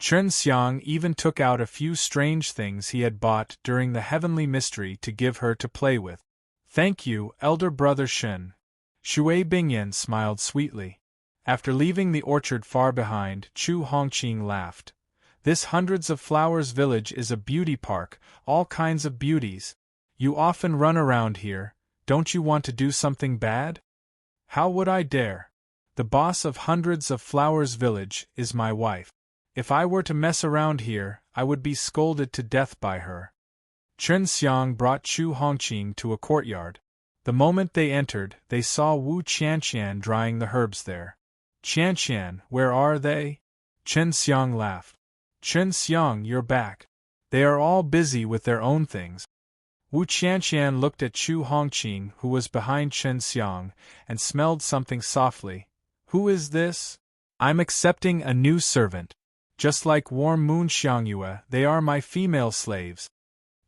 Chen Xiang even took out a few strange things he had bought during the heavenly mystery to give her to play with. Thank you, elder brother Shen. Shui Bingyan smiled sweetly. After leaving the orchard far behind, Chu Hongqing laughed. This Hundreds of Flowers village is a beauty park, all kinds of beauties. You often run around here, Don't you want to do something bad? How would I dare? The boss of hundreds of flowers village is my wife. If I were to mess around here, I would be scolded to death by her. Chen Xiang brought Chu Hongqing to a courtyard. The moment they entered, they saw Wu Qianqian drying the herbs there. Qianqian, where are they? Chen Xiang laughed. Chen Xiang, you're back. They are all busy with their own things. Wu Qianqian looked at Chu Hongqing, who was behind Chen Xiang, and smelled something softly. Who is this? I'm accepting a new servant. Just like Warm Moon Xiangyue, they are my female slaves.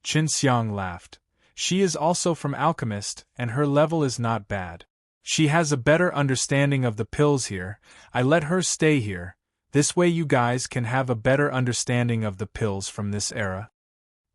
Chen Xiang laughed. She is also from Alchemist, and her level is not bad. She has a better understanding of the pills here. I let her stay here. This way you guys can have a better understanding of the pills from this era.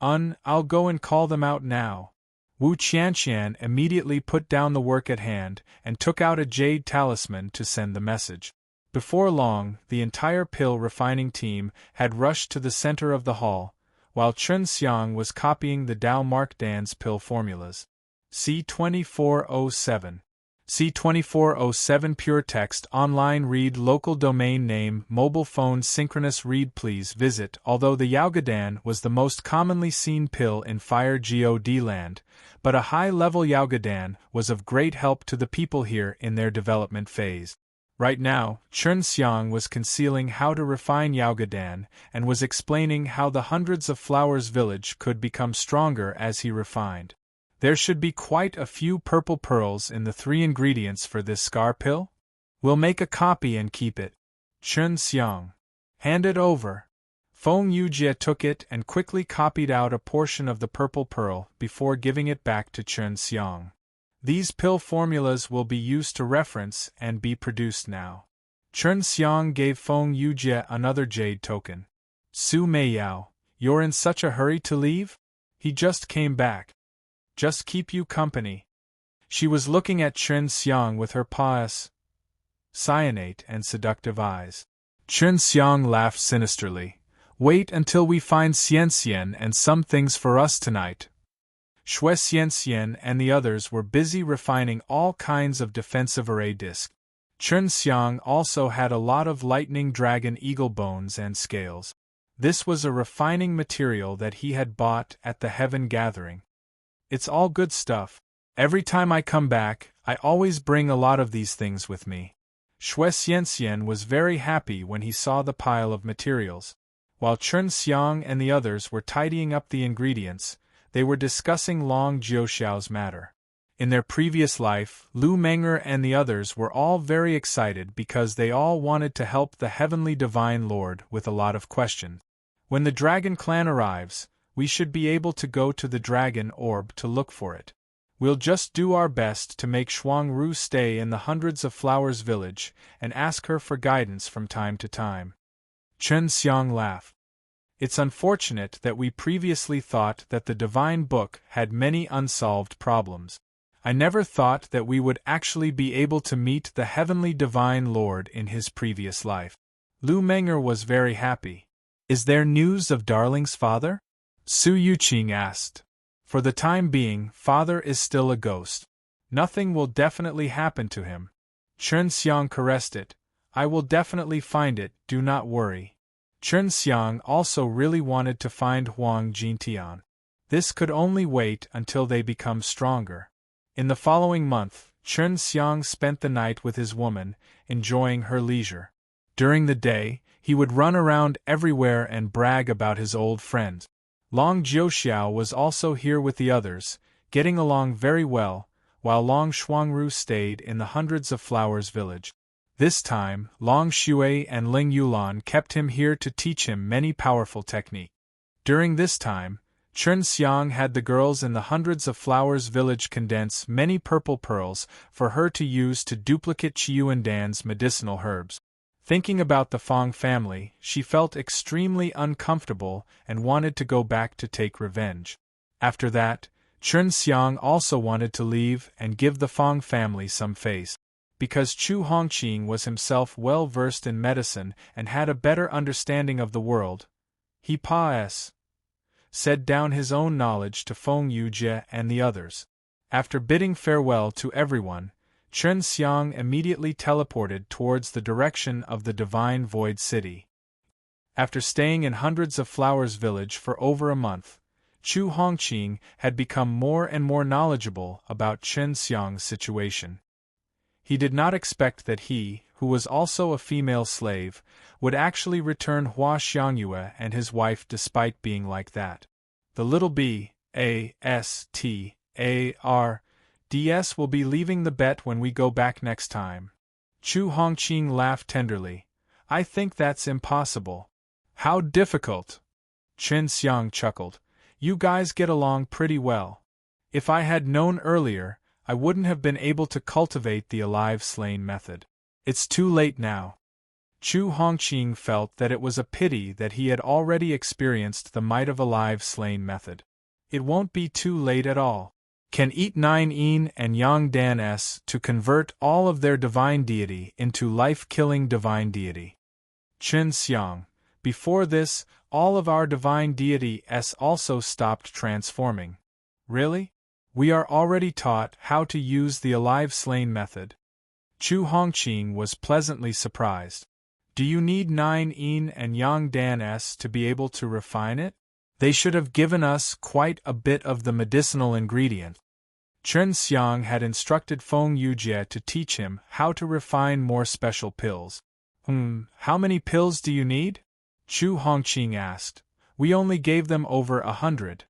I'll go and call them out now. Wu Qianqian immediately put down the work at hand and took out a jade talisman to send the message. Before long, the entire pill refining team had rushed to the center of the hall, while Chen Xiang was copying the Dao Mark Dan's pill formulas. C2407. C2407 Pure Text Online Read Local Domain Name Mobile Phone Synchronous Read Please visit. Although the Yaogadan was the most commonly seen pill in Fire God land, but a high-level Yaogadan was of great help to the people here in their development phase. Right now, Chen Xiang was concealing how to refine Yaogadan and was explaining how the hundreds of flowers village could become stronger as he refined. There should be quite a few purple pearls in the 3 ingredients for this scar pill. We'll make a copy and keep it. Chen Xiang. Hand it over. Feng Yujie took it and quickly copied out a portion of the purple pearl before giving it back to Chen Xiang. These pill formulas will be used to reference and be produced now. Chen Xiang gave Feng Yujie another jade token. Su Meiyao, you're in such a hurry to leave? He just came back. Just keep you company. She was looking at Chen Xiang with her pious, cyanate and seductive eyes. Chen Xiang laughed sinisterly. Wait until we find Xianxian and some things for us tonight. Shui Xianxian and the others were busy refining all kinds of defensive array discs. Chen Xiang also had a lot of lightning dragon eagle bones and scales. This was a refining material that he had bought at the Heaven Gathering. It's all good stuff. Every time I come back, I always bring a lot of these things with me. Shui Xianxian was very happy when he saw the pile of materials. While Chen Xiang and the others were tidying up the ingredients, they were discussing Long Jiuxiao's matter. In their previous life, Lu Menger and the others were all very excited because they all wanted to help the Heavenly Divine Lord with a lot of questions. When the Dragon Clan arrives, we should be able to go to the Dragon Orb to look for it. We'll just do our best to make Shuangru stay in the Hundreds of Flowers village and ask her for guidance from time to time. Chen Xiang laughed. It's unfortunate that we previously thought that the Divine Book had many unsolved problems. I never thought that we would actually be able to meet the Heavenly Divine Lord in his previous life. Lu Menger was very happy. Is there news of Darling's father? Su Yuqing asked. For the time being, father is still a ghost. Nothing will definitely happen to him. Chen Xiang caressed it. I will definitely find it, do not worry. Chen Xiang also really wanted to find Huang Jintian. This could only wait until they become stronger. In the following month, Chen Xiang spent the night with his woman, enjoying her leisure. During the day, he would run around everywhere and brag about his old friends. Long Jiuxiao was also here with the others, getting along very well, while Long Shuangru stayed in the Hundreds of Flowers village. This time, Long Shui and Ling Yulan kept him here to teach him many powerful techniques. During this time, Chen Xiang had the girls in the Hundreds of Flowers village condense many purple pearls for her to use to duplicate Qiuandan's medicinal herbs. Thinking about the Fong family, she felt extremely uncomfortable and wanted to go back to take revenge. After that, Chen Xiang also wanted to leave and give the Fong family some face. Because Chu Hongqing was himself well versed in medicine and had a better understanding of the world, he said down his own knowledge to Feng Yujie and the others. After bidding farewell to everyone, Chen Xiang immediately teleported towards the direction of the Divine Void City. After staying in Hundreds of Flowers Village for over a month, Chu Hongqing had become more and more knowledgeable about Chen Xiang's situation. He did not expect that he, who was also a female slave, would actually return Hua Xiangyue and his wife despite being like that. The little BASTARDS will be leaving the bet when we go back next time. Chu Hongqing laughed tenderly. I think that's impossible. How difficult! Chen Xiang chuckled. You guys get along pretty well. If I had known earlier, I wouldn't have been able to cultivate the alive-slain method. It's too late now. Chu Hongqing felt that it was a pity that he had already experienced the might of alive-slain method. It won't be too late at all. Can eat 9 yin and yang dan s to convert all of their divine deity into life-killing divine deity. Chen Xiang, before this, all of our divine deity s also stopped transforming. Really? We are already taught how to use the alive-slain method. Chu Hongqing was pleasantly surprised. Do you need 9 yin and yang dan s to be able to refine it? They should have given us quite a bit of the medicinal ingredient. Chen Xiang had instructed Feng Yujie to teach him how to refine more special pills. How many pills do you need? Chu Hongqing asked. We only gave them over 100.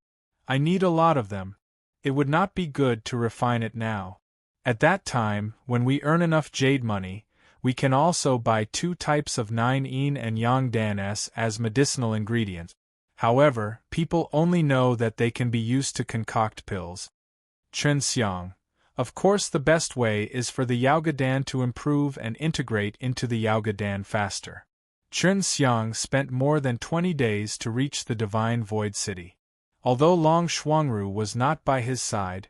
I need a lot of them. It would not be good to refine it now. At that time, when we earn enough jade money, we can also buy 2 types of 9 yin and yang dan s as medicinal ingredients. However, people only know that they can be used to concoct pills. Chen Xiang. Of course the best way is for the Yaogadan to improve and integrate into the Yaogadan faster. Chen Xiang spent more than 20 days to reach the Divine Void City. Although Long Shuangru was not by his side,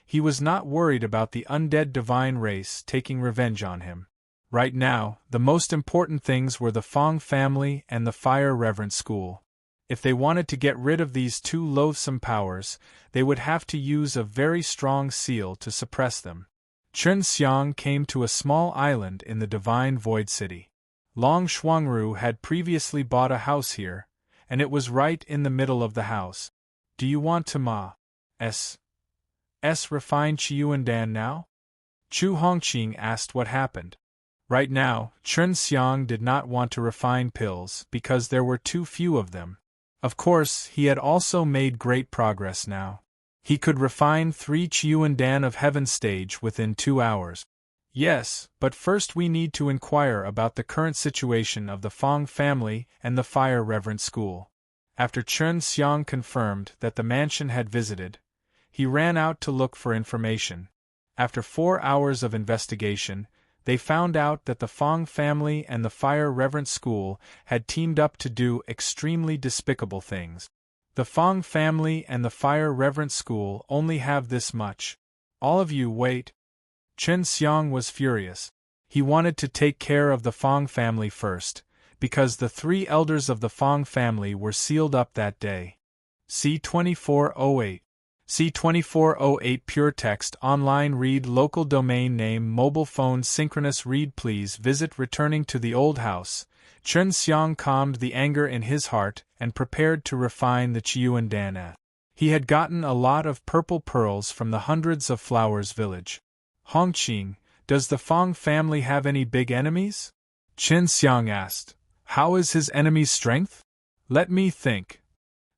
he was not worried about the undead divine race taking revenge on him. Right now, the most important things were the Fong family and the Fire Reverent School. If they wanted to get rid of these 2 loathsome powers, they would have to use a very strong seal to suppress them. Chen Xiang came to a small island in the Divine Void City. Long Shuangru had previously bought a house here, and it was right in the middle of the house. Do you want to refine Qiyuandan now? Chu Hongqing asked what happened. Right now, Chen Xiang did not want to refine pills because there were too few of them. Of course, he had also made great progress now. He could refine 3 Qiyuandan of Heaven stage within 2 hours. Yes, but first we need to inquire about the current situation of the Fong family and the Fire Reverent School. After Chen Xiang confirmed that the mansion had visited, he ran out to look for information. After 4 hours of investigation, they found out that the Fong family and the Fire Reverent School had teamed up to do extremely despicable things. The Fong family and the Fire Reverent School only have this much. All of you wait. Chen Xiang was furious. He wanted to take care of the Fong family first, because the 3 elders of the Fong family were sealed up that day. C2408. C2408 Pure Text Online Read Local Domain Name Mobile Phone Synchronous Read Please visit Returning to the Old House. Chen Xiang calmed the anger in his heart and prepared to refine the Qiyuandan. He had gotten a lot of purple pearls from the Hundreds of Flowers village. Hongqing, does the Fong family have any big enemies? Chen Xiang asked. How is his enemy's strength? Let me think.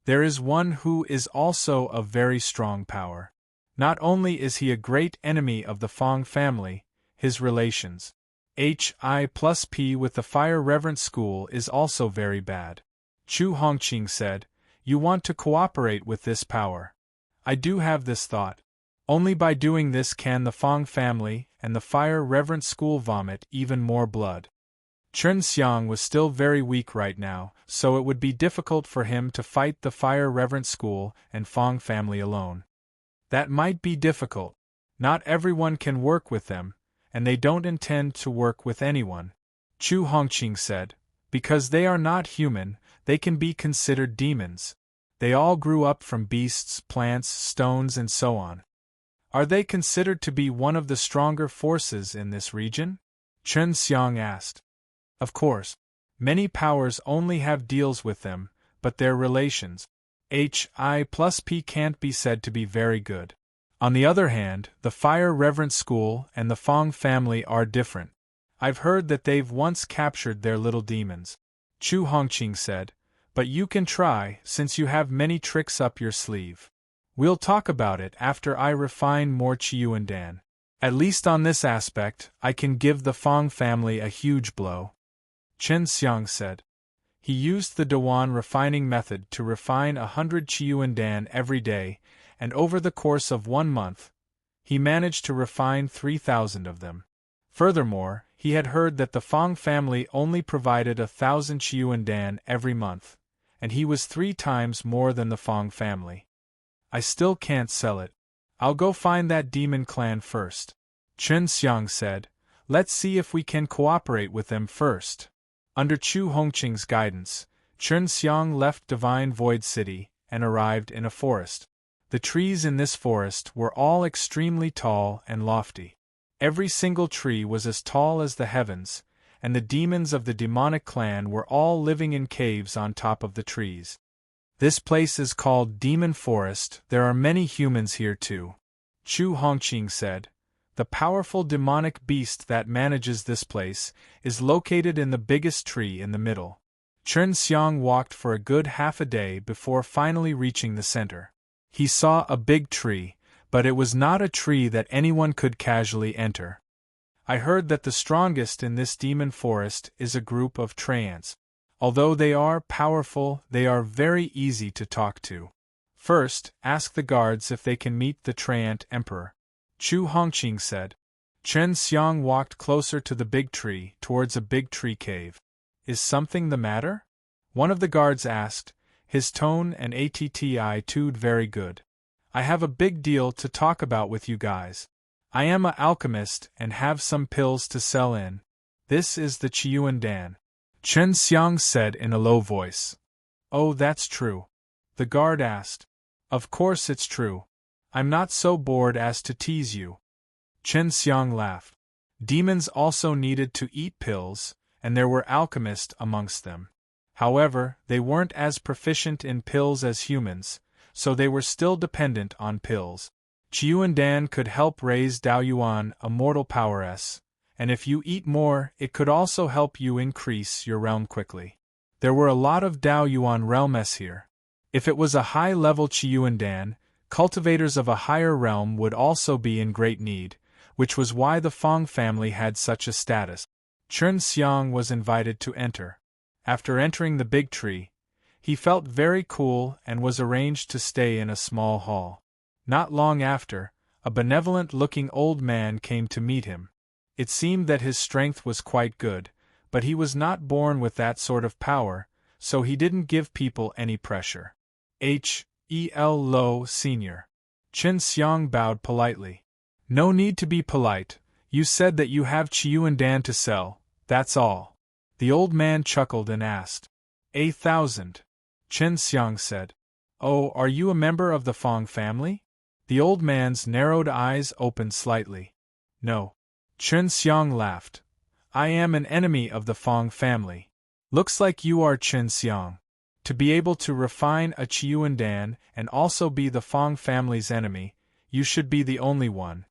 There is one who is also of very strong power. Not only is he a great enemy of the Fong family, his relations, HI+P with the Fire Reverent School is also very bad. Chu Hongqing said, You want to cooperate with this power. I do have this thought. Only by doing this can the Fong family and the Fire Reverent School vomit even more blood. Chen Xiang was still very weak right now, so it would be difficult for him to fight the Fire Reverent School and Fong family alone. That might be difficult. Not everyone can work with them, and they don't intend to work with anyone. Chu Hongqing said, Because they are not human, they can be considered demons. They all grew up from beasts, plants, stones and so on. Are they considered to be one of the stronger forces in this region? Chen Xiang asked. Of course. Many powers only have deals with them, but their relations, Hi+P, can't be said to be very good. On the other hand, the Fire Reverent School and the Fong family are different. I've heard that they've once captured their little demons, Chu Hongqing said, but you can try since you have many tricks up your sleeve. We'll talk about it after I refine more Qiuandan. At least on this aspect, I can give the Fong family a huge blow. Chen Xiang said. He used the Dewan refining method to refine 100 Qiuandan every day, and over the course of 1 month, he managed to refine 3,000 of them. Furthermore, he had heard that the Fong family only provided 1,000 Qiuandan every month, and he was 3 times more than the Fong family. I still can't sell it. I'll go find that demon clan first. Chen Xiang said, let's see if we can cooperate with them first. Under Chu Hongqing's guidance, Chen Xiang left Divine Void City and arrived in a forest. The trees in this forest were all extremely tall and lofty. Every single tree was as tall as the heavens, and the demons of the demonic clan were all living in caves on top of the trees. This place is called Demon Forest. There are many humans here too. Chu Hongqing said. The powerful demonic beast that manages this place is located in the biggest tree in the middle. Chen Xiang walked for a good half a day before finally reaching the center. He saw a big tree, but it was not a tree that anyone could casually enter. I heard that the strongest in this demon forest is a group of Treants. Although they are powerful, they are very easy to talk to. First, ask the guards if they can meet the Treant Emperor. Chu Hongqing said. Chen Xiang walked closer to the big tree, towards a big tree cave. Is something the matter? One of the guards asked, his tone and attitude very good. I have a big deal to talk about with you guys. I am an alchemist and have some pills to sell in. This is the Qiuandan. Chen Xiang said in a low voice. Oh, that's true. The guard asked. Of course it's true. I'm not so bored as to tease you. Chen Xiang laughed. Demons also needed to eat pills, and there were alchemists amongst them. However, they weren't as proficient in pills as humans, so they were still dependent on pills. Qiuandan could help raise Daoyuan a mortal power S, and if you eat more, it could also help you increase your realm quickly. There were a lot of Daoyuan realm S here. If it was a high-level Qiuandan, cultivators of a higher realm would also be in great need, which was why the Fong family had such a status. Chen Xiang was invited to enter. After entering the big tree, he felt very cool and was arranged to stay in a small hall. Not long after, a benevolent-looking old man came to meet him. It seemed that his strength was quite good, but he was not born with that sort of power, so he didn't give people any pressure. H.E.L. Lo, Sr. Chen Xiang bowed politely. No need to be polite, you said that you have Qiuandan to sell, that's all. The old man chuckled and asked. 1,000. Chen Xiang said. Oh, are you a member of the Fong family? The old man's narrowed eyes opened slightly. No. Chen Xiang laughed. I am an enemy of the Fong family. Looks like you are Chen Xiang. To be able to refine a Qiuandan and also be the Fong family's enemy, you should be the only one.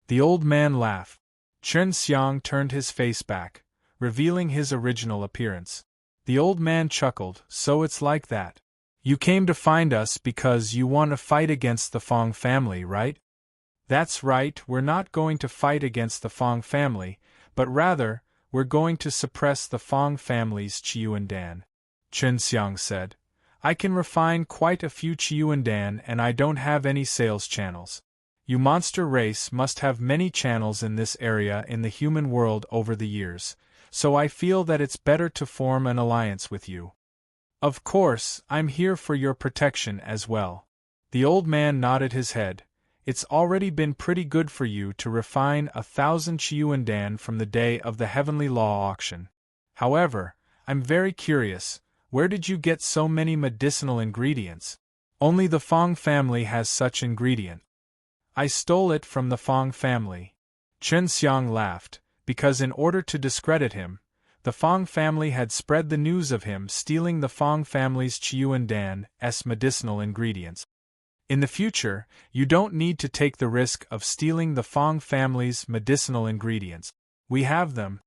The old man laughed. Chen Xiang turned his face back, revealing his original appearance. The old man chuckled, so it's like that. You came to find us because you want to fight against the Fong family, right? That's right, we're not going to fight against the Fong family, but rather, we're going to suppress the Fong family's Qiuandan. Chen Xiang said. I can refine quite a few Qiuandan and I don't have any sales channels. You monster race must have many channels in this area in the human world over the years, so I feel that it's better to form an alliance with you. Of course, I'm here for your protection as well. The old man nodded his head. It's already been pretty good for you to refine 1,000 Qiuandan from the day of the Heavenly Law auction. However, I'm very curious, where did you get so many medicinal ingredients? Only the Fong family has such ingredient. I stole it from the Fong family. Chen Xiang laughed, because in order to discredit him, the Fong family had spread the news of him stealing the Fong family's Qiuandan's medicinal ingredients. In the future, you don't need to take the risk of stealing the Fong family's medicinal ingredients. We have them.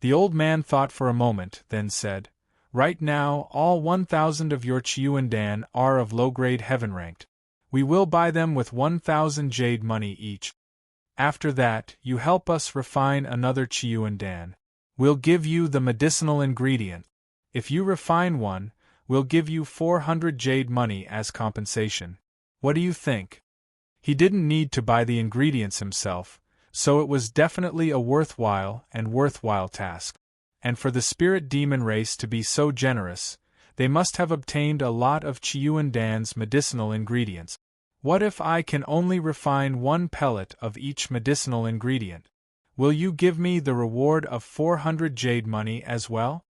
The old man thought for a moment, then said, Right now, all 1,000 of your Qiuandan are of low-grade heaven-ranked. We will buy them with 1,000 jade money each. After that, you help us refine another Qiuandan. We'll give you the medicinal ingredient. If you refine one, we'll give you 400 jade money as compensation. What do you think? He didn't need to buy the ingredients himself, so it was definitely a worthwhile task. And for the spirit demon race to be so generous, they must have obtained a lot of Qiuandan's medicinal ingredients. What if I can only refine 1 pellet of each medicinal ingredient? Will you give me the reward of 400 jade money as well?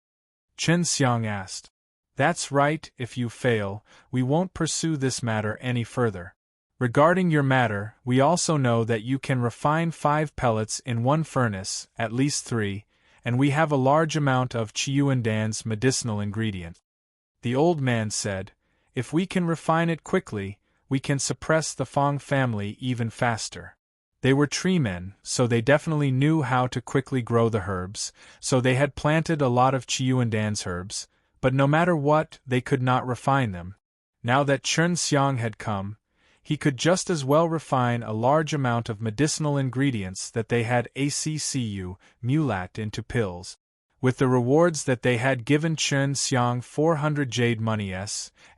Chen Xiang asked. That's right, if you fail, we won't pursue this matter any further. Regarding your matter, we also know that you can refine 5 pellets in 1 furnace, at least 3, and we have a large amount of Qiuandan's medicinal ingredient. The old man said, If we can refine it quickly, we can suppress the Fong family even faster. They were tree men, so they definitely knew how to quickly grow the herbs, so they had planted a lot of Qiuandan's herbs, but no matter what, they could not refine them. Now that Chen Xiang had come, he could just as well refine a large amount of medicinal ingredients that they had mulat into pills. With the rewards that they had given Chen Xiang 400 jade money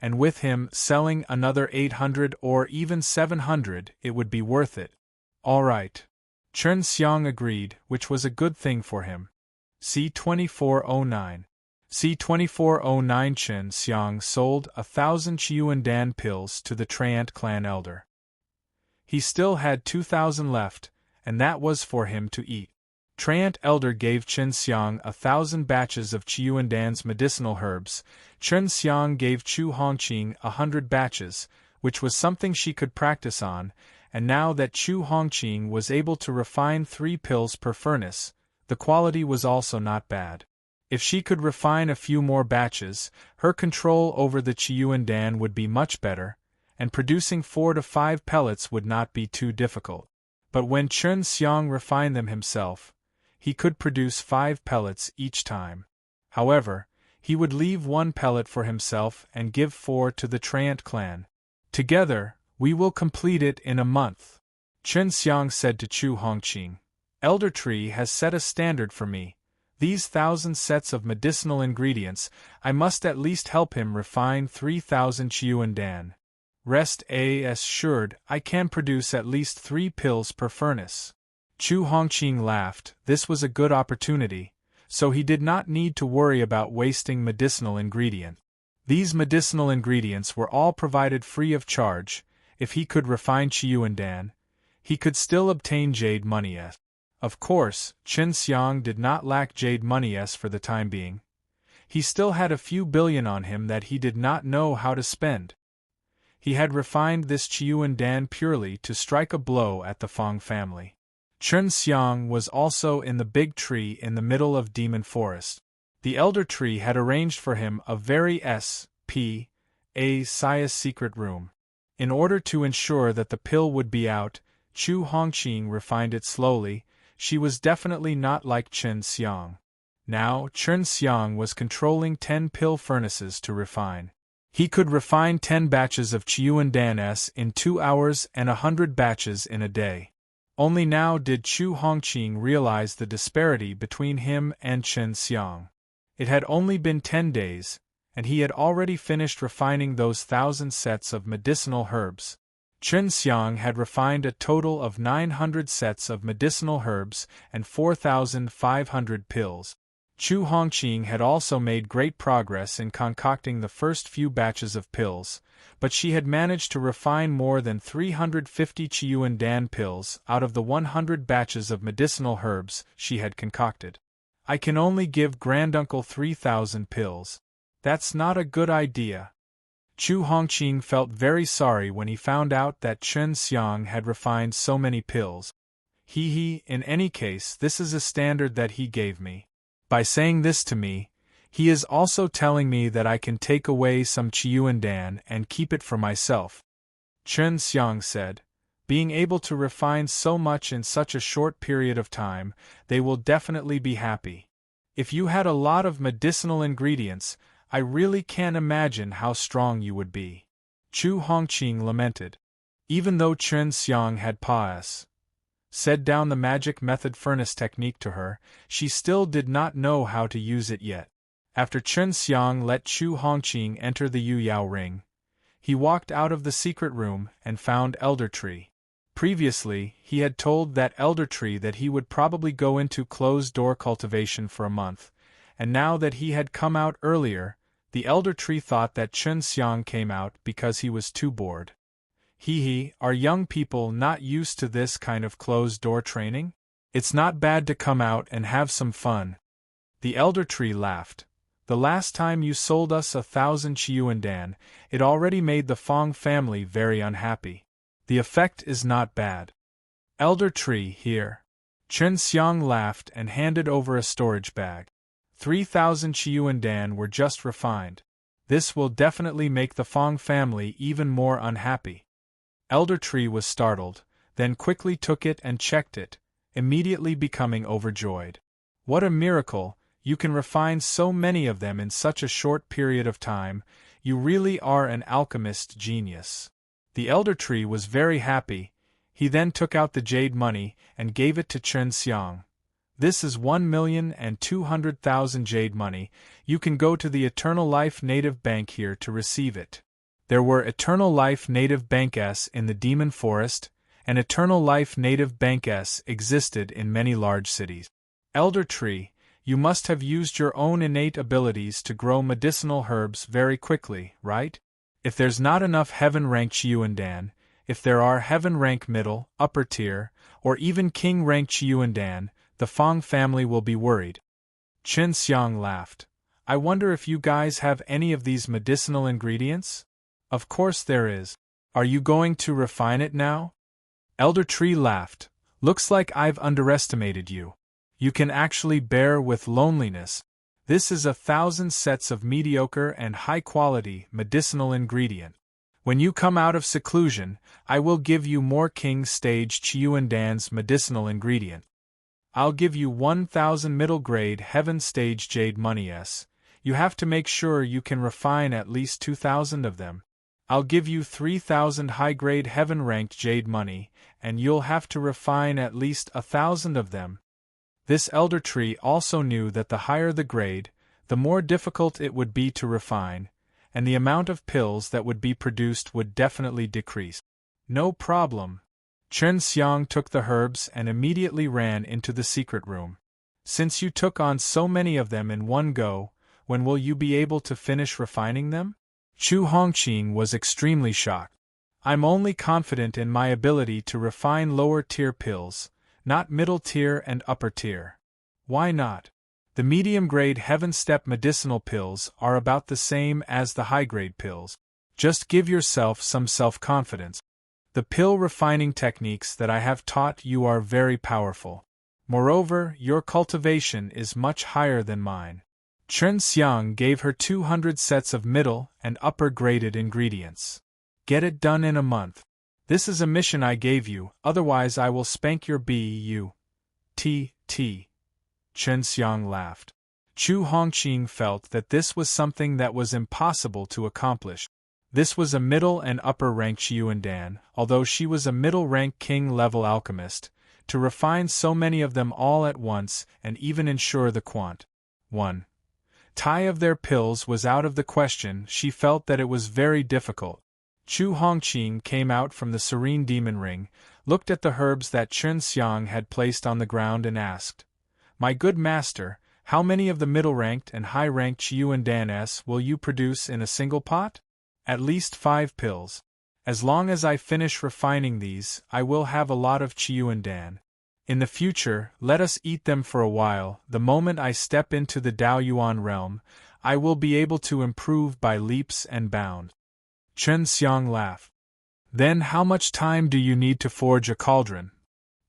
and with him selling another 800 or even 700, it would be worth it. All right. Chen Xiang agreed, which was a good thing for him. C2409. C2409 Chen Xiang sold 1,000 Qiuandan pills to the Treant clan elder. He still had 2,000 left, and that was for him to eat. Treant elder gave Chen Xiang 1,000 batches of Qiuandan's medicinal herbs. Chen Xiang gave Chu Hongqing 100 batches, which was something she could practice on, and now that Chu Hongqing was able to refine 3 pills per furnace, the quality was also not bad. If she could refine a few more batches, her control over the Qiuandan would be much better, and producing 4 to 5 pellets would not be too difficult. But when Chen Xiang refined them himself, he could produce 5 pellets each time. However, he would leave 1 pellet for himself and give 4 to the Treant clan. Together, we will complete it in a month. Chen Xiang said to Chu Hongqing, Elder Tree has set a standard for me. These 1,000 sets of medicinal ingredients, I must at least help him refine 3,000 Qiuandan. Rest assured, I can produce at least 3 pills per furnace. Chu Hongqing laughed. This was a good opportunity, so he did not need to worry about wasting medicinal ingredients. These medicinal ingredients were all provided free of charge. If he could refine Qiuandan, he could still obtain jade money. Of course, Chen Xiang did not lack jade money for the time being. He still had a few billion on him that he did not know how to spend. He had refined this Qiuandan purely to strike a blow at the Fong family. Chen Xiang was also in the big tree in the middle of Demon Forest. The Elder Tree had arranged for him a very Sia's secret room. In order to ensure that the pill would be out, Chu Hongqing refined it slowly. She was definitely not like Chen Xiang. Now, Chen Xiang was controlling 10 pill furnaces to refine. He could refine 10 batches of Qiuandan in 2 hours and 100 batches in a day. Only now did Chu Hongqing realize the disparity between him and Chen Xiang. It had only been 10 days, and he had already finished refining those 1,000 sets of medicinal herbs. Chen Xiang had refined a total of 900 sets of medicinal herbs and 4,500 pills. Chu Hongqing had also made great progress in concocting the first few batches of pills, but she had managed to refine more than 350 Qiuandan pills out of the 100 batches of medicinal herbs she had concocted. I can only give Granduncle 3,000 pills. That's not a good idea. Chu Hongqing felt very sorry when he found out that Chen Xiang had refined so many pills. In any case, this is a standard that he gave me. By saying this to me, he is also telling me that I can take away some Qiuandan and keep it for myself. Chen Xiang said, being able to refine so much in such a short period of time, they will definitely be happy. If you had a lot of medicinal ingredients, I really can't imagine how strong you would be. Chu Hongqing lamented. Even though Chen Xiang had said down the magic method furnace technique to her, she still did not know how to use it yet. After Chen Xiang let Chu Hongqing enter the Yu Yao ring, he walked out of the secret room and found Elder Tree. Previously, he had told that Elder Tree that he would probably go into closed-door cultivation for a month, and now that he had come out earlier, the Elder Tree thought that Chen Xiang came out because he was too bored. Are young people not used to this kind of closed-door training? It's not bad to come out and have some fun. The Elder Tree laughed. The last time you sold us 1,000 Qiuandan, it already made the Fong family very unhappy. The effect is not bad. Elder Tree, here. Chen Xiang laughed and handed over a storage bag. 3,000 Qiuandan were just refined. This will definitely make the Fong family even more unhappy. Elder Tree was startled, then quickly took it and checked it, immediately becoming overjoyed. What a miracle! You can refine so many of them in such a short period of time. You really are an alchemist genius. The Elder Tree was very happy. He then took out the jade money and gave it to Chen Xiang. This is 1,200,000 jade money. You can go to the Eternal Life Native Bank here to receive it. There were Eternal Life Native Banks in the Demon Forest, and Eternal Life Native Banks existed in many large cities. Elder Tree, you must have used your own innate abilities to grow medicinal herbs very quickly, right? If there's not enough heaven-rank Qiuandan, if there are heaven-rank middle, upper tier, or even king-rank Qiuandan, the Fong family will be worried. Chen Xiang laughed. I wonder if you guys have any of these medicinal ingredients? Of course there is. Are you going to refine it now? Elder Tree laughed. Looks like I've underestimated you. You can actually bear with loneliness. This is 1,000 sets of mediocre and high-quality medicinal ingredient. When you come out of seclusion, I will give you more King Stage Qiuandan's medicinal ingredient. I'll give you 1,000 middle-grade Heaven Stage Jade Money S. You have to make sure you can refine at least 2,000 of them. I'll give you 3,000 high-grade Heaven-ranked Jade Money, and you'll have to refine at least 1,000 of them. This Elder Tree also knew that the higher the grade, the more difficult it would be to refine, and the amount of pills that would be produced would definitely decrease. No problem. Chen Xiang took the herbs and immediately ran into the secret room. Since you took on so many of them in one go, when will you be able to finish refining them? Chu Hongqing was extremely shocked. I'm only confident in my ability to refine lower-tier pills, not middle-tier and upper-tier. Why not? The medium-grade Heaven Step medicinal pills are about the same as the high-grade pills. Just give yourself some self-confidence. The pill refining techniques that I have taught you are very powerful. Moreover, your cultivation is much higher than mine. Chen Xiang gave her 200 sets of middle and upper-graded ingredients. Get it done in a month. This is a mission I gave you, otherwise I will spank your butt. Chen Xiang laughed. Chu Hongqing felt that this was something that was impossible to accomplish. This was a middle and upper rank Qiuandan, although she was a middle rank king-level alchemist, to refine so many of them all at once and even ensure the quantity of their pills was out of the question. She felt that it was very difficult. Chu Hongqing came out from the serene demon ring, looked at the herbs that Chen Xiang had placed on the ground and asked, My good master, how many of the middle-ranked and high-ranked Qiuandan will you produce in a single pot? At least 5 pills. As long as I finish refining these, I will have a lot of Qiuandan. In the future, let us eat them for a while. The moment I step into the Daoyuan realm, I will be able to improve by leaps and bounds. Chen Xiang laughed. Then how much time do you need to forge a cauldron?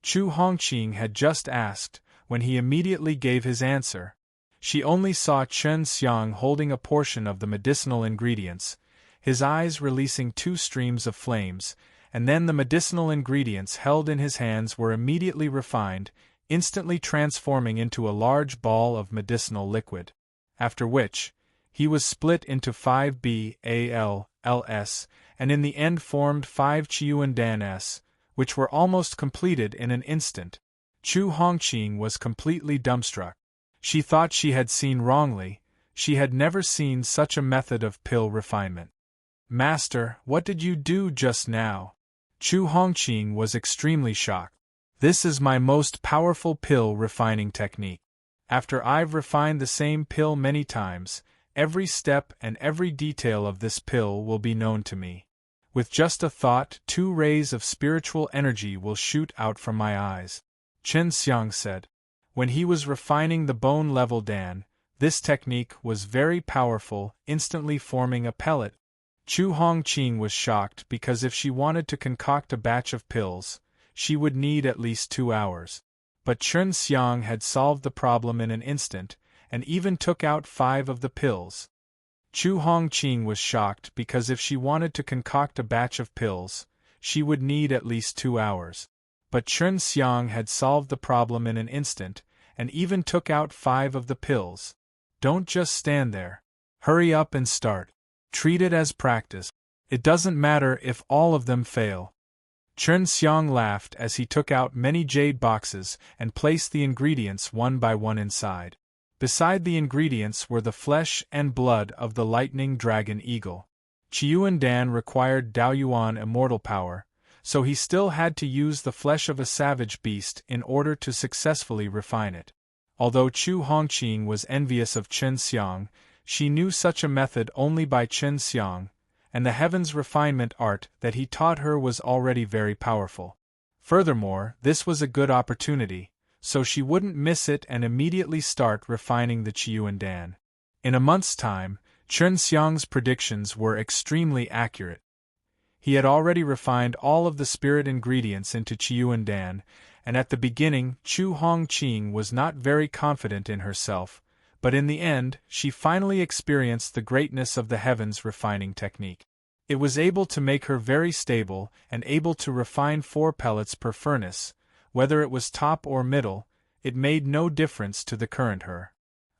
Chu Hongqing had just asked, when he immediately gave his answer. She only saw Chen Xiang holding a portion of the medicinal ingredients, his eyes releasing 2 streams of flames, and then the medicinal ingredients held in his hands were immediately refined, instantly transforming into a large ball of medicinal liquid. After which, he was split into 5 BALLs, and in the end formed 5 Qiuandan-s, which were almost completed in an instant. Chu Hongqing was completely dumbstruck. She thought she had seen wrongly, she had never seen such a method of pill refinement. Master, what did you do just now? Chu Hongqing was extremely shocked. This is my most powerful pill refining technique. After I've refined the same pill many times, every step and every detail of this pill will be known to me. With just a thought, 2 rays of spiritual energy will shoot out from my eyes. Chen Xiang said. When he was refining the bone-level Dan, this technique was very powerful, instantly forming a pellet. Chu Hongqing was shocked because if she wanted to concoct a batch of pills, she would need at least 2 hours. But Chen Xiang had solved the problem in an instant, and even took out 5 of the pills. Chu Hongqing was shocked because if she wanted to concoct a batch of pills, she would need at least 2 hours. But Chen Xiang had solved the problem in an instant, and even took out 5 of the pills. Don't just stand there. Hurry up and start. Treat it as practice. It doesn't matter if all of them fail. Chen Xiang laughed as he took out many jade boxes and placed the ingredients one by one inside. Beside the ingredients were the flesh and blood of the lightning dragon eagle. Qiuandan required Daoyuan immortal power, so he still had to use the flesh of a savage beast in order to successfully refine it. Although Chu Hongqing was envious of Chen Xiang, she knew such a method only by Chen Xiang, and the heaven's refinement art that he taught her was already very powerful. Furthermore, this was a good opportunity, so she wouldn't miss it and immediately start refining the Qiuandan. In a month's time, Chen Xiang's predictions were extremely accurate. He had already refined all of the spirit ingredients into Qiuandan, and at the beginning Chu Hongqing was not very confident in herself, but in the end she finally experienced the greatness of the heavens refining technique. It was able to make her very stable and able to refine 4 pellets per furnace, whether it was top or middle, it made no difference to the current her.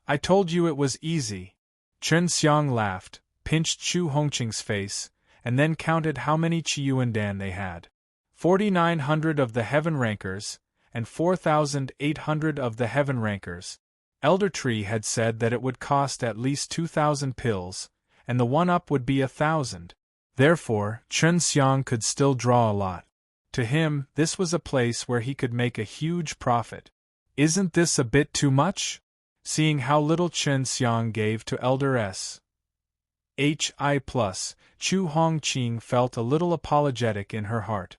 I told you it was easy. Chen Xiang laughed, pinched Chu Hongqing's face, and then counted how many Qiuandan they had. 4,900 of the heaven rankers, and 4,800 of the heaven rankers. Elder Tree had said that it would cost at least 2,000 pills, and the one-up would be 1,000. Therefore, Chen Xiang could still draw a lot. To him, this was a place where he could make a huge profit. Isn't this a bit too much? Seeing how little Chen Xiang gave to Elder S. Hi+, Chu Hongqing felt a little apologetic in her heart.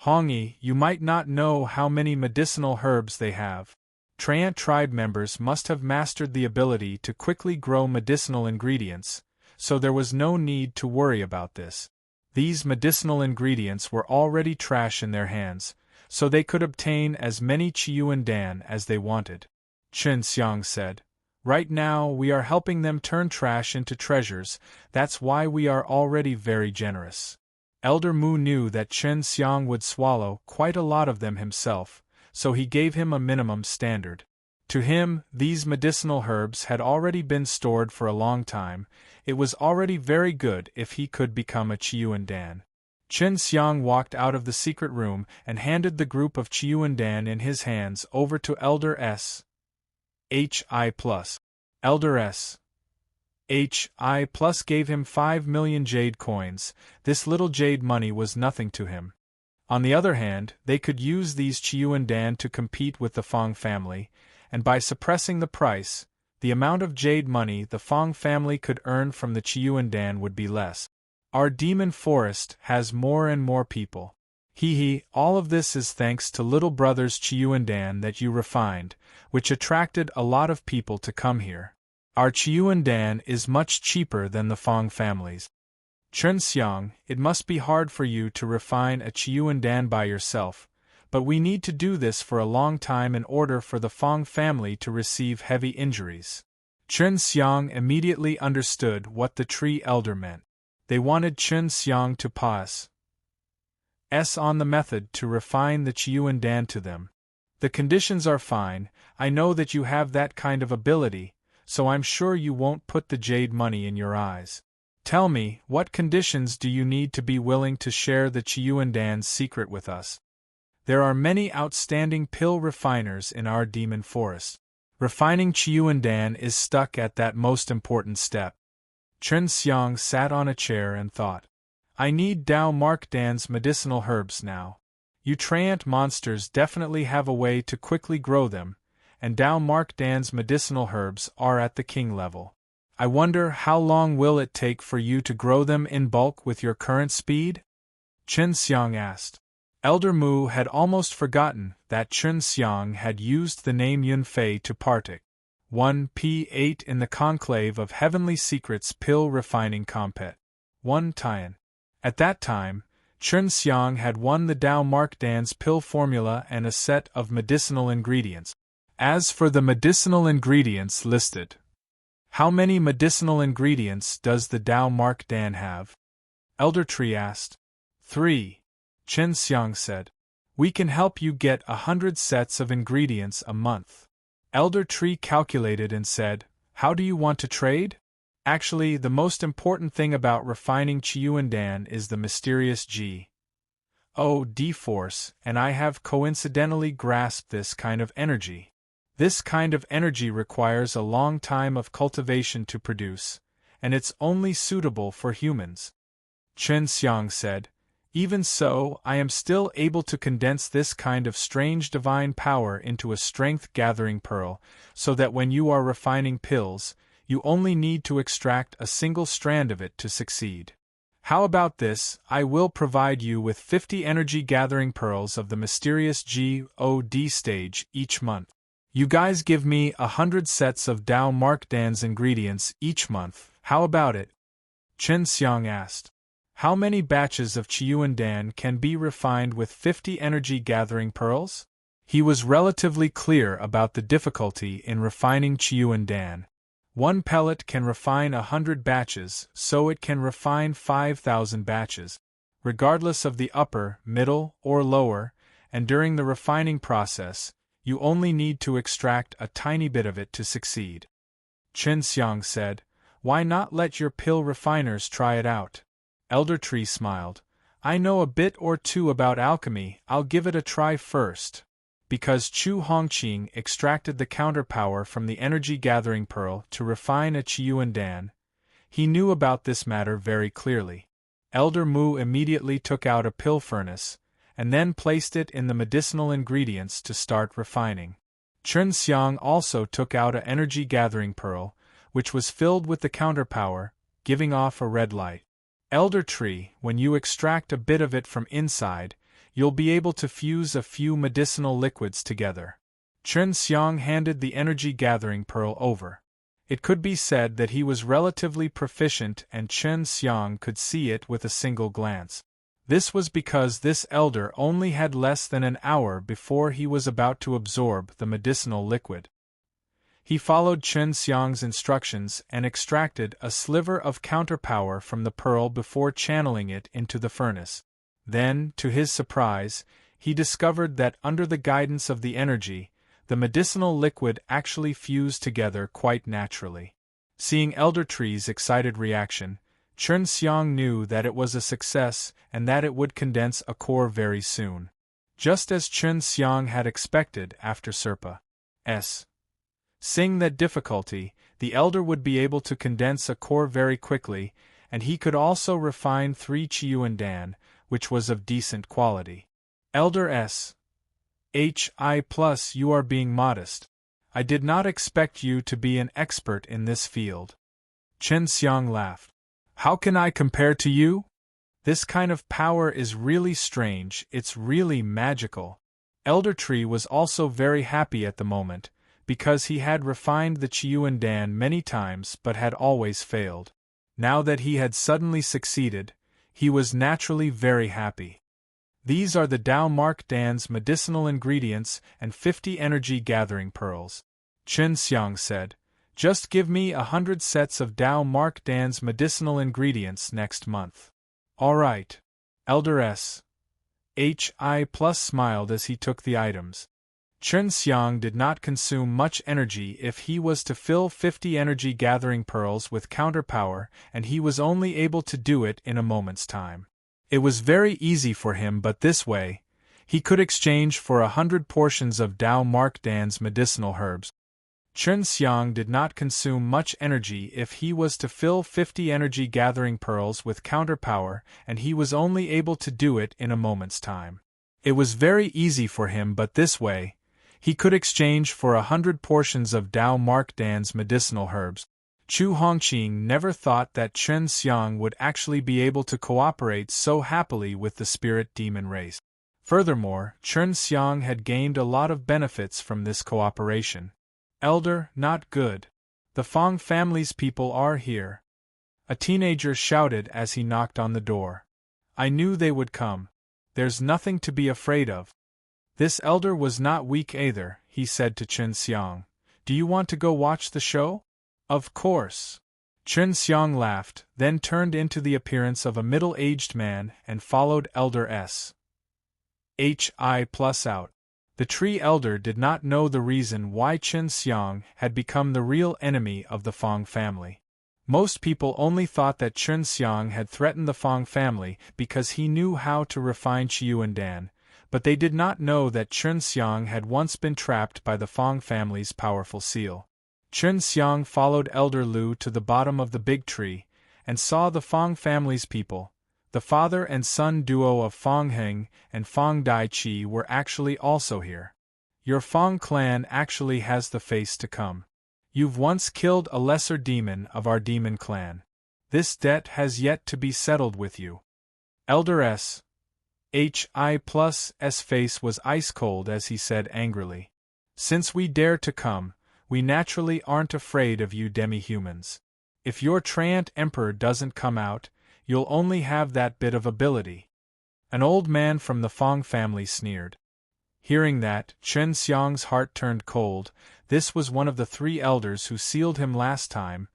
Hongi, you might not know how many medicinal herbs they have. Treant tribe members must have mastered the ability to quickly grow medicinal ingredients, so there was no need to worry about this. These medicinal ingredients were already trash in their hands, so they could obtain as many Qiuandan as they wanted. Chen Xiang said, "Right now we are helping them turn trash into treasures, that's why we are already very generous." Elder Mu knew that Chen Xiang would swallow quite a lot of them himself, so he gave him a minimum standard. To him, these medicinal herbs had already been stored for a long time, it was already very good if he could become a Qiuandan. Chen Xiang walked out of the secret room and handed the group of Qiuandan in his hands over to Elder S. Hi+. Elder S. Hi+ gave him 5 million jade coins. This little jade money was nothing to him. On the other hand, they could use these Qiuandan to compete with the Fong family, and by suppressing the price, the amount of jade money the Fong family could earn from the Qiuandan would be less. Our demon forest has more and more people. All of this is thanks to little brother's Qiuandan that you refined, which attracted a lot of people to come here. Our Qiuandan is much cheaper than the Fong family's. Chen Xiang, it must be hard for you to refine a Qiuandan by yourself, but we need to do this for a long time in order for the Fong family to receive heavy injuries. Chen Xiang immediately understood what the tree elder meant. They wanted Chen Xiang to pass on the method to refine the Qiuandan to them. The conditions are fine, I know that you have that kind of ability, so I'm sure you won't put the jade money in your eyes. Tell me, what conditions do you need to be willing to share the Qiuandan's secret with us? There are many outstanding pill refiners in our demon forest. Refining Qiuandan is stuck at that most important step. Chen Xiang sat on a chair and thought. I need Dao Mark Dan's medicinal herbs now. You Trant monsters definitely have a way to quickly grow them, and Dao Mark Dan's medicinal herbs are at the king level. I wonder how long will it take for you to grow them in bulk with your current speed? Chen Xiang asked. Elder Mu had almost forgotten that Chen Xiang had used the name Yunfei to partic 1p8 in the conclave of Heavenly Secrets Pill Refining Compet 1 Tian. At that time, Chen Xiang had won the Dao Mark Dan's pill formula and a set of medicinal ingredients. As for the medicinal ingredients listed, how many medicinal ingredients does the Dao Mark Dan have? Elder Tree asked. 3. Chen Xiang said. We can help you get 100 sets of ingredients a month. Elder Tree calculated and said, How do you want to trade? Actually, the most important thing about refining Qiuandan is the mysterious G.O.D force, and I have coincidentally grasped this kind of energy. This kind of energy requires a long time of cultivation to produce, and it's only suitable for humans. Chen Xiang said, Even so, I am still able to condense this kind of strange divine power into a strength-gathering pearl, so that when you are refining pills, you only need to extract a single strand of it to succeed. How about this? I will provide you with 50 energy-gathering pearls of the mysterious G.O.D stage each month. You guys give me 100 sets of Dao Mark Dan's ingredients each month, how about it? Chen Xiang asked. How many batches of Qiuandan can be refined with 50 energy-gathering pearls? He was relatively clear about the difficulty in refining Qiuandan. One pellet can refine 100 batches, so it can refine 5,000 batches, regardless of the upper, middle, or lower, and during the refining process, you only need to extract a tiny bit of it to succeed. Chen Xiang said, Why not let your pill refiners try it out? Elder Tree smiled. I know a bit or two about alchemy, I'll give it a try first. Because Chu Hongqing extracted the counterpower from the energy-gathering pearl to refine a Qiuandan, he knew about this matter very clearly. Elder Mu immediately took out a pill furnace, and then placed it in the medicinal ingredients to start refining. Chen Xiang also took out an energy-gathering pearl, which was filled with the counterpower, giving off a red light. Elder Tree, when you extract a bit of it from inside, you'll be able to fuse a few medicinal liquids together. Chen Xiang handed the energy-gathering pearl over. It could be said that he was relatively proficient and Chen Xiang could see it with a single glance. This was because this elder only had less than an hour before he was about to absorb the medicinal liquid. He followed Chen Xiang's instructions and extracted a sliver of counterpower from the pearl before channeling it into the furnace. Then, to his surprise, he discovered that under the guidance of the energy, the medicinal liquid actually fused together quite naturally. Seeing Elder Tree's excited reaction, Chen Xiang knew that it was a success and that it would condense a core very soon. Just as Chen Xiang had expected after Serpa's Sing that difficulty, the elder would be able to condense a core very quickly, and he could also refine 3 Qiuandan, which was of decent quality. Elder S.H.I. You are being modest. I did not expect you to be an expert in this field. Chen Xiang laughed. How can I compare to you? This kind of power is really strange, it's really magical. Elder Tree was also very happy at the moment, because he had refined the Qiuandan many times but had always failed. Now that he had suddenly succeeded, he was naturally very happy. These are the Dao Mark Dan's medicinal ingredients and 50 energy-gathering pearls. Chen Xiang said, "Just give me 100 sets of Dao Mark Dan's medicinal ingredients next month." "All right." Elder S.H.I. Plus smiled as he took the items. Chen Xiang did not consume much energy if he was to fill 50 energy-gathering pearls with counterpower, and he was only able to do it in a moment's time. It was very easy for him, but this way, he could exchange for 100 portions of Dao Mark Dan's medicinal herbs. Chen Xiang did not consume much energy if he was to fill 50 energy-gathering pearls with counterpower, and he was only able to do it in a moment's time. It was very easy for him, but this way, he could exchange for 100 portions of Dao Mark Dan's medicinal herbs. Chu Hongqing never thought that Chen Xiang would actually be able to cooperate so happily with the spirit demon race. Furthermore, Chen Xiang had gained a lot of benefits from this cooperation. "Elder, not good. The Fong family's people are here," a teenager shouted as he knocked on the door. "I knew they would come. There's nothing to be afraid of." This elder was not weak either, he said to Chen Xiang. "Do you want to go watch the show?" "Of course." Chen Xiang laughed, then turned into the appearance of a middle-aged man and followed Elder S.H.I. Plus out. The tree elder did not know the reason why Chen Xiang had become the real enemy of the Fong family. Most people only thought that Chen Xiang had threatened the Fong family because he knew how to refine Qiuandan, but they did not know that Chen Xiang had once been trapped by the Fong family's powerful seal. Chen Xiang followed Elder Lu to the bottom of the big tree, and saw the Fong family's people. The father and son duo of Fong Heng and Fong Dai Chi were actually also here. "Your Fong clan actually has the face to come. You've once killed a lesser demon of our demon clan. This debt has yet to be settled with you." Elder S.H.I. Plus's face was ice-cold as he said angrily, "Since we dare to come, we naturally aren't afraid of you demi-humans. If your Treant Emperor doesn't come out, you'll only have that bit of ability." An old man from the Fong family sneered. Hearing that, Chen Xiang's heart turned cold. This was one of the 3 elders who sealed him last time.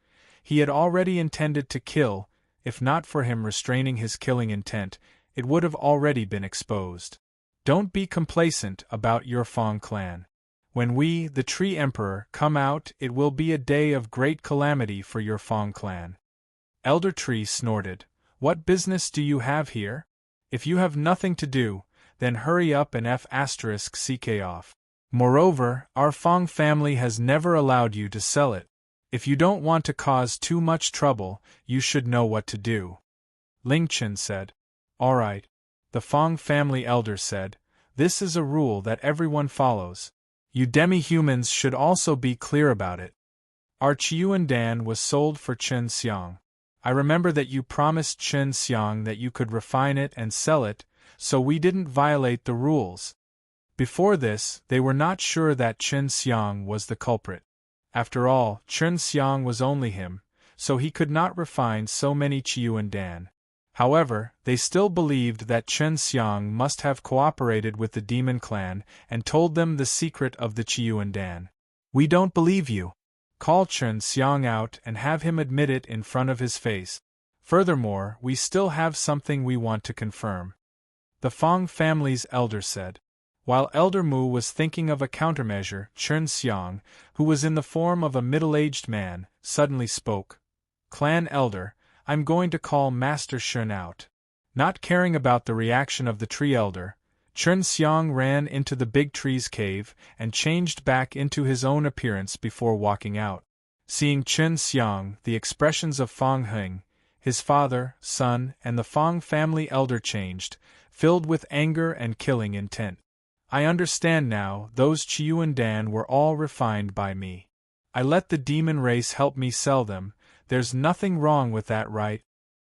He had already intended to kill. If not for him restraining his killing intent, it would have already been exposed. "Don't be complacent about your Fong clan. When we, the Tree Emperor, come out, it will be a day of great calamity for your Fong clan." Elder Tree snorted. "What business do you have here? If you have nothing to do, then hurry up and f***ck off. Moreover, our Fong family has never allowed you to sell it. If you don't want to cause too much trouble, you should know what to do." Ling Chen said. "All right." The Fong family elder said, "This is a rule that everyone follows. You demi-humans should also be clear about it. Our Qiuandan was sold for Chen Xiang. I remember that you promised Chen Xiang that you could refine it and sell it, so we didn't violate the rules." Before this, they were not sure that Chen Xiang was the culprit. After all, Chen Xiang was only him, so he could not refine so many Qiuandan. However, they still believed that Chen Xiang must have cooperated with the demon clan and told them the secret of the Qiuandan. "We don't believe you. Call Chen Xiang out and have him admit it in front of his face. Furthermore, we still have something we want to confirm," the Fong family's elder said. While Elder Mu was thinking of a countermeasure, Chen Xiang, who was in the form of a middle-aged man, suddenly spoke. "Clan Elder, I'm going to call Master Shen out." Not caring about the reaction of the tree elder, Chen Xiang ran into the big tree's cave and changed back into his own appearance before walking out. Seeing Chen Xiang, the expressions of Fong Heng, his father, son, and the Fong family elder changed, filled with anger and killing intent. "I understand now, those Qiuandan were all refined by me. I let the demon race help me sell them. There's nothing wrong with that, right?"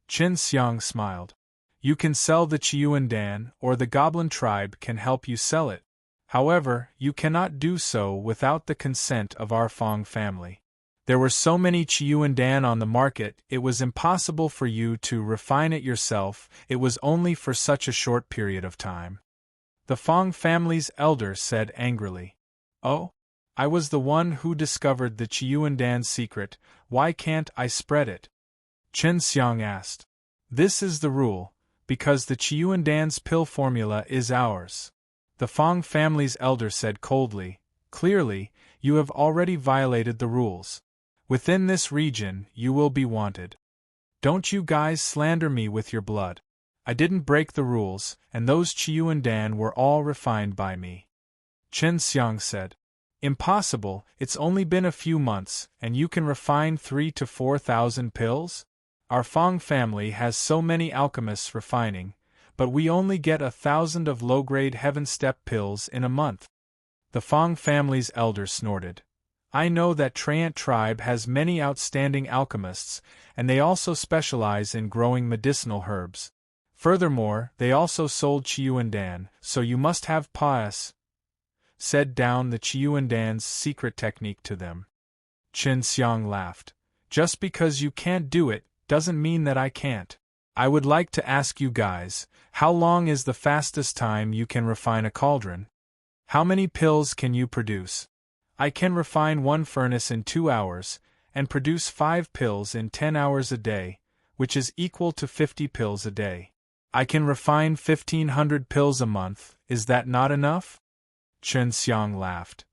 Chen Xiang smiled. "You can sell the Qiuandan, or the goblin tribe can help you sell it. However, you cannot do so without the consent of our Fong family. There were so many Chiuandan on the market, it was impossible for you to refine it yourself, it was only for such a short period of time. The Fong family's elder said angrily. Oh? I was the one who discovered the Chiuandan secret, why can't I spread it? Chen Xiang asked. This is the rule, because the Chiuandan's pill formula is ours. The Fong family's elder said coldly, clearly, you have already violated the rules. Within this region, you will be wanted. Don't you guys slander me with your blood. I didn't break the rules, and those Chiuandan were all refined by me. Chen Xiang said. Impossible, it's only been a few months, and you can refine 3,000 to 4,000 pills? Our Fong family has so many alchemists refining, but we only get 1,000 of low-grade heaven step pills in a month. The Fong family's elder snorted. I know that Trant tribe has many outstanding alchemists, and they also specialize in growing medicinal herbs. Furthermore, they also sold Chiuandan, so you must have pass. Said down the Chiuandan's secret technique to them. Chen Xiang laughed. Just because you can't do it, doesn't mean that I can't. I would like to ask you guys, how long is the fastest time you can refine a cauldron? How many pills can you produce? I can refine 1 furnace in 2 hours, and produce 5 pills in 10 hours a day, which is equal to 50 pills a day. I can refine 1,500 pills a month, is that not enough? Chen Xiang laughed.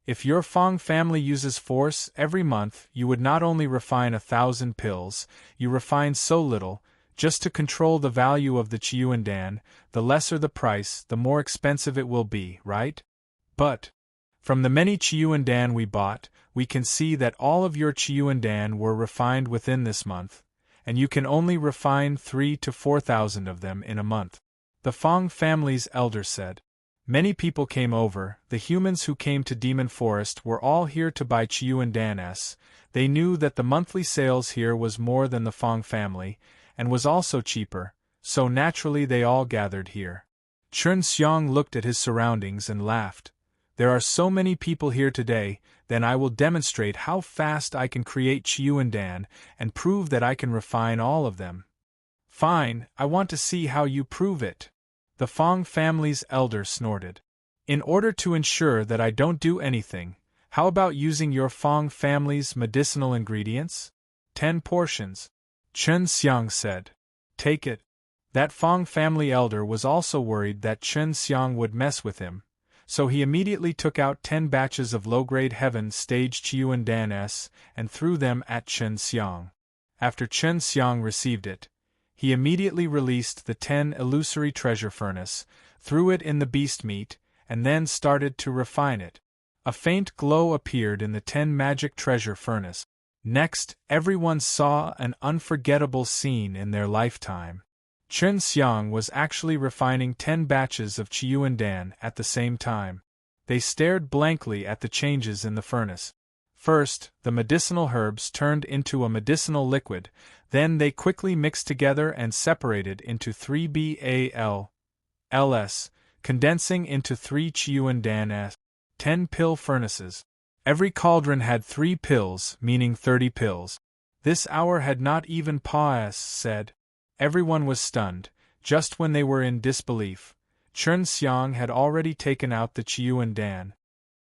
If your Fong family uses force every month, you would not only refine 1,000 pills, you refine so little, just to control the value of the Chiuandan, the lesser the price, the more expensive it will be, right? But from the many Chiuandan we bought, we can see that all of your Chiuandan were refined within this month, and you can only refine 3,000 to 4,000 of them in a month. The Fong family's elder said. Many people came over, the humans who came to Demon Forest were all here to buy Chiuandan. They knew that the monthly sales here was more than the Fong family, and was also cheaper, so naturally they all gathered here. Chen Xiang looked at his surroundings and laughed. There are so many people here today, then I will demonstrate how fast I can create Chiuandan and prove that I can refine all of them. Fine, I want to see how you prove it. The Fong family's elder snorted. In order to ensure that I don't do anything, how about using your Fong family's medicinal ingredients? 10 portions. Chen Xiang said. Take it. That Fong family elder was also worried that Chen Xiang would mess with him, so he immediately took out 10 batches of low-grade heaven stage Chiuandan and threw them at Chen Xiang. After Chen Xiang received it, he immediately released the 10 illusory treasure furnace, threw it in the beast meat, and then started to refine it. A faint glow appeared in the 10 magic treasure furnace. Next, everyone saw an unforgettable scene in their lifetime. Chen Xiang was actually refining 10 batches of Chiuandan at the same time. They stared blankly at the changes in the furnace. First, the medicinal herbs turned into a medicinal liquid, then they quickly mixed together and separated into 3BAL, LS, condensing into 3 Chiuandan 10 pill furnaces. Every cauldron had 3 pills, meaning 30 pills. This hour had not even said. Everyone was stunned. Just when they were in disbelief, Chen Xiang had already taken out the Chiuandan.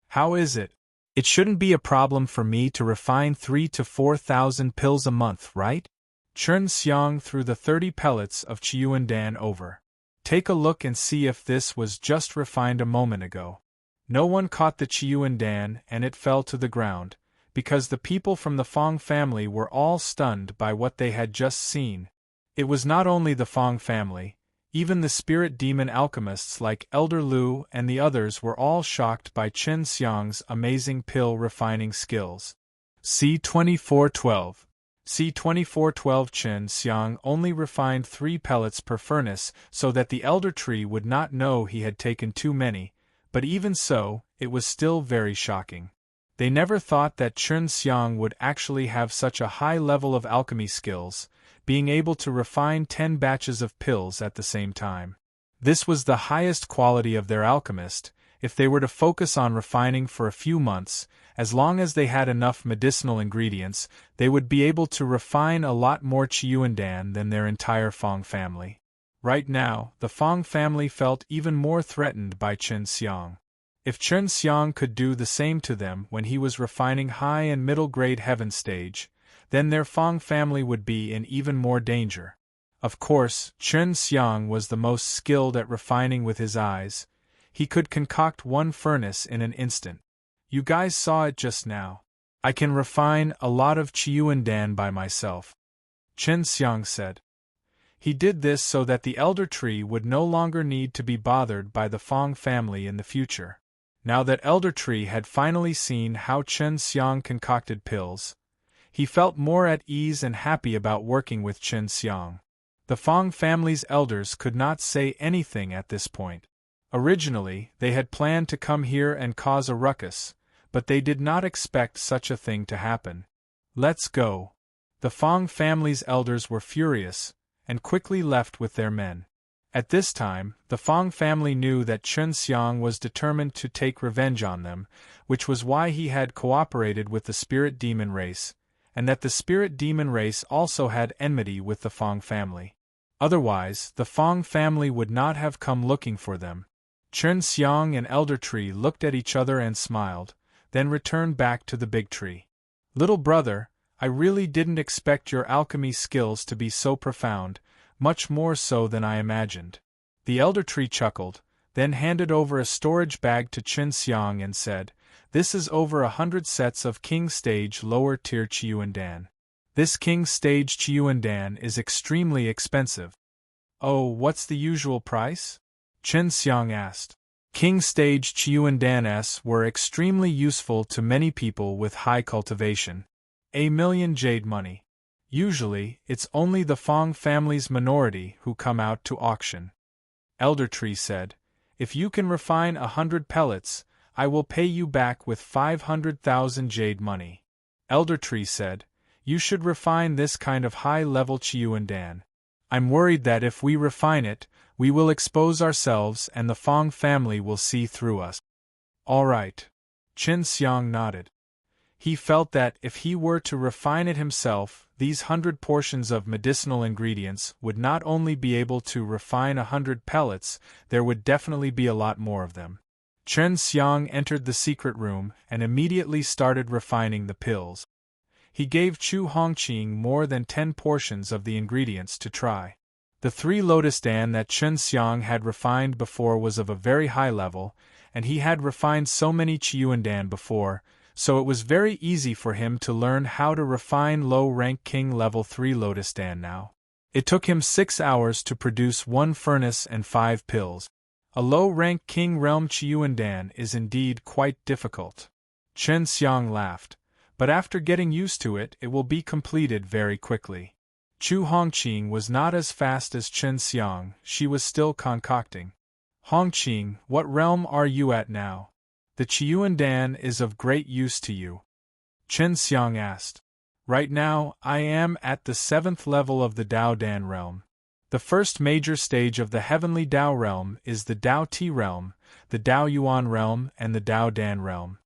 How is it? It shouldn't be a problem for me to refine 3,000 to 4,000 pills a month, right? Chen Xiang threw the 30 pellets of Chiuandan over. Take a look and see if this was just refined a moment ago. No one caught the Chiuandan and it fell to the ground, because the people from the Fong family were all stunned by what they had just seen. It was not only the Fong family, even the spirit demon alchemists like Elder Lu and the others were all shocked by Chen Xiang's amazing pill refining skills. C2412. C2412 Chen Xiang only refined 3 pellets per furnace so that the elder tree would not know he had taken too many, but even so, it was still very shocking. They never thought that Chen Xiang would actually have such a high level of alchemy skills, being able to refine 10 batches of pills at the same time. This was the highest quality of their alchemist. If they were to focus on refining for a few months, as long as they had enough medicinal ingredients, they would be able to refine a lot more Chiyuandan than their entire Fong family. Right now, the Fong family felt even more threatened by Chen Xiang. If Chen Xiang could do the same to them when he was refining high and middle grade heaven stage, then their Fong family would be in even more danger. Of course, Chen Xiang was the most skilled at refining with his eyes. He could concoct one furnace in an instant. You guys saw it just now. I can refine a lot of Chiyuandan by myself, Chen Xiang said. He did this so that the elder tree would no longer need to be bothered by the Fong family in the future. Now that elder tree had finally seen how Chen Xiang concocted pills, he felt more at ease and happy about working with Chen Xiang. The Fong family's elders could not say anything at this point. Originally, they had planned to come here and cause a ruckus, but they did not expect such a thing to happen. Let's go. The Fong family's elders were furious, and quickly left with their men. At this time, the Fong family knew that Chen Xiang was determined to take revenge on them, which was why he had cooperated with the spirit demon race, and that the spirit demon race also had enmity with the Fong family. Otherwise, the Fong family would not have come looking for them. Chen Xiang and Elder Tree looked at each other and smiled, then returned back to the big tree. Little brother, I really didn't expect your alchemy skills to be so profound, much more so than I imagined. The Elder Tree chuckled, then handed over a storage bag to Chen Xiang and said, This is over 100 sets of King Stage lower tier Chiyuandan. This King Stage Chiyuandan is extremely expensive. Oh, what's the usual price? Chen Xiang asked. King Stage Chiyuandans were extremely useful to many people with high cultivation. 1,000,000 jade money. Usually, it's only the Fong family's minority who come out to auction. Elder Tree said, If you can refine 100 pellets, I will pay you back with 500,000 jade money. Elder Tree said, You should refine this kind of high-level Chiyuandan. I'm worried that if we refine it, we will expose ourselves and the Fong family will see through us. All right. Chen Xiang nodded. He felt that if he were to refine it himself, these 100 portions of medicinal ingredients would not only be able to refine 100 pellets, there would definitely be a lot more of them. Chen Xiang entered the secret room and immediately started refining the pills. He gave Chu Hongqing more than 10 portions of the ingredients to try. The 3 lotus dan that Chen Xiang had refined before was of a very high level, and he had refined so many Chiyuandan before, so it was very easy for him to learn how to refine low-rank King Level 3 lotus dan now. It took him 6 hours to produce 1 furnace and 5 pills. A low-rank King Realm Chiyuandan is indeed quite difficult. Chen Xiang laughed, but after getting used to it, it will be completed very quickly. Chu Hongqing was not as fast as Chen Xiang, she was still concocting. Hongqing, what realm are you at now? The Chiyuandan is of great use to you. Chen Xiang asked. Right now, I am at the 7th level of the Dao Dan realm. The first major stage of the heavenly Dao realm is the Dao Ti realm, the Dao Yuan realm, and the Dao Dan realm.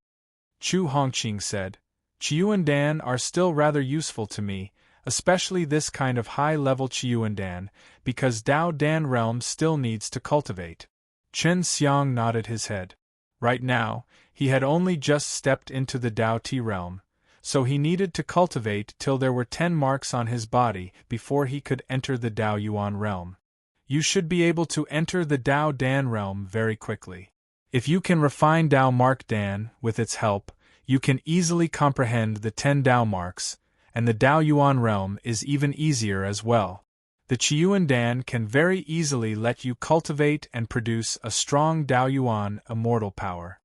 Chu Hongqing said, Chiyuandan are still rather useful to me, especially this kind of high-level Chiyuandan, because Dao Dan realm still needs to cultivate. Chen Xiang nodded his head. Right now, he had only just stepped into the Dao Ti realm, so he needed to cultivate till there were 10 marks on his body before he could enter the Dao Yuan realm. You should be able to enter the Dao Dan realm very quickly. If you can refine Dao Mark Dan with its help, you can easily comprehend the 10 Dao marks, and the Dao Yuan realm is even easier as well. The Chiyuandan can very easily let you cultivate and produce a strong Dao Yuan immortal power.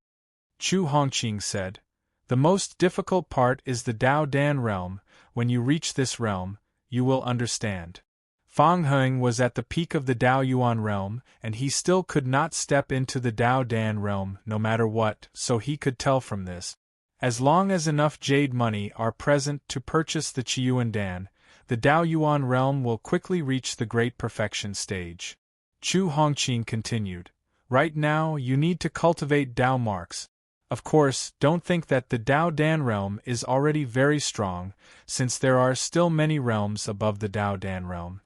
Chu Hongqing said, The most difficult part is the Dao Dan realm. When you reach this realm, you will understand. Fang Heng was at the peak of the Dao Yuan realm, and he still could not step into the Dao Dan realm no matter what, so he could tell from this. As long as enough jade money are present to purchase the Chiyuandan, the Dao Yuan realm will quickly reach the great perfection stage. Chu Hongqing continued, Right now, you need to cultivate Dao marks. Of course, don't think that the Dao Dan realm is already very strong, since there are still many realms above the Dao Dan realm.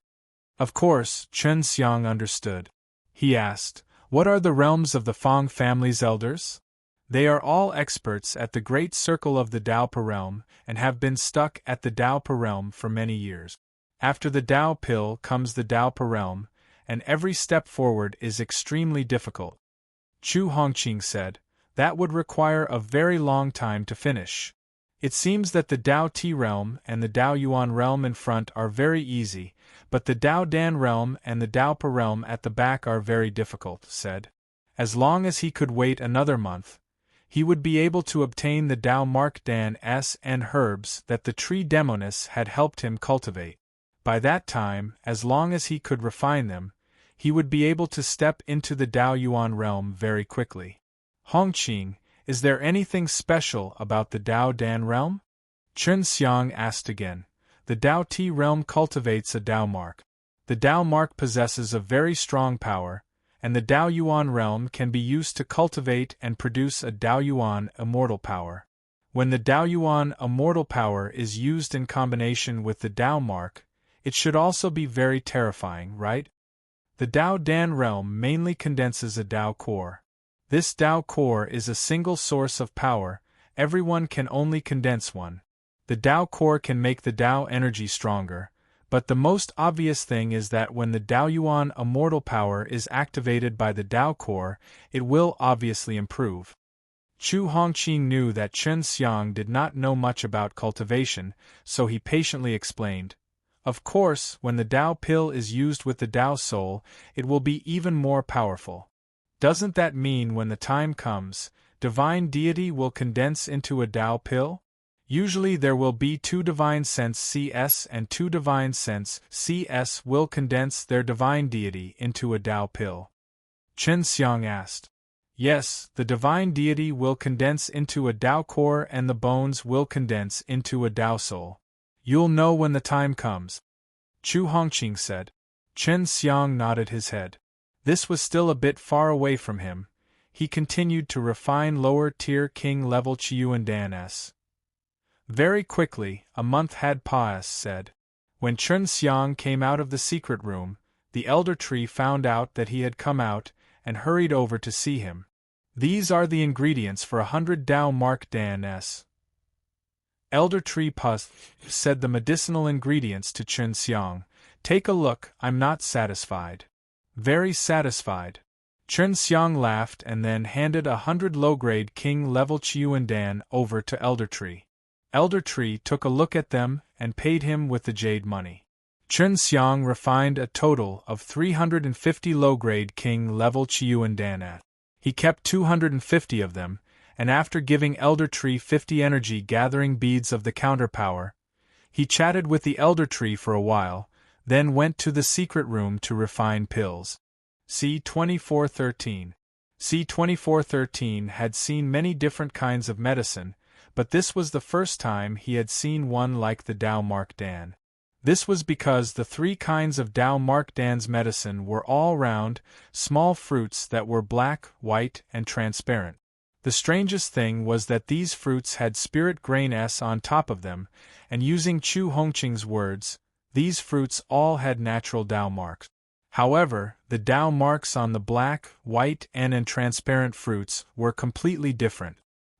Of course, Chen Xiang understood. He asked, "What are the realms of the Fang family's elders?" "They are all experts at the great circle of the Daopa realm, and have been stuck at the Daopa realm for many years. After the Dao pill comes the Daopa realm, and every step forward is extremely difficult." Chu Hongqing said, "That would require a very long time to finish. It seems that the Dao Ti realm and the Dao Yuan realm in front are very easy, but the Dao Dan realm and the Daopa realm at the back are very difficult," said. As long as he could wait another month, he would be able to obtain the Dao Mark Dan S and herbs that the tree Demonis had helped him cultivate. By that time, as long as he could refine them, he would be able to step into the Dao Yuan realm very quickly. "Hongqing, is there anything special about the Dao Dan realm?" Chen Xiang asked again. "The Dao Ti realm cultivates a Dao mark. The Dao mark possesses a very strong power, and the Dao Yuan realm can be used to cultivate and produce a Dao Yuan immortal power. When the Dao Yuan immortal power is used in combination with the Dao mark, it should also be very terrifying, right? The Dao Dan realm mainly condenses a Dao core. This Dao core is a single source of power, everyone can only condense one. The Dao core can make the Dao energy stronger, but the most obvious thing is that when the Dao Yuan immortal power is activated by the Dao core, it will obviously improve." Chu Hongqing knew that Chen Xiang did not know much about cultivation, so he patiently explained. "Of course, when the Dao pill is used with the Dao soul, it will be even more powerful. Doesn't that mean when the time comes, divine deity will condense into a Dao pill? Usually there will be 2 divine sense CS and 2 divine sense CS will condense their divine deity into a Dao pill." Chen Xiang asked. "Yes, the divine deity will condense into a Dao core and the bones will condense into a Dao soul. You'll know when the time comes," Chu Hongqing said. Chen Xiang nodded his head. This was still a bit far away from him. He continued to refine lower-tier king-level Chiyuandan S. Very quickly, a month had passed, said. When Chen Xiang came out of the secret room, the elder tree found out that he had come out, and hurried over to see him. "These are the ingredients for 100 Dao Mark Dan S." Elder Tree Pus said the medicinal ingredients to Chen Xiang. "Take a look, I'm not satisfied." "Very satisfied." Chen Xiang laughed and then handed 100 low-grade king-level Chiyuandan over to Elder Tree. Elder Tree took a look at them and paid him with the jade money. Chen Xiang refined a total of 350 low-grade king-level Chiyuandan. He kept 250 of them, and after giving Elder Tree 50 energy-gathering beads of the counterpower, he chatted with the Elder Tree for a while, then went to the secret room to refine pills. C-2413. C-2413 had seen many different kinds of medicine, but this was the first time he had seen one like the Dao Mark Dan. This was because the 3 kinds of Dao Mark Dan's medicine were all round, small fruits that were black, white, and transparent. The strangest thing was that these fruits had spirit grain S on top of them, and using Chu Hongqing's words, these fruits all had natural Dao marks. However, the Dao marks on the black, white, and transparent fruits were completely different.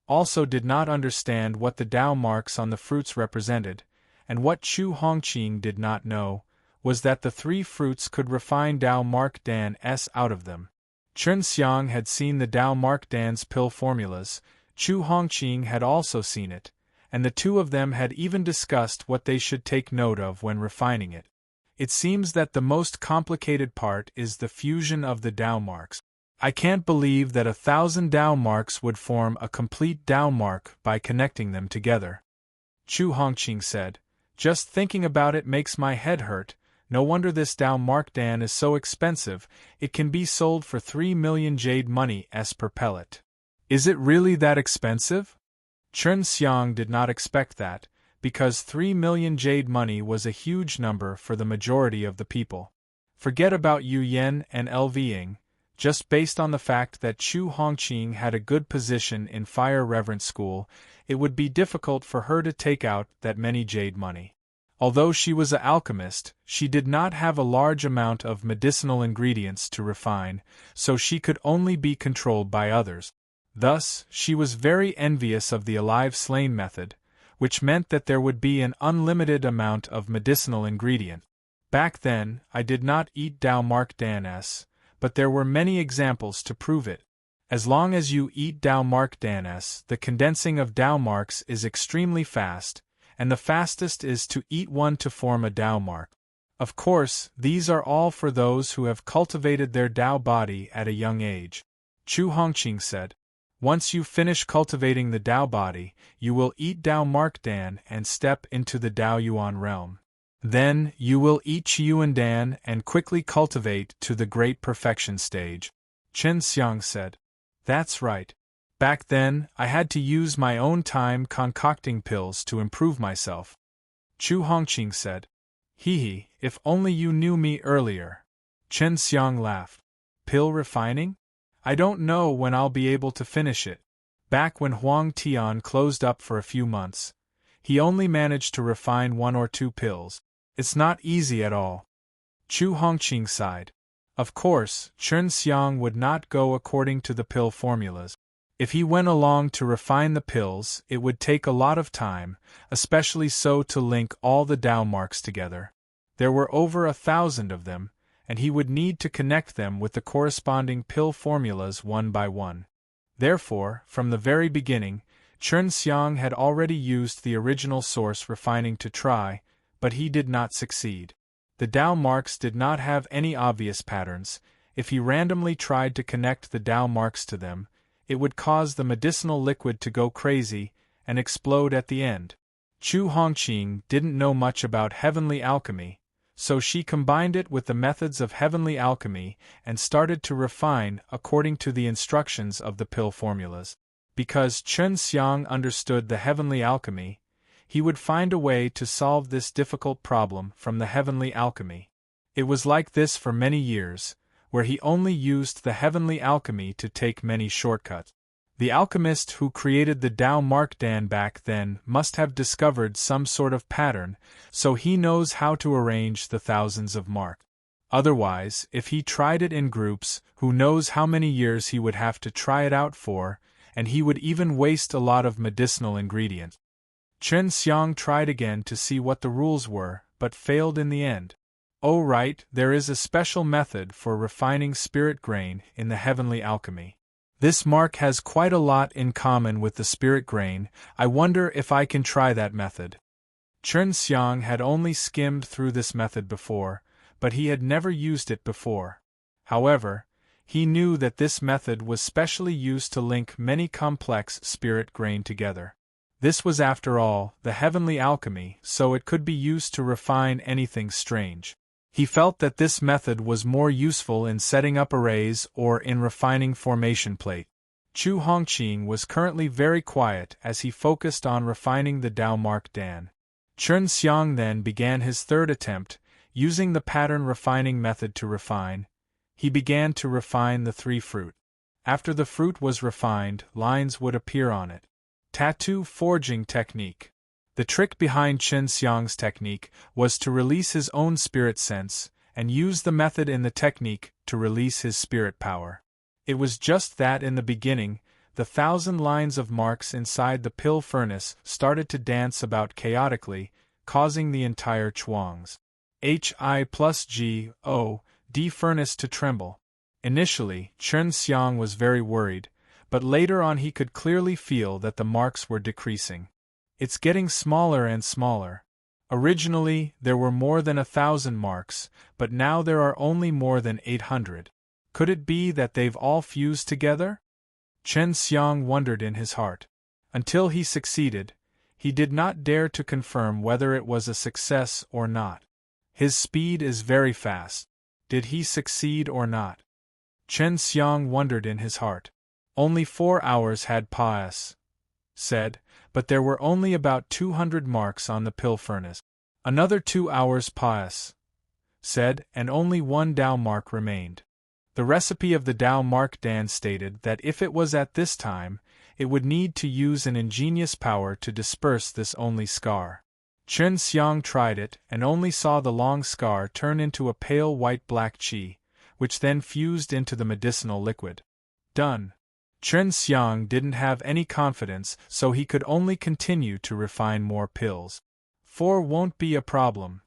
Also did not understand what the Dao marks on the fruits represented, and what Chu Hongqing did not know, was that the 3 fruits could refine Dao Mark Dan S out of them. Chen Xiang had seen the Dao Mark Dan's pill formulas, Chu Hongqing had also seen it, and the 2 of them had even discussed what they should take note of when refining it. It seems that the most complicated part is the fusion of the Dao marks. I can't believe that 1,000 Dao marks would form a complete Dao mark by connecting them together. Chu Hongqing said, "Just thinking about it makes my head hurt. No wonder this Dao Mark Dan is so expensive, it can be sold for 3 million jade money s per pellet." "Is it really that expensive?" Chen Xiang did not expect that, because 3 million jade money was a huge number for the majority of the people. Forget about Yu Yen and Lv Ying, Just based on the fact that Chu Hongqing had a good position in Fire Reverence School, it would be difficult for her to take out that many jade money. Although she was an alchemist, she did not have a large amount of medicinal ingredients to refine, so she could only be controlled by others. Thus, she was very envious of the alive slain method, which meant that there would be an unlimited amount of medicinal ingredient. Back then, I did not eat Dao Mark Dan-S, but there were many examples to prove it. As long as you eat Dao Mark Dan-S, the condensing of Dao marks is extremely fast, and the fastest is to eat one to form a Dao mark. Of course, these are all for those who have cultivated their Dao body at a young age. Chu Hongqing said. Once you finish cultivating the Dao body, you will eat Dao Mark Dan and step into the Dao Yuan realm. Then, you will eat Qiyuan Dan and quickly cultivate to the Great Perfection stage. Chen Xiang said. That's right. Back then, I had to use my own time concocting pills to improve myself. Chu Hongqing said. Hee, if only you knew me earlier. Chen Xiang laughed. Pill refining? I don't know when I'll be able to finish it. Back when Huang Tian closed up for a few months, he only managed to refine 1 or 2 pills. It's not easy at all. Chu Hongqing sighed. Of course, Chen Xiang would not go according to the pill formulas. If he went along to refine the pills, it would take a lot of time, especially so to link all the Dao marks together. There were over 1,000 of them, and he would need to connect them with the corresponding pill formulas one by one. Therefore, from the very beginning, Chen Xiang had already used the original source refining to try, but he did not succeed. The Dao marks did not have any obvious patterns. If he randomly tried to connect the Dao marks to them, it would cause the medicinal liquid to go crazy and explode at the end. Chu Hongqing didn't know much about heavenly alchemy, so she combined it with the methods of heavenly alchemy and started to refine according to the instructions of the pill formulas. Because Chen Xiang understood the heavenly alchemy, he would find a way to solve this difficult problem from the heavenly alchemy. It was like this for many years, where he only used the heavenly alchemy to take many shortcuts. The alchemist who created the Dao Mark Dan back then must have discovered some sort of pattern, so he knows how to arrange the thousands of marks. Otherwise, if he tried it in groups, who knows how many years he would have to try it out for, and he would even waste a lot of medicinal ingredients. Chen Xiang tried again to see what the rules were, but failed in the end. Oh right, there is a special method for refining spirit grain in the heavenly alchemy. This mark has quite a lot in common with the spirit grain. I wonder if I can try that method. Chen Xiang had only skimmed through this method before, but he had never used it before. However, he knew that this method was specially used to link many complex spirit grain together. This was, after all, the heavenly alchemy, so it could be used to refine anything strange. He felt that this method was more useful in setting up arrays or in refining formation plate. Chu Hongqing was currently very quiet as he focused on refining the Dao Mark Dan. Chen Xiang then began his third attempt, using the pattern refining method to refine. He began to refine the 3 fruit. After the fruit was refined, lines would appear on it. Tattoo forging technique. The trick behind Chen Xiang's technique was to release his own spirit sense, and use the method in the technique to release his spirit power. It was just that in the beginning, the 1,000 lines of marks inside the pill furnace started to dance about chaotically, causing the entire Chuang's Hi+G-O-D furnace to tremble. Initially, Chen Xiang was very worried, but later on he could clearly feel that the marks were decreasing. It's getting smaller and smaller. Originally, there were more than 1,000 marks, but now there are only more than 800. Could it be that they've all fused together? Chen Xiang wondered in his heart. Until he succeeded, he did not dare to confirm whether it was a success or not. His speed is very fast. Did he succeed or not? Chen Xiang wondered in his heart. Only 4 hours had said, but there were only about 200 marks on the pill furnace. Another 2 hours said, and only 1 Dao mark remained. The recipe of the Tao Mark Dan stated that if it was at this time, it would need to use an ingenious power to disperse this only scar. Chen Xiang tried it and only saw the long scar turn into a pale white-black qi, which then fused into the medicinal liquid. Done. Chen Xiang didn't have any confidence, so he could only continue to refine more pills. 4 won't be a problem.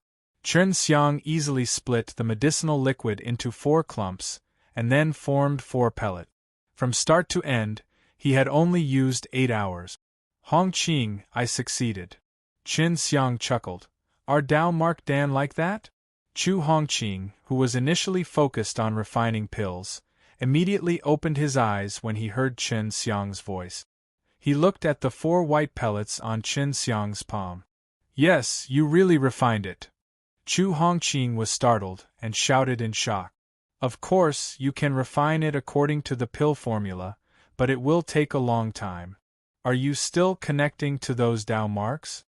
Chen Xiang easily split the medicinal liquid into 4 clumps, and then formed 4 pellets. From start to end, he had only used 8 hours. Hongqing, I succeeded. Chen Xiang chuckled. Are Tao Mark Dan like that? Chu Hongqing, who was initially focused on refining pills, immediately opened his eyes when he heard Chen Xiang's voice. He looked at the 4 white pellets on Chen Xiang's palm. Yes, you really refined it. Chu Hongqing was startled and shouted in shock. Of course, you can refine it according to the pill formula, but it will take a long time. Are you still connecting to those Tao marks?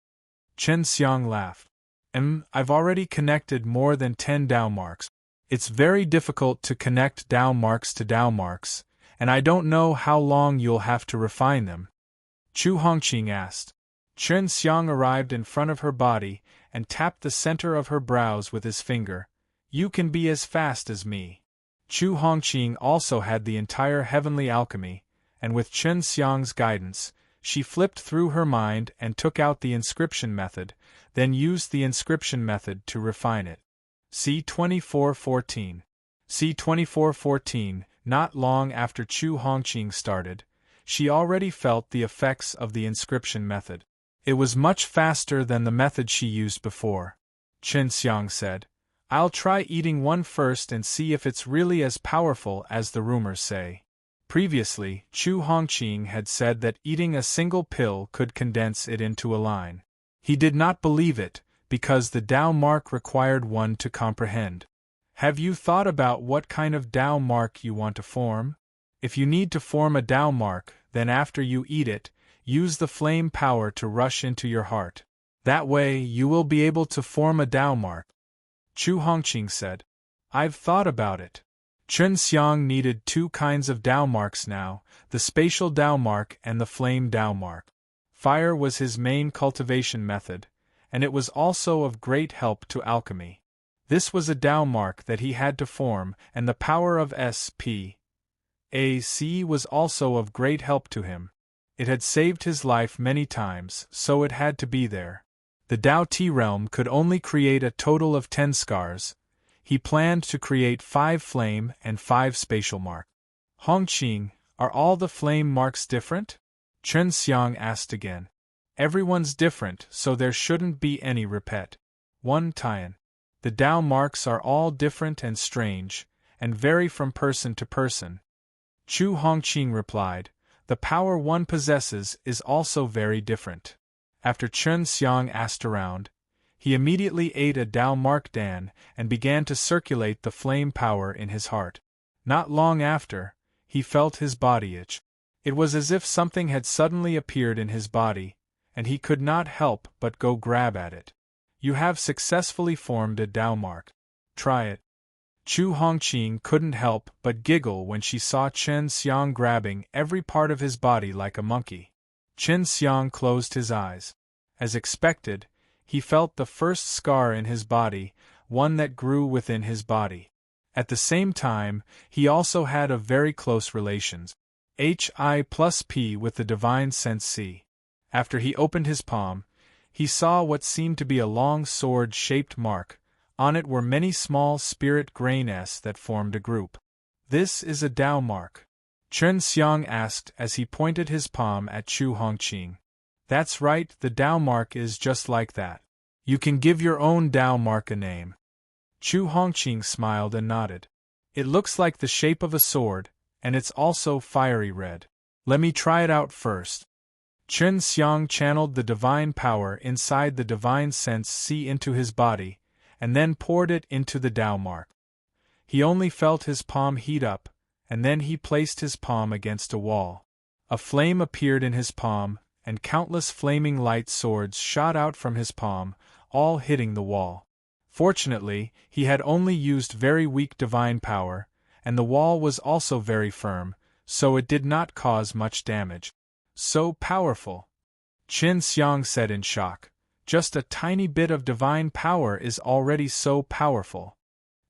Chen Xiang laughed. I've already connected more than 10 Tao marks. It's very difficult to connect Tao marks to Tao marks, and I don't know how long you'll have to refine them. Chu Hongqing asked. Chen Xiang arrived in front of her body and tapped the center of her brows with his finger. You can be as fast as me. Chu Hongqing also had the entire heavenly alchemy, and with Chen Xiang's guidance, she flipped through her mind and took out the inscription method, then used the inscription method to refine it. See 2414. See 2414. Not long after Chu Hongqing started, she already felt the effects of the inscription method. It was much faster than the method she used before. Chen Xiang said, I'll try eating one first and see if it's really as powerful as the rumors say. Previously, Chu Hongqing had said that eating a single pill could condense it into a line. He did not believe it, because the Tao mark required one to comprehend. Have you thought about what kind of Tao mark you want to form? If you need to form a Tao mark, then after you eat it, use the flame power to rush into your heart. That way, you will be able to form a Tao mark. Chu Hongqing said. I've thought about it. Chen Xiang needed 2 kinds of Tao marks now, the spatial Tao mark and the flame Tao mark. Fire was his main cultivation method, and it was also of great help to alchemy. This was a Tao mark that he had to form, and the power of SPAC was also of great help to him. It had saved his life many times, so it had to be there. The Tao T realm could only create a total of 10 scars. He planned to create 5 flame and 5 spatial marks. Hongqing, are all the flame marks different? Chen Xiang asked again. Everyone's different, so there shouldn't be any repeat. 1 Tian. The Tao marks are all different and strange, and vary from person to person. Chu Hongqing replied, the power one possesses is also very different. After Chen Xiang asked around, he immediately ate a Tao mark Dan and began to circulate the flame power in his heart. Not long after, he felt his body itch. It was as if something had suddenly appeared in his body, and he could not help but go grab at it. You have successfully formed a Tao mark. Try it. Chu Hongqing couldn't help but giggle when she saw Chen Xiang grabbing every part of his body like a monkey. Chen Xiang closed his eyes. As expected, he felt the first scar in his body, one that grew within his body. At the same time, he also had a very close relations, Hi+P with the divine sense C. After he opened his palm, he saw what seemed to be a long sword-shaped mark. On it were many small spirit grains that formed a group. This is a Tao mark? Chen Xiang asked as he pointed his palm at Chu Hongqing. That's right, the Tao mark is just like that. You can give your own Tao mark a name. Chu Hongqing smiled and nodded. It looks like the shape of a sword, and it's also fiery red. Let me try it out first. Chen Xiang channeled the divine power inside the divine sense C into his body, and then poured it into the Tao mark. He only felt his palm heat up, and then he placed his palm against a wall. A flame appeared in his palm, and countless flaming light swords shot out from his palm, all hitting the wall. Fortunately, he had only used very weak divine power, and the wall was also very firm, so it did not cause much damage. So powerful! Qin Xiang said in shock. Just a tiny bit of divine power is already so powerful.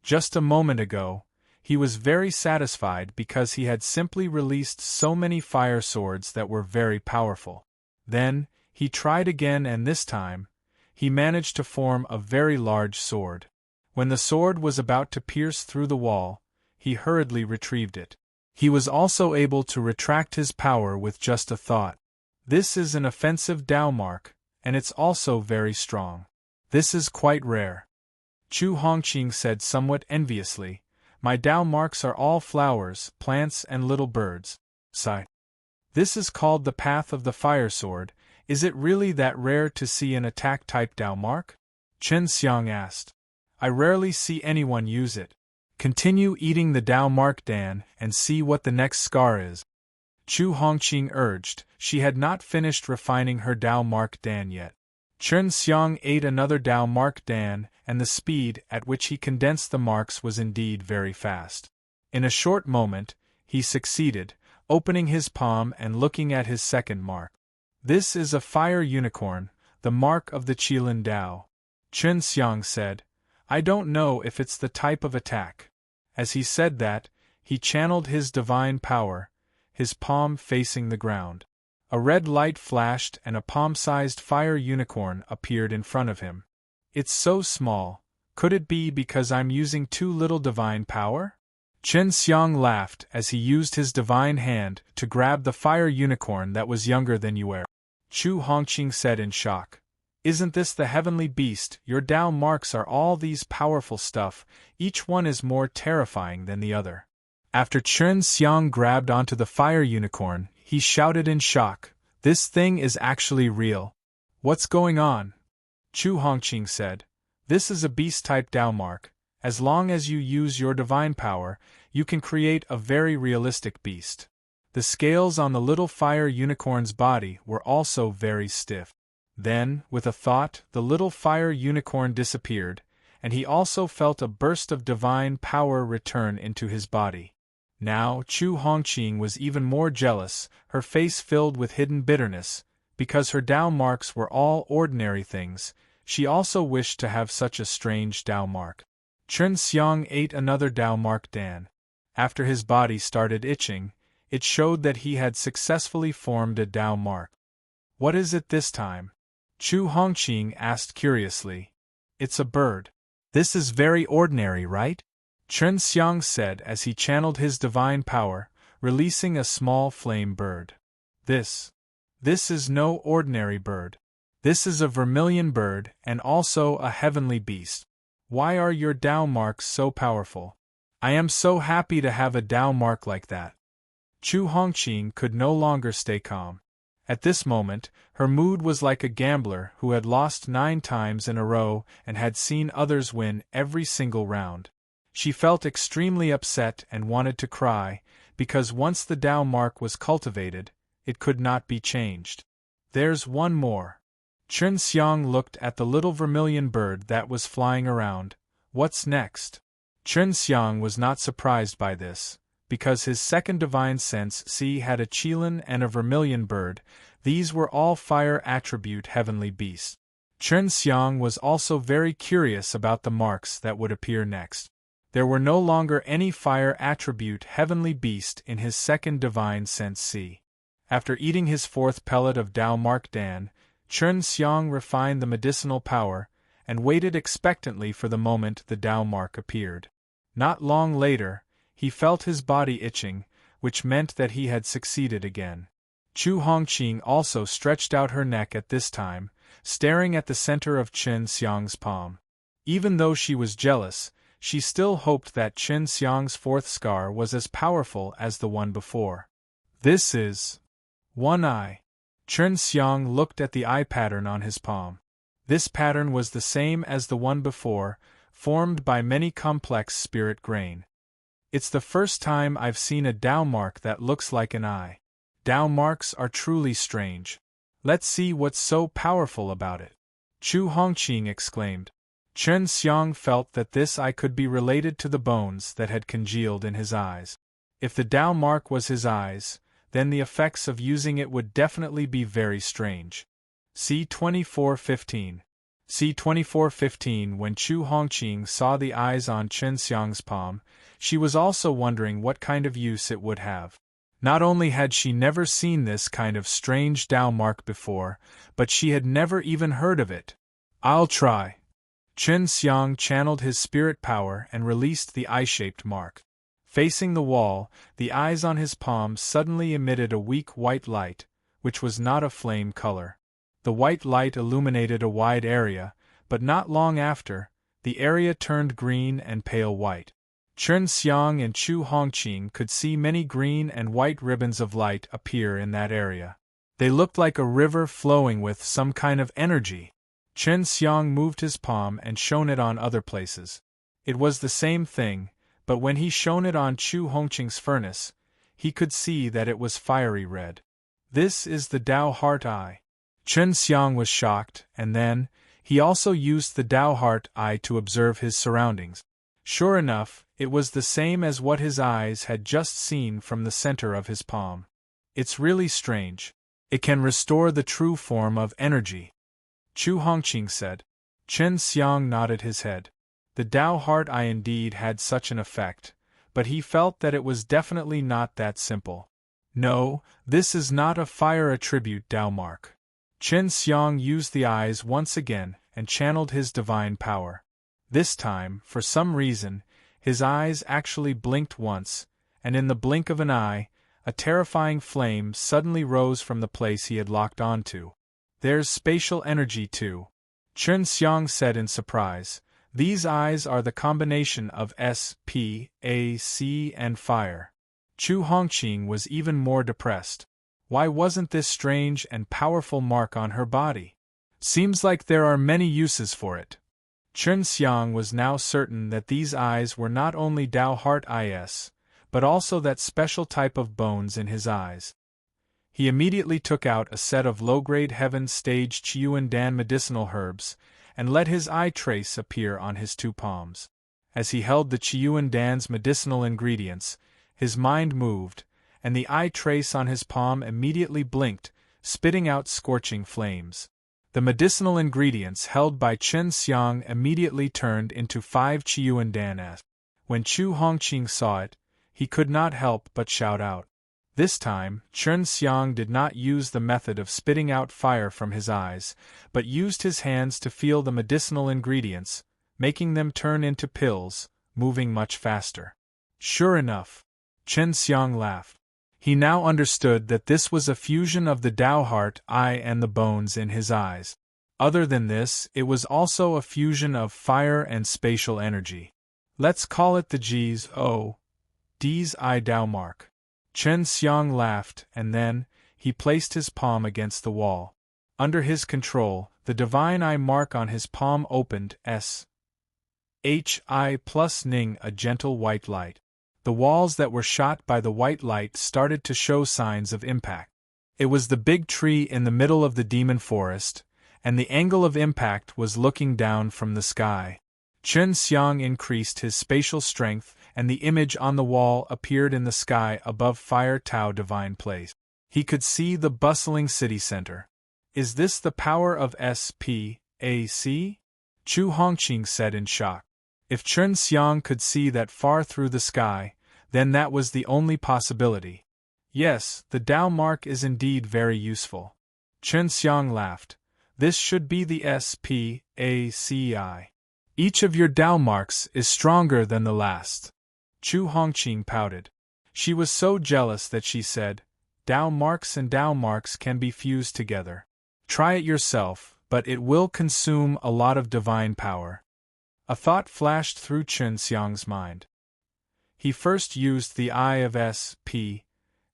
Just a moment ago, he was very satisfied because he had simply released so many fire swords that were very powerful. Then, he tried again, and this time, he managed to form a very large sword. When the sword was about to pierce through the wall, he hurriedly retrieved it. He was also able to retract his power with just a thought. This is an offensive Dao mark, and it's also very strong. This is quite rare. Chu Hongqing said somewhat enviously, "My Dao marks are all flowers, plants and little birds." Sigh. This is called the path of the fire sword. Is it really that rare to see an attack-type Dao mark? Qin Xiang asked. I rarely see anyone use it. Continue eating the Dao mark, Dan, and see what the next scar is. Chu Hongqing urged. She had not finished refining her Dao mark Dan yet. Qin Xiang ate another Dao mark Dan, and the speed at which he condensed the marks was indeed very fast. In a short moment, he succeeded, opening his palm and looking at his second mark. This is a fire unicorn, the mark of the Qilin Dao. Qin Xiang said, I don't know if it's the type of attack. As he said that, he channeled his divine power, his palm facing the ground. A red light flashed and a palm-sized fire unicorn appeared in front of him. It's so small. Could it be because I'm using too little divine power? Qin Xiang laughed as he used his divine hand to grab the fire unicorn that was younger than you were. Chu Hongqing said in shock. Isn't this the heavenly beast? Your Dao marks are all these powerful stuff, each one is more terrifying than the other. After Qin Xiang grabbed onto the fire unicorn, he shouted in shock, This thing is actually real. What's going on? Chu Hongqing said, This is a beast-type Dao mark. As long as you use your divine power, you can create a very realistic beast. The scales on the little fire unicorn's body were also very stiff. Then, with a thought, the little fire unicorn disappeared, and he also felt a burst of divine power return into his body. Now, Chu Hongqing was even more jealous, her face filled with hidden bitterness. Because her Dao marks were all ordinary things, she also wished to have such a strange Dao mark. Qin Xiang ate another Dao mark Dan. After his body started itching, it showed that he had successfully formed a Dao mark. What is it this time? Chu Hongqing asked curiously. It's a bird. This is very ordinary, right? Qin Xiang said as he channeled his divine power, releasing a small flame bird. This is no ordinary bird. This is a vermilion bird and also a heavenly beast. Why are your Dao marks so powerful? I am so happy to have a Dao mark like that. Chu Hongqing could no longer stay calm. At this moment, her mood was like a gambler who had lost 9 times in a row and had seen others win every single round. She felt extremely upset and wanted to cry, because once the Dao mark was cultivated, it could not be changed. There's one more. Qin Xiang looked at the little vermilion bird that was flying around. What's next? Qin Xiang was not surprised by this, because his second divine sense had a Qilin and a vermilion bird. These were all fire attribute heavenly beasts. Qin Xiang was also very curious about the marks that would appear next. There were no longer any fire attribute heavenly beast in his second divine sense. After eating his 4th pellet of Dao mark Dan, Qin Xiang refined the medicinal power and waited expectantly for the moment the Dao mark appeared. Not long later, he felt his body itching, which meant that he had succeeded again. Chu Hongqing also stretched out her neck at this time, staring at the center of Qin Xiang's palm. Even though she was jealous, she still hoped that Qin Xiang's 4th scar was as powerful as the one before. This is one eye. Qin Xiang looked at the eye pattern on his palm. This pattern was the same as the one before, formed by many complex spirit grain. It's the first time I've seen a Dao mark that looks like an eye. Dao marks are truly strange. Let's see what's so powerful about it. Chu Hongqing exclaimed. Chen Xiang felt that this eye could be related to the bones that had congealed in his eyes. If the Tao mark was his eyes, then the effects of using it would definitely be very strange. See 2415. See 2415. When Chu Hongqing saw the eyes on Chen Xiang's palm, she was also wondering what kind of use it would have. Not only had she never seen this kind of strange Tao mark before, but she had never even heard of it. I'll try. Chen Xiang channeled his spirit power and released the eye-shaped mark. Facing the wall, the eyes on his palm suddenly emitted a weak white light, which was not a flame color. The white light illuminated a wide area, but not long after, the area turned green and pale white. Chen Xiang and Chu Hongqing could see many green and white ribbons of light appear in that area. They looked like a river flowing with some kind of energy. Chen Xiang moved his palm and shone it on other places. It was the same thing, but when he shone it on Chu Hongqing's furnace, he could see that it was fiery red. This is the Tao Heart Eye. Chen Xiang was shocked, and then, he also used the Tao Heart Eye to observe his surroundings. Sure enough, it was the same as what his eyes had just seen from the center of his palm. It's really strange. It can restore the true form of energy. Chu Hongqing said. Chen Xiang nodded his head. The Tao Heart Eye indeed had such an effect, but he felt that it was definitely not that simple. No, this is not a fire attribute Tao mark. Chen Xiang used the eyes once again and channeled his divine power. This time, for some reason, his eyes actually blinked once, and in the blink of an eye, a terrifying flame suddenly rose from the place he had locked onto. There's spatial energy too. Chen Xiang said in surprise. These eyes are the combination of S, P, A, C and fire. Chu Hongqing was even more depressed. Why wasn't this strange and powerful mark on her body? Seems like there are many uses for it. Chen Xiang was now certain that these eyes were not only Tao Heart Eyes, but also that special type of bones in his eyes. He immediately took out a set of low-grade Heaven Stage Qiyuan Dan medicinal herbs, and let his eye trace appear on his two palms. As he held the Qiyuan Dan's medicinal ingredients, his mind moved, and the eye trace on his palm immediately blinked, spitting out scorching flames. The medicinal ingredients held by Chen Xiang immediately turned into 5 Qiyuan Dan. When Chu Hongqing saw it, he could not help but shout out. This time, Chen Xiang did not use the method of spitting out fire from his eyes, but used his hands to feel the medicinal ingredients, making them turn into pills, moving much faster. Sure enough, Chen Xiang laughed. He now understood that this was a fusion of the Tao Heart Eye and the bones in his eyes. Other than this, it was also a fusion of fire and spatial energy. Let's call it the G's D's Eye Tao mark. Chen Xiang laughed, and then, he placed his palm against the wall. Under his control, the divine eye mark on his palm opened S.H.I plus Ning a gentle white light. The walls that were shot by the white light started to show signs of impact. It was the big tree in the middle of the demon forest, and the angle of impact was looking down from the sky. Chen Xiang increased his spatial strength, and the image on the wall appeared in the sky above Fire Tao Divine Place. He could see the bustling city center. Is this the power of SPAC? Chu Hongqing said in shock. If Chen Xiang could see that far through the sky, then that was the only possibility. Yes, the Tao mark is indeed very useful. Chen Xiang laughed. This should be the SPACI. Each of your Tao marks is stronger than the last. Chu Hongqing pouted. She was so jealous that she said, Tao marks and Tao marks can be fused together. Try it yourself, but it will consume a lot of divine power. A thought flashed through Chen Xiang's mind. He first used the eye of SPAC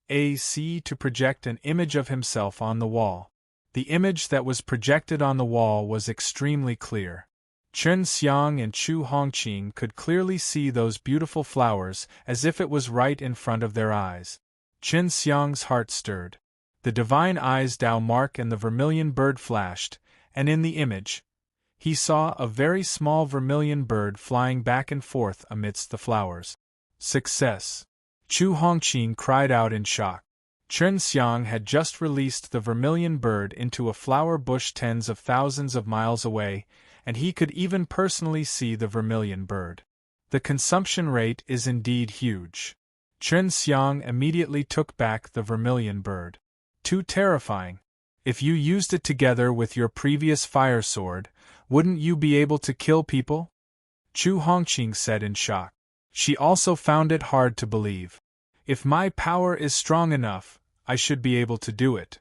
to project an image of himself on the wall. The image that was projected on the wall was extremely clear. Chen Xiang and Chu Hongqing could clearly see those beautiful flowers as if it was right in front of their eyes. Chen Xiang's heart stirred. The divine eyes Tao mark and the vermilion bird flashed, and in the image, he saw a very small vermilion bird flying back and forth amidst the flowers. Success! Chu Hongqing cried out in shock. Chen Xiang had just released the vermilion bird into a flower bush tens of thousands of miles away, and he could even personally see the vermilion bird. The consumption rate is indeed huge. Chen Xiang immediately took back the vermilion bird. Too terrifying. If you used it together with your previous fire sword, wouldn't you be able to kill people? Chu Hongqing said in shock. She also found it hard to believe. If my power is strong enough, I should be able to do it.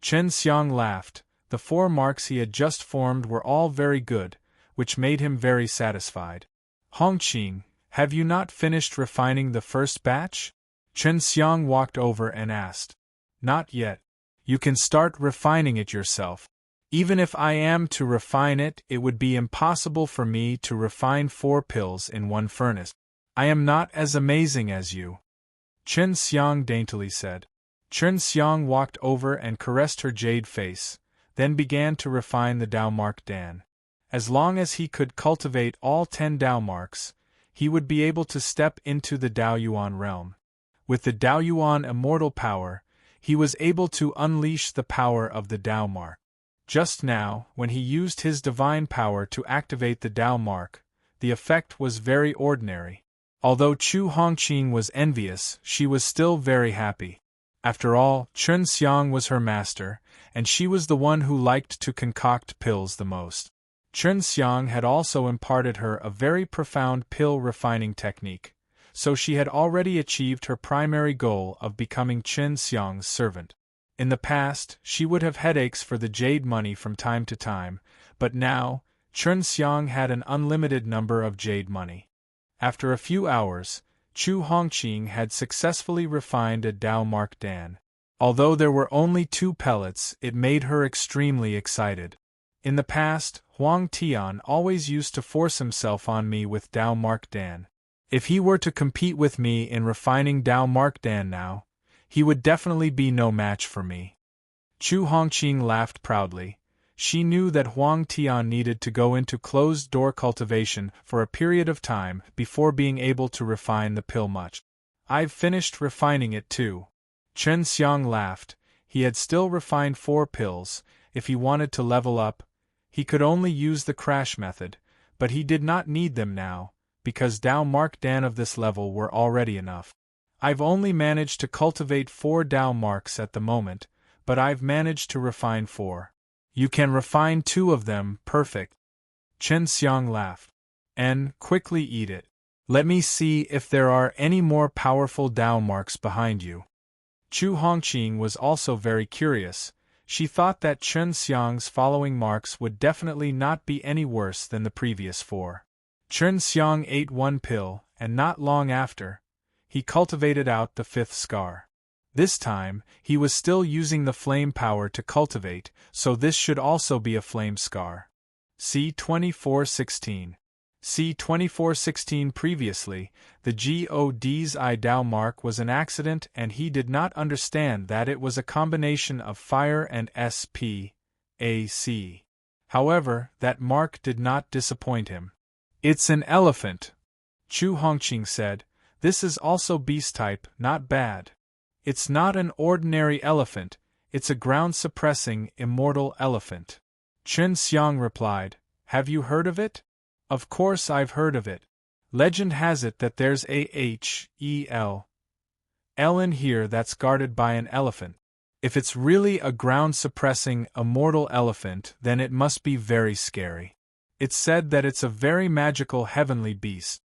Chen Xiang laughed. The 4 marks he had just formed were all very good, which made him very satisfied. Hongqing, have you not finished refining the first batch? Chen Xiang walked over and asked. Not yet. You can start refining it yourself. Even if I am to refine it, it would be impossible for me to refine 4 pills in one furnace. I am not as amazing as you. Chen Xiang daintily said. Chen Xiang walked over and caressed her jade face, then began to refine the Dao Mark Dan. As long as he could cultivate all 10 Dao Marks, he would be able to step into the Dao Yuan realm. With the Dao Yuan immortal power, he was able to unleash the power of the Dao Mark. Just now, when he used his divine power to activate the Dao Mark, the effect was very ordinary. Although Chu Hongqing was envious, she was still very happy. After all, Chen Xiang was her master, and she was the one who liked to concoct pills the most. Chen Xiang had also imparted her a very profound pill refining technique, so she had already achieved her primary goal of becoming Chen Xiang's servant. In the past, she would have headaches for the jade money from time to time, but now, Chen Xiang had an unlimited number of jade money. After a few hours, Chu Hongqing had successfully refined a Dao Mark Dan. Although there were only 2 pellets, it made her extremely excited. In the past, Huang Tian always used to force himself on me with Dao Mark Dan. If he were to compete with me in refining Dao Mark Dan now, he would definitely be no match for me. Chu Hongqing laughed proudly. She knew that Huang Tian needed to go into closed-door cultivation for a period of time before being able to refine the pill much. I've finished refining it too. Chen Xiang laughed. He had still refined 4 pills. If he wanted to level up, he could only use the crash method, but he did not need them now, because Dao Mark Dan of this level were already enough. I've only managed to cultivate 4 Dao Marks at the moment, but I've managed to refine 4. You can refine 2 of them, perfect. Chen Xiang laughed. And quickly eat it. Let me see if there are any more powerful Dao Marks behind you. Chu Hongqing was also very curious. She thought that Chen Xiang's following marks would definitely not be any worse than the previous 4. Chen Xiang ate 1 pill, and not long after, he cultivated out the 5th scar. This time, he was still using the flame power to cultivate, so this should also be a flame scar. See 2416. See 2416 previously, the God's eye Dao mark was an accident and he did not understand that it was a combination of fire and SPAC. However, that mark did not disappoint him. It's an elephant, Chu Hongqing said. This is also beast type, not bad. It's not an ordinary elephant, it's a ground-suppressing, immortal elephant. Chen Xiang replied, Have you heard of it? Of course I've heard of it. Legend has it that there's a Hel in here that's guarded by an elephant. If it's really a ground-suppressing, immortal elephant, then it must be very scary. It's said that it's a very magical heavenly beast.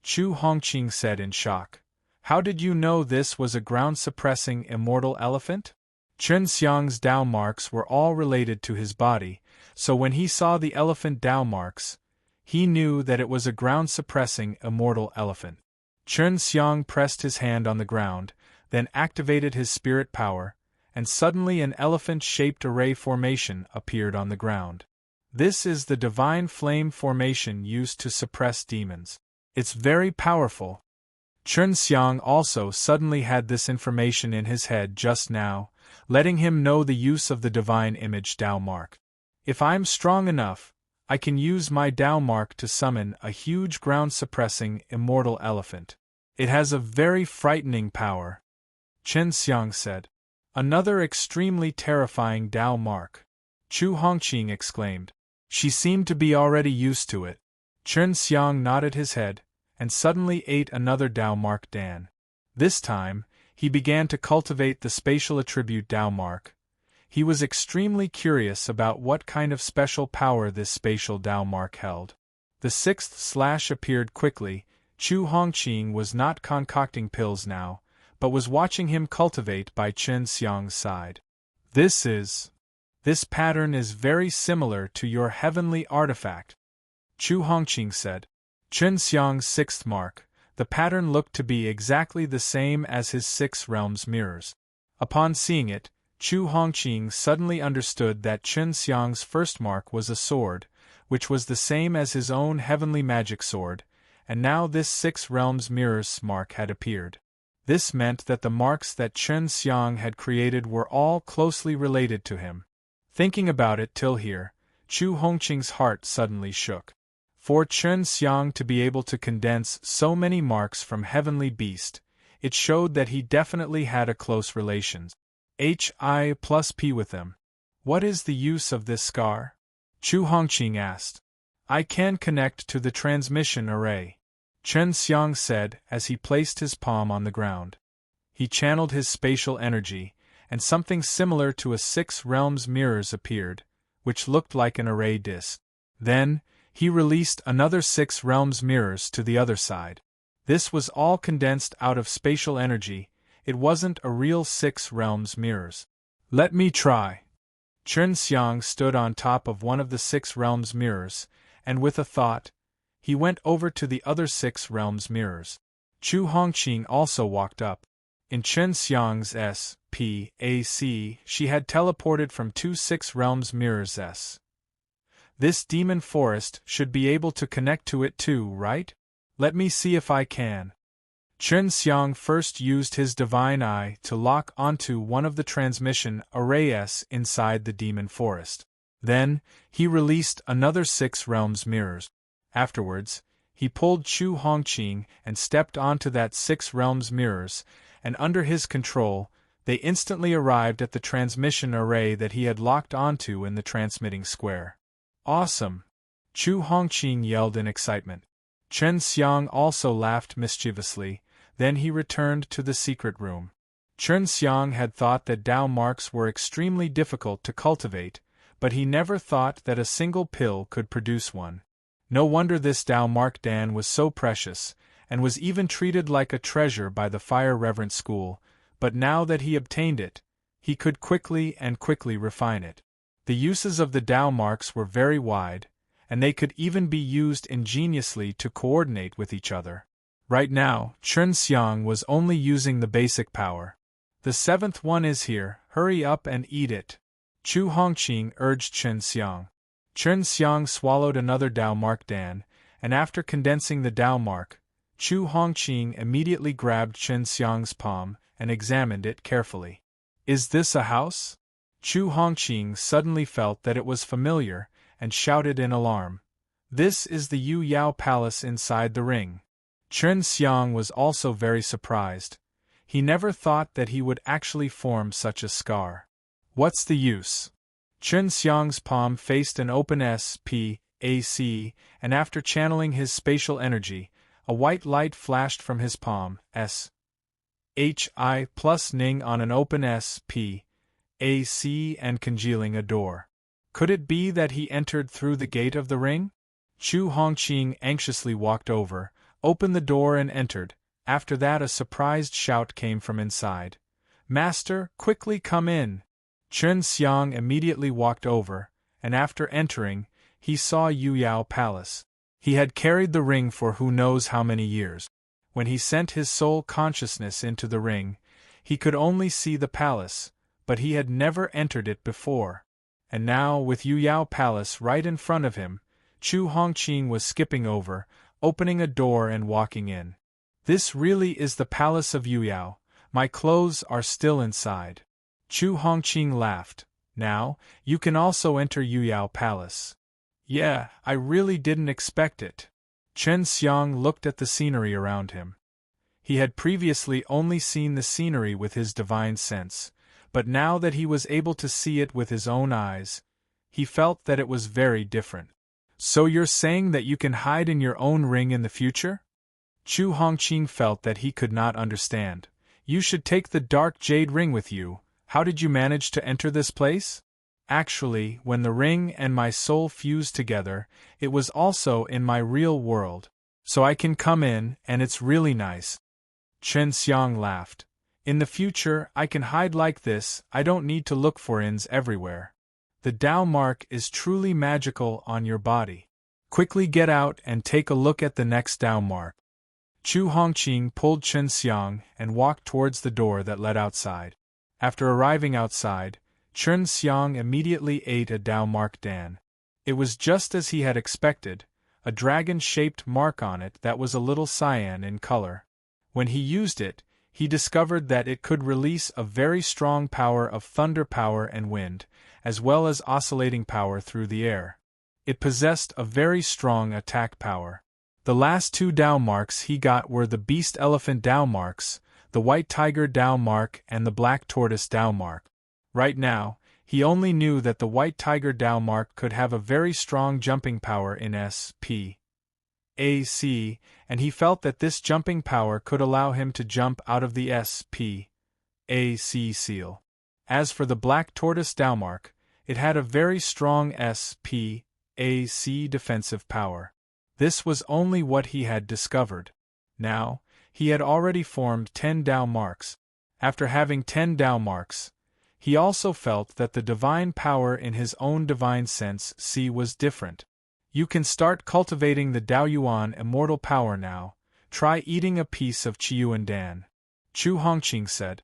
Chu Hongqing said in shock. How did you know this was a ground-suppressing immortal elephant? Chen Xiang's Dao marks were all related to his body, so when he saw the elephant Dao marks, he knew that it was a ground-suppressing immortal elephant. Chen Xiang pressed his hand on the ground, then activated his spirit power, and suddenly an elephant-shaped array formation appeared on the ground. This is the divine flame formation used to suppress demons. It's very powerful. Chen Xiang also suddenly had this information in his head just now, letting him know the use of the divine image Dao mark. If I'm strong enough, I can use my Dao mark to summon a huge ground-suppressing immortal elephant. It has a very frightening power, Chen Xiang said. Another extremely terrifying Dao mark, Chu Hongqing exclaimed. She seemed to be already used to it. Chen Xiang nodded his head, and suddenly ate another Dao mark Dan. This time, he began to cultivate the spatial attribute Dao mark. He was extremely curious about what kind of special power this spatial Dao mark held. The sixth slash appeared quickly. Chu Hongqing was not concocting pills now, but was watching him cultivate by Chen Xiang's side. This pattern is very similar to your heavenly artifact, Chu Hongqing said. Chen Xiang's sixth mark, the pattern looked to be exactly the same as his six realms mirrors. Upon seeing it, Chu Hongqing suddenly understood that Chen Xiang's first mark was a sword, which was the same as his own heavenly magic sword, and now this six realms mirrors mark had appeared. This meant that the marks that Chen Xiang had created were all closely related to him. Thinking about it till here, Chu Hongqing's heart suddenly shook. For Chen Xiang to be able to condense so many marks from heavenly beast, it showed that he definitely had a close relation. Hi+P with them. What is the use of this scar? Chu Hongqing asked. I can connect to the transmission array, Chen Xiang said as he placed his palm on the ground. He channeled his spatial energy, and something similar to a six realms mirrors appeared, which looked like an array disk. Then, he released another six realms mirrors to the other side. This was all condensed out of spatial energy. It wasn't a real six realms mirrors. Let me try. Chen Xiang stood on top of one of the six realms mirrors, and with a thought, he went over to the other six realms mirrors. Chu Hongqing also walked up. In Chen Xiang's SPAC, she had teleported from two six realms mirrors S. This demon forest should be able to connect to it too, right? Let me see if I can. Chen Xiang first used his divine eye to lock onto one of the transmission arrays inside the demon forest. Then, he released another six realms mirrors. Afterwards, he pulled Chu Hongqing and stepped onto that six realms mirrors, and under his control, they instantly arrived at the transmission array that he had locked onto in the transmitting square. Awesome! Chu Hongqing yelled in excitement. Chen Xiang also laughed mischievously. Then he returned to the secret room. Chen Xiang had thought that Dao marks were extremely difficult to cultivate, but he never thought that a single pill could produce one. No wonder this Dao mark Dan was so precious, and was even treated like a treasure by the Fire Reverent School, but now that he obtained it, he could quickly refine it. The uses of the Dao marks were very wide, and they could even be used ingeniously to coordinate with each other. Right now, Chen Xiang was only using the basic power. The seventh one is here, hurry up and eat it, Chu Hongqing urged Chen Xiang. Chen Xiang swallowed another Dao mark Dan, and after condensing the Dao mark, Chu Hongqing immediately grabbed Chen Xiang's palm and examined it carefully. Is this a house? Chu Hongqing suddenly felt that it was familiar, and shouted in alarm. This is the Yu Yao Palace inside the ring. Chen Xiang was also very surprised. He never thought that he would actually form such a scar. What's the use? Chen Xiang's palm faced an open SPAC, and after channeling his spatial energy, a white light flashed from his palm, SHI+ing on an open SPAC and congealing a door. Could it be that he entered through the gate of the ring? Chu Hongqing anxiously walked over, opened the door and entered. After that a surprised shout came from inside. Master, quickly come in! Chen Xiang immediately walked over, and after entering, he saw Yu Yao Palace. He had carried the ring for who knows how many years. When he sent his soul consciousness into the ring, he could only see the palace, but he had never entered it before. And now, with Yu Yao Palace right in front of him, Chu Hongqing was skipping over, opening a door and walking in. This really is the palace of Yu Yao. My clothes are still inside. Chu Hongqing laughed. Now, you can also enter Yu Yao Palace. Yeah, I really didn't expect it. Chen Xiang looked at the scenery around him. He had previously only seen the scenery with his divine sense, but now that he was able to see it with his own eyes, he felt that it was very different. So you're saying that you can hide in your own ring in the future? Chu Hongqing felt that he could not understand. You should take the dark jade ring with you. How did you manage to enter this place? Actually, when the ring and my soul fused together, it was also in my real world. So I can come in, and it's really nice. Chen Xiang laughed. In the future, I can hide like this. I don't need to look for ins everywhere. The Tao mark is truly magical on your body. Quickly get out and take a look at the next Tao mark. Chu Hongqing pulled Chen Xiang and walked towards the door that led outside. After arriving outside, Chen Xiang immediately ate a Tao mark dan. It was just as he had expected, a dragon-shaped mark on it that was a little cyan in color. When he used it, he discovered that it could release a very strong power of thunder power and wind, as well as oscillating power through the air. It possessed a very strong attack power. The last two Tao marks he got were the Beast Elephant Tao marks, the White Tiger Tao mark and the Black Tortoise Tao mark. Right now, he only knew that the White Tiger Tao mark could have a very strong jumping power in SP. AC, and he felt that this jumping power could allow him to jump out of the SP. AC seal. As for the Black Tortoise Tao mark, it had a very strong SP. AC defensive power. This was only what he had discovered. Now, he had already formed 10 Tao marks. After having 10 Tao marks, he also felt that the divine power in his own divine sense C was different. You can start cultivating the Daoyuan immortal power now. Try eating a piece of Qiyuan Dan. Chu Hongqing said.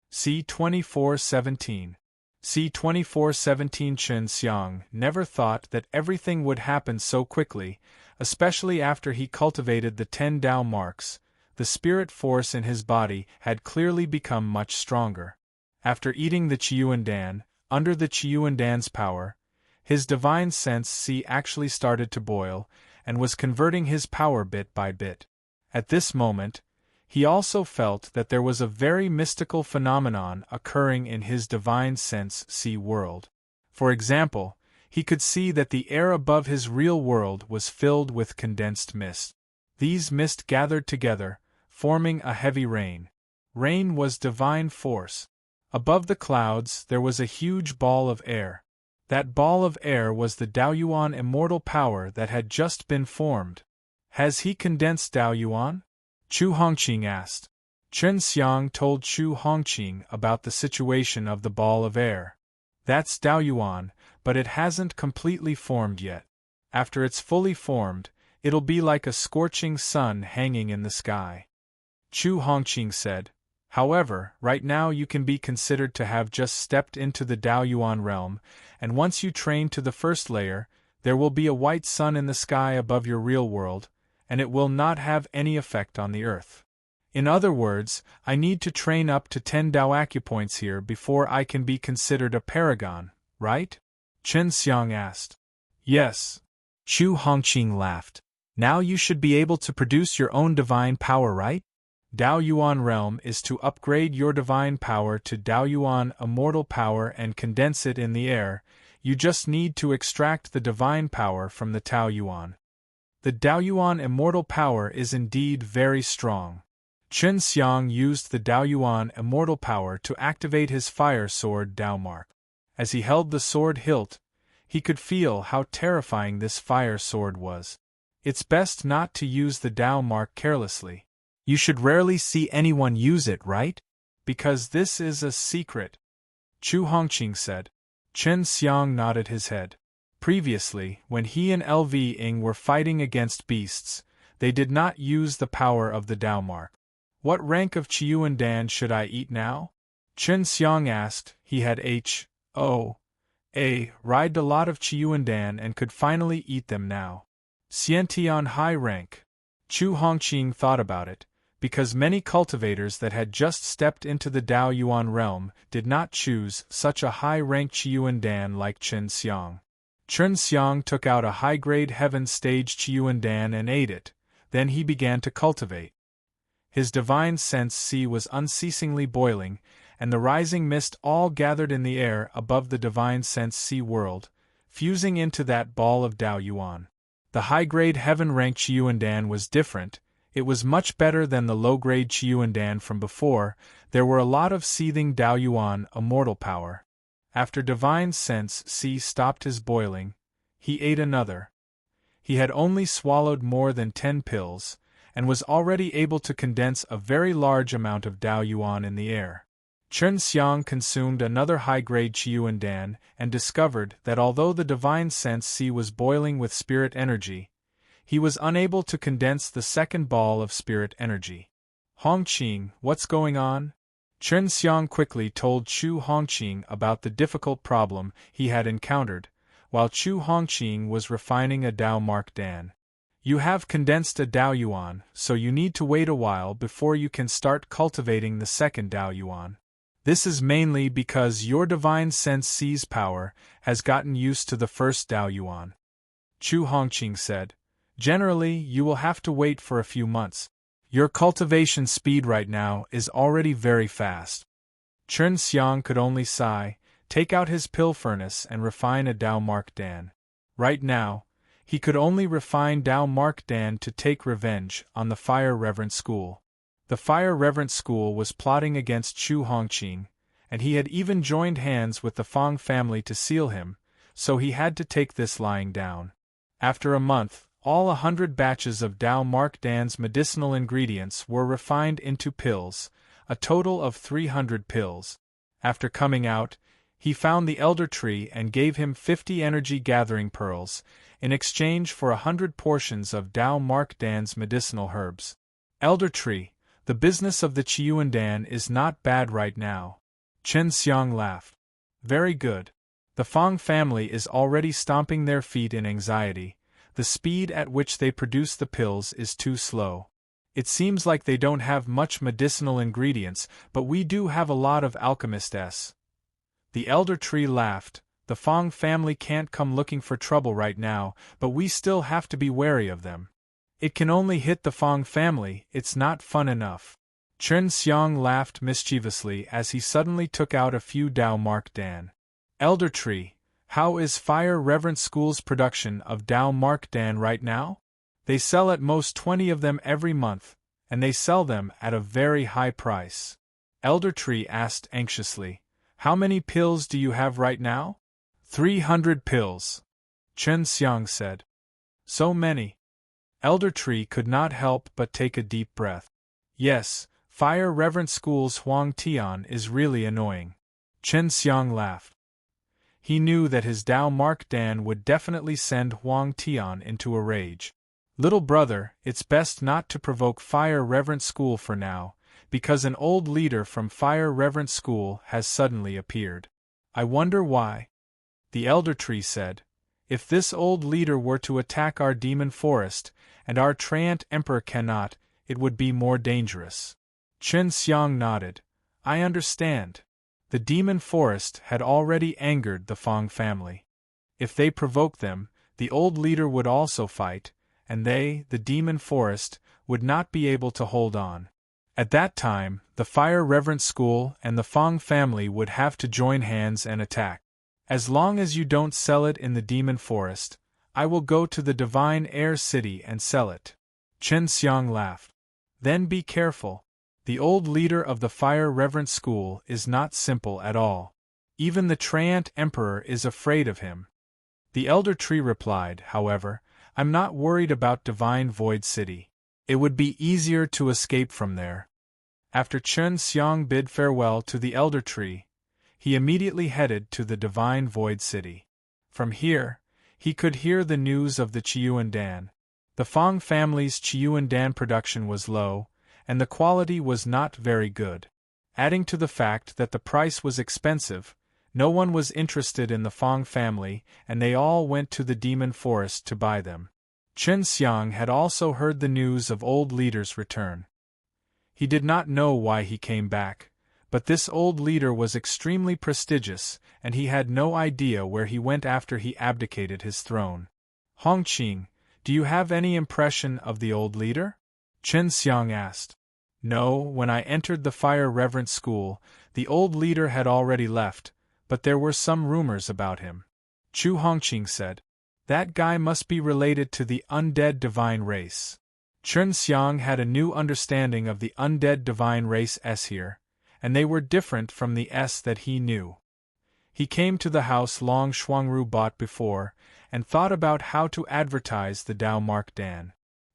C-2417. C-2417 Chen Xiang never thought that everything would happen so quickly, especially after he cultivated the 10 Tao marks. The spirit force in his body had clearly become much stronger. After eating the Qiyuan Dan, under the Qiyuan Dan's power, his divine sense C actually started to boil, and was converting his power bit by bit. At this moment, he also felt that there was a very mystical phenomenon occurring in his divine sense C world. For example, he could see that the air above his real world was filled with condensed mist. These mist gathered together, forming a heavy rain. Rain was divine force. Above the clouds there was a huge ball of air. That ball of air was the Daoyuan immortal power that had just been formed. Has he condensed Daoyuan? Chu Hongqing asked. Chen Xiang told Chu Hongqing about the situation of the ball of air. That's Daoyuan, but it hasn't completely formed yet. After it's fully formed, it'll be like a scorching sun hanging in the sky. Chu Hongqing said. However, right now you can be considered to have just stepped into the Daoyuan realm, and once you train to the first layer, there will be a white sun in the sky above your real world, and it will not have any effect on the earth. In other words, I need to train up to 10 Dao acupoints here before I can be considered a paragon, right? Chen Xiang asked. Yes. Chu Hongqing laughed. Now you should be able to produce your own divine power, right? Daoyuan realm is to upgrade your divine power to Daoyuan immortal power and condense it in the air. You just need to extract the divine power from the Taoyuan. The Daoyuan immortal power is indeed very strong. Chen Xiang used the Daoyuan immortal power to activate his fire sword Dao mark. As he held the sword hilt, he could feel how terrifying this fire sword was. It's best not to use the Dao mark carelessly. You should rarely see anyone use it, right? Because this is a secret. Chu Hongqing said. Chen Xiang nodded his head. Previously, when he and LV Ing were fighting against beasts, they did not use the power of the Dao mark. What rank of Qiyuan Dan should I eat now? Chen Xiang asked. He had ride a lot of Qiyuan Dan and could finally eat them now. Xiantian high rank. Chu Hongqing thought about it, because many cultivators that had just stepped into the Daoyuan realm did not choose such a high-rank Qiyuan Dan like Chen Xiang. Chen Xiang took out a high-grade heaven stage Chiyuandan and ate it, then he began to cultivate. His divine sense sea was unceasingly boiling, and the rising mist all gathered in the air above the divine sense sea world, fusing into that ball of Dao Yuan. The high-grade heaven-rank Chiyuandan was different. It was much better than the low-grade Chiyuandan from before. There were a lot of seething Dao Yuan immortal power. After divine sense sea stopped his boiling, he ate another. He had only swallowed more than 10 pills, and was already able to condense a very large amount of Dao Yuan in the air. Chen Xiang consumed another high-grade Chiyuandan and discovered that although the divine sense sea was boiling with spirit energy, he was unable to condense the second ball of spirit energy. Hongqing, what's going on? Chen Xiang quickly told Chu Hongqing about the difficult problem he had encountered, while Chu Hongqing was refining a Dao Mark Dan. You have condensed a Dao Yuan, so you need to wait a while before you can start cultivating the second Dao Yuan. This is mainly because your divine sense sea's power has gotten used to the first Dao Yuan. Chu Hongqing said, generally you will have to wait for a few months. Your cultivation speed right now is already very fast. Chen Xiang could only sigh, take out his pill furnace and refine a Dao Mark Dan. Right now, he could only refine Dao Mark Dan to take revenge on the Fire Reverent School. The Fire Reverent School was plotting against Chu Hongqing, and he had even joined hands with the Fong family to seal him, so he had to take this lying down. After a month, all 100 batches of Dao Mark Dan's medicinal ingredients were refined into pills, a total of 300 pills. After coming out, he found the elder tree and gave him 50 energy-gathering pearls, in exchange for 100 portions of Dao Mark Dan's medicinal herbs. Elder tree, the business of the Chiyuandan is not bad right now. Chen Xiang laughed. Very good. The Fong family is already stomping their feet in anxiety. The speed at which they produce the pills is too slow. It seems like they don't have much medicinal ingredients, but we do have a lot of alchemists. The elder tree laughed. The Fong family can't come looking for trouble right now, but we still have to be wary of them. It can only hit the Fong family, it's not fun enough. Chen Xiang laughed mischievously as he suddenly took out a few Dao Mark Dan. Elder tree, how is Fire Reverent School's production of Dao Mark Dan right now? They sell at most 20 of them every month, and they sell them at a very high price. Elder tree asked anxiously, how many pills do you have right now? 300 pills. Chen Xiang said. So many. Elder tree could not help but take a deep breath. Yes, Fire Reverent School's Huang Tian is really annoying. Chen Xiang laughed. He knew that his Dao Mark Dan would definitely send Huang Tian into a rage. Little brother, it's best not to provoke Fire Reverent School for now, because an old leader from Fire Reverent School has suddenly appeared. I wonder why. The elder tree said, if this old leader were to attack our demon forest, and our Treant Emperor cannot, it would be more dangerous. Chen Xiang nodded. I understand. The demon forest had already angered the Fong family. If they provoked them, the old leader would also fight, and they, the demon forest, would not be able to hold on. At that time, the Fire Reverent School and the Fong family would have to join hands and attack. As long as you don't sell it in the demon forest, I will go to the Divine Air City and sell it. Chen Xiang laughed. Then be careful. The old leader of the Fire Reverent School is not simple at all. Even the Treant Emperor is afraid of him. The elder tree replied, however, I'm not worried about Divine Void City. It would be easier to escape from there. After Chen Xiang bid farewell to the elder tree, he immediately headed to the Divine Void City. From here, he could hear the news of the Chiyuandan. The Fong family's Chiyuandan production was low, and the quality was not very good. Adding to the fact that the price was expensive, no one was interested in the Fong family, and they all went to the demon forest to buy them. Chen Xiang had also heard the news of old leader's return. He did not know why he came back, But this old leader was extremely prestigious, and he had no idea where he went after he abdicated his throne. Hongqing, do you have any impression of the old leader? Chen Xiang asked. No, when I entered the fire reverence school, the old leader had already left, but there were some rumors about him. Chu Hongqing said. That guy must be related to the undead divine race. Chen Xiang had a new understanding of the undead divine race S here, and they were different from the S that he knew. He came to the house Long Shuangru bought before, and thought about how to advertise the Dao Mark Dan.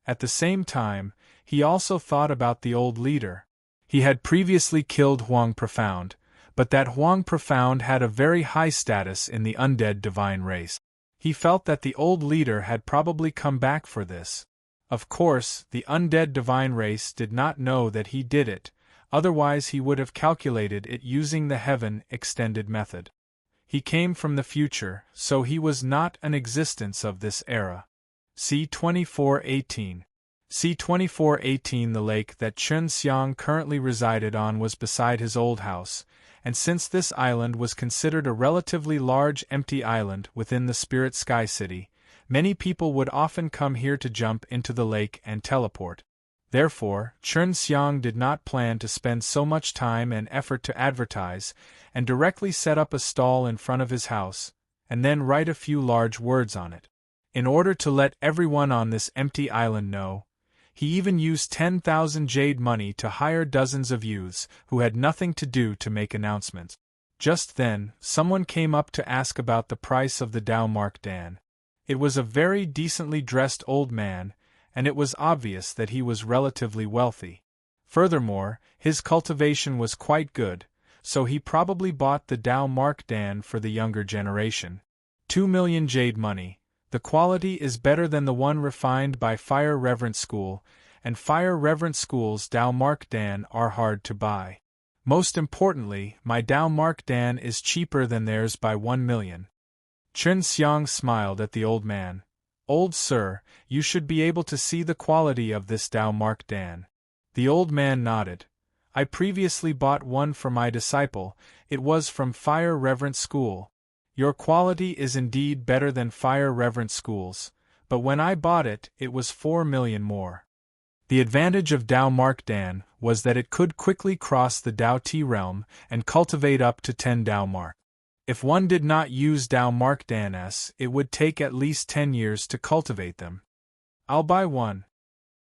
At the same time, he also thought about the old leader. He had previously killed Huang Profound, but that Huang Profound had a very high status in the undead divine race. He felt that the old leader had probably come back for this. Of course, the undead divine race did not know that he did it, otherwise he would have calculated it using the heaven extended method. He came from the future, so he was not an existence of this era. C-2418. C-2418. The lake that Chen Xiang currently resided on was beside his old house, and since this island was considered a relatively large empty island within the Spirit Sky City, many people would often come here to jump into the lake and teleport. Therefore, Chen Xiang did not plan to spend so much time and effort to advertise, and directly set up a stall in front of his house, and then write a few large words on it. In order to let everyone on this empty island know, he even used 10,000 jade money to hire dozens of youths who had nothing to do to make announcements. Just then, someone came up to ask about the price of the Dao Mark Dan. It was a very decently dressed old man, and it was obvious that he was relatively wealthy. Furthermore, his cultivation was quite good, so he probably bought the Dao Mark Dan for the younger generation. 2 million jade money. The quality is better than the one refined by Fire Reverence School, and Fire Reverence School's Dao Mark Dan are hard to buy. Most importantly, my Dao Mark Dan is cheaper than theirs by 1 million. Chen Xiang smiled at the old man. Old sir, you should be able to see the quality of this Dao Mark Dan. The old man nodded. I previously bought one for my disciple, it was from Fire Reverence School. Your quality is indeed better than Fire Reverence School's, but when I bought it, it was 4 million more. The advantage of Dao Mark Dan was that it could quickly cross the Dao T realm and cultivate up to 10 Dao Mark. If one did not use Dao Mark Dan S, it would take at least 10 years to cultivate them. I'll buy one.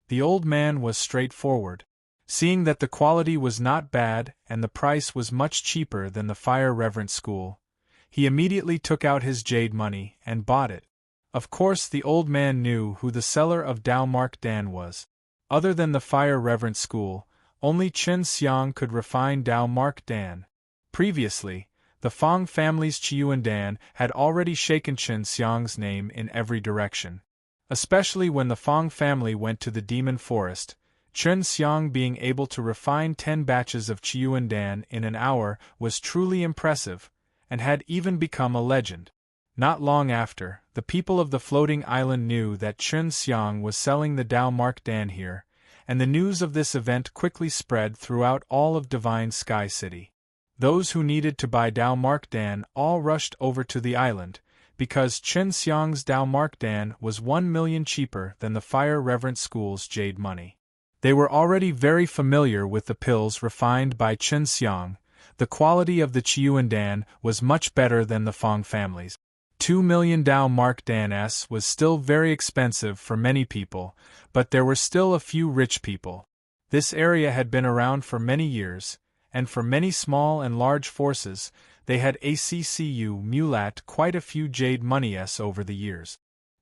The old man was straightforward. Seeing that the quality was not bad and the price was much cheaper than the Fire Reverence School, he immediately took out his jade money and bought it. Of course, the old man knew who the seller of Dao Mark Dan was. Other than the Fire Reverence School, only Chen Xiang could refine Dao Mark Dan. Previously, the Fang family's Qiuan Dan had already shaken Chen Xiang's name in every direction. Especially when the Fang family went to the Demon Forest, Chen Xiang being able to refine 10 batches of Qiuan Dan in an hour was truly impressive, and had even become a legend. Not long after, the people of the floating island knew that Chen Xiang was selling the Dao Mark Dan here, and the news of this event quickly spread throughout all of Divine Sky City. Those who needed to buy Dao Mark Dan all rushed over to the island, because Chen Xiang's Dao Mark Dan was 1 million cheaper than the Fire Reverence School's jade money. They were already very familiar with the pills refined by Chen Xiang. The quality of the Qiuan Dan was much better than the Fang family's. 2 million Dao Mark Dan S was still very expensive for many people, but there were still a few rich people. This area had been around for many years, and for many small and large forces, they had accu mulat quite a few jade money S over the years.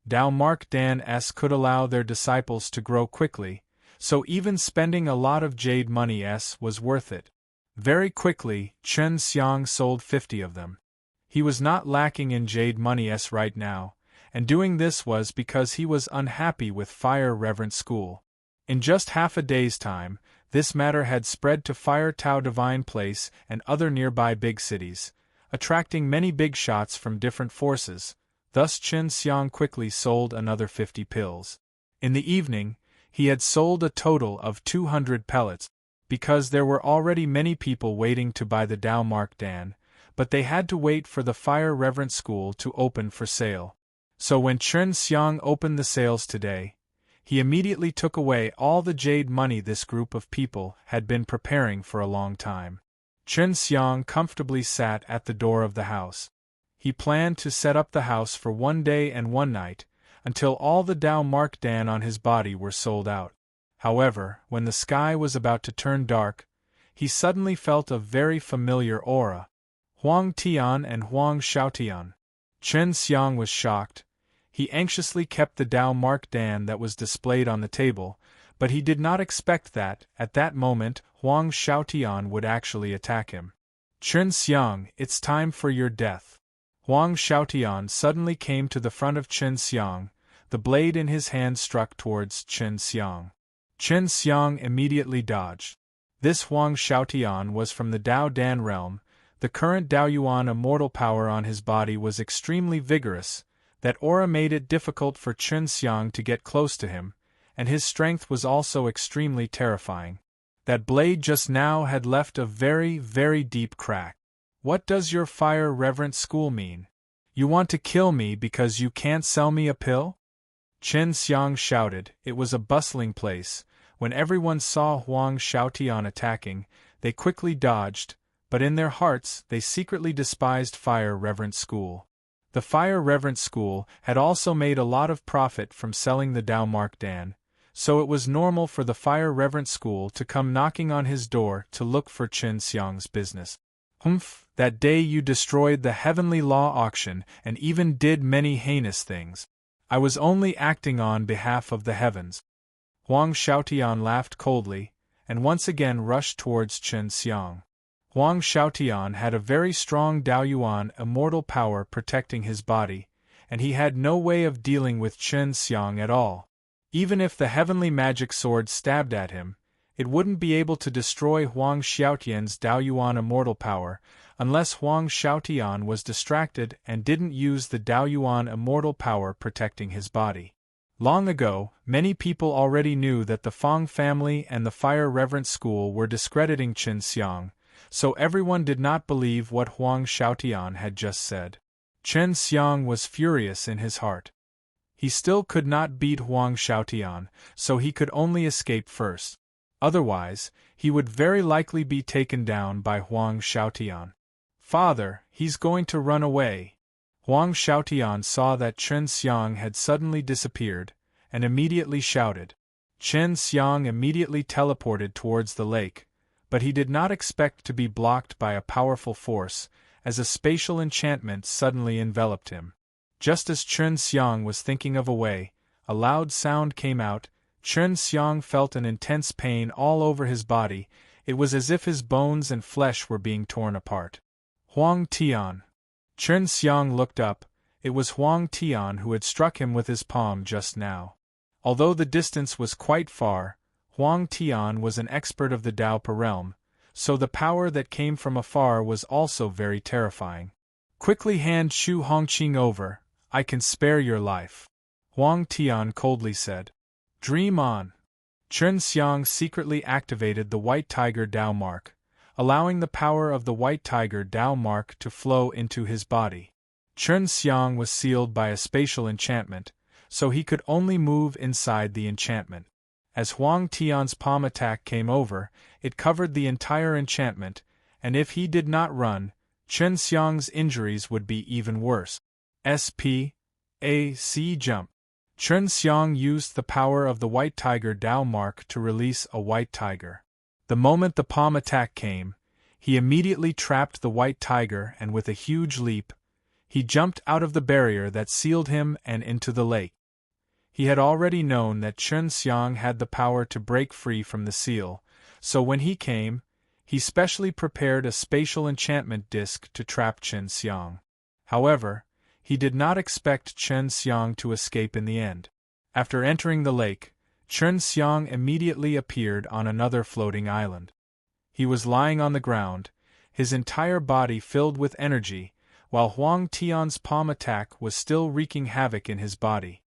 Dao Mark Dan S could allow their disciples to grow quickly, so even spending a lot of jade money S was worth it. Very quickly, Chen Xiang sold 50 of them. He was not lacking in jade money S right now, and doing this was because he was unhappy with Fire Reverence School. In just half a day's time, this matter had spread to Fire Tao Divine Place and other nearby big cities, attracting many big shots from different forces. Thus Chen Xiang quickly sold another 50 pills. In the evening, he had sold a total of 200 pellets. because there were already many people waiting to buy the Dao Mark Dan, but they had to wait for the Fire Reverent School to open for sale. So when Chen Xiang opened the sales today, he immediately took away all the jade money this group of people had been preparing for a long time. Chen Xiang comfortably sat at the door of the house. He planned to set up the house for 1 day and 1 night, until all the Dao Mark Dan on his body were sold out. However, when the sky was about to turn dark, he suddenly felt a very familiar aura. Huang Tian and Huang Xiaotian. Chen Xiang was shocked. He anxiously kept the Dao Mark Dan that was displayed on the table, but he did not expect that, at that moment, Huang Xiaotian would actually attack him. Chen Xiang, it's time for your death. Huang Xiaotian suddenly came to the front of Chen Xiang, the blade in his hand struck towards Chen Xiang. Chen Xiang immediately dodged. This Huang Xiaotian was from the Dao Dan realm. The current Daoyuan immortal power on his body was extremely vigorous. That aura made it difficult for Chen Xiang to get close to him, and his strength was also extremely terrifying. That blade just now had left a very, very deep crack. What does your Fire Reverent School mean? You want to kill me because you can't sell me a pill? Chen Xiang shouted. It was a bustling place. When everyone saw Huang Xiaotian attacking, they quickly dodged, but in their hearts they secretly despised Fire Reverent School. The Fire Reverent School had also made a lot of profit from selling the Dao Mark Dan, so it was normal for the Fire Reverent School to come knocking on his door to look for Chen Xiang's business. Humph, that day you destroyed the Heavenly Law auction and even did many heinous things. I was only acting on behalf of the heavens. Huang Xiaotian laughed coldly, and once again rushed towards Chen Xiang. Huang Xiaotian had a very strong Daoyuan immortal power protecting his body, and he had no way of dealing with Chen Xiang at all. Even if the heavenly magic sword stabbed at him, it wouldn't be able to destroy Huang Xiaotian's Daoyuan immortal power, unless Huang Xiaotian was distracted and didn't use the Daoyuan immortal power protecting his body. Long ago, many people already knew that the Fang family and the Fire Reverent School were discrediting Chen Xiang, so everyone did not believe what Huang Xiaotian had just said. Chen Xiang was furious in his heart. He still could not beat Huang Xiaotian, so he could only escape first. Otherwise, he would very likely be taken down by Huang Xiaotian. Father, he's going to run away. Huang Xiaotian saw that Chen Xiang had suddenly disappeared, and immediately shouted. Chen Xiang immediately teleported towards the lake, but he did not expect to be blocked by a powerful force, as a spatial enchantment suddenly enveloped him. Just as Chen Xiang was thinking of a way, a loud sound came out. Chen Xiang felt an intense pain all over his body. It was as if his bones and flesh were being torn apart. Huang Tian. Chen Xiang looked up. It was Huang Tian who had struck him with his palm just now. Although the distance was quite far, Huang Tian was an expert of the Daopa realm, so the power that came from afar was also very terrifying. Quickly hand Shu Hongqing over, I can spare your life. Huang Tian coldly said. Dream on. Chen Xiang secretly activated the White Tiger Dao Mark, allowing the power of the White Tiger Dao Mark to flow into his body. Chen Xiang was sealed by a spatial enchantment, so he could only move inside the enchantment. As Huang Tian's palm attack came over, it covered the entire enchantment, and if he did not run, Chen Xiang's injuries would be even worse. S.P.A.C. Jump. Chen Xiang used the power of the White Tiger Dao Mark to release a white tiger. The moment the palm attack came, he immediately trapped the white tiger and with a huge leap, he jumped out of the barrier that sealed him and into the lake. He had already known that Chen Xiang had the power to break free from the seal, so when he came, he specially prepared a spatial enchantment disc to trap Chen Xiang. However, he did not expect Chen Xiang to escape in the end. After entering the lake, Chen Xiang immediately appeared on another floating island. He was lying on the ground, his entire body filled with energy, while Huang Tian's palm attack was still wreaking havoc in his body.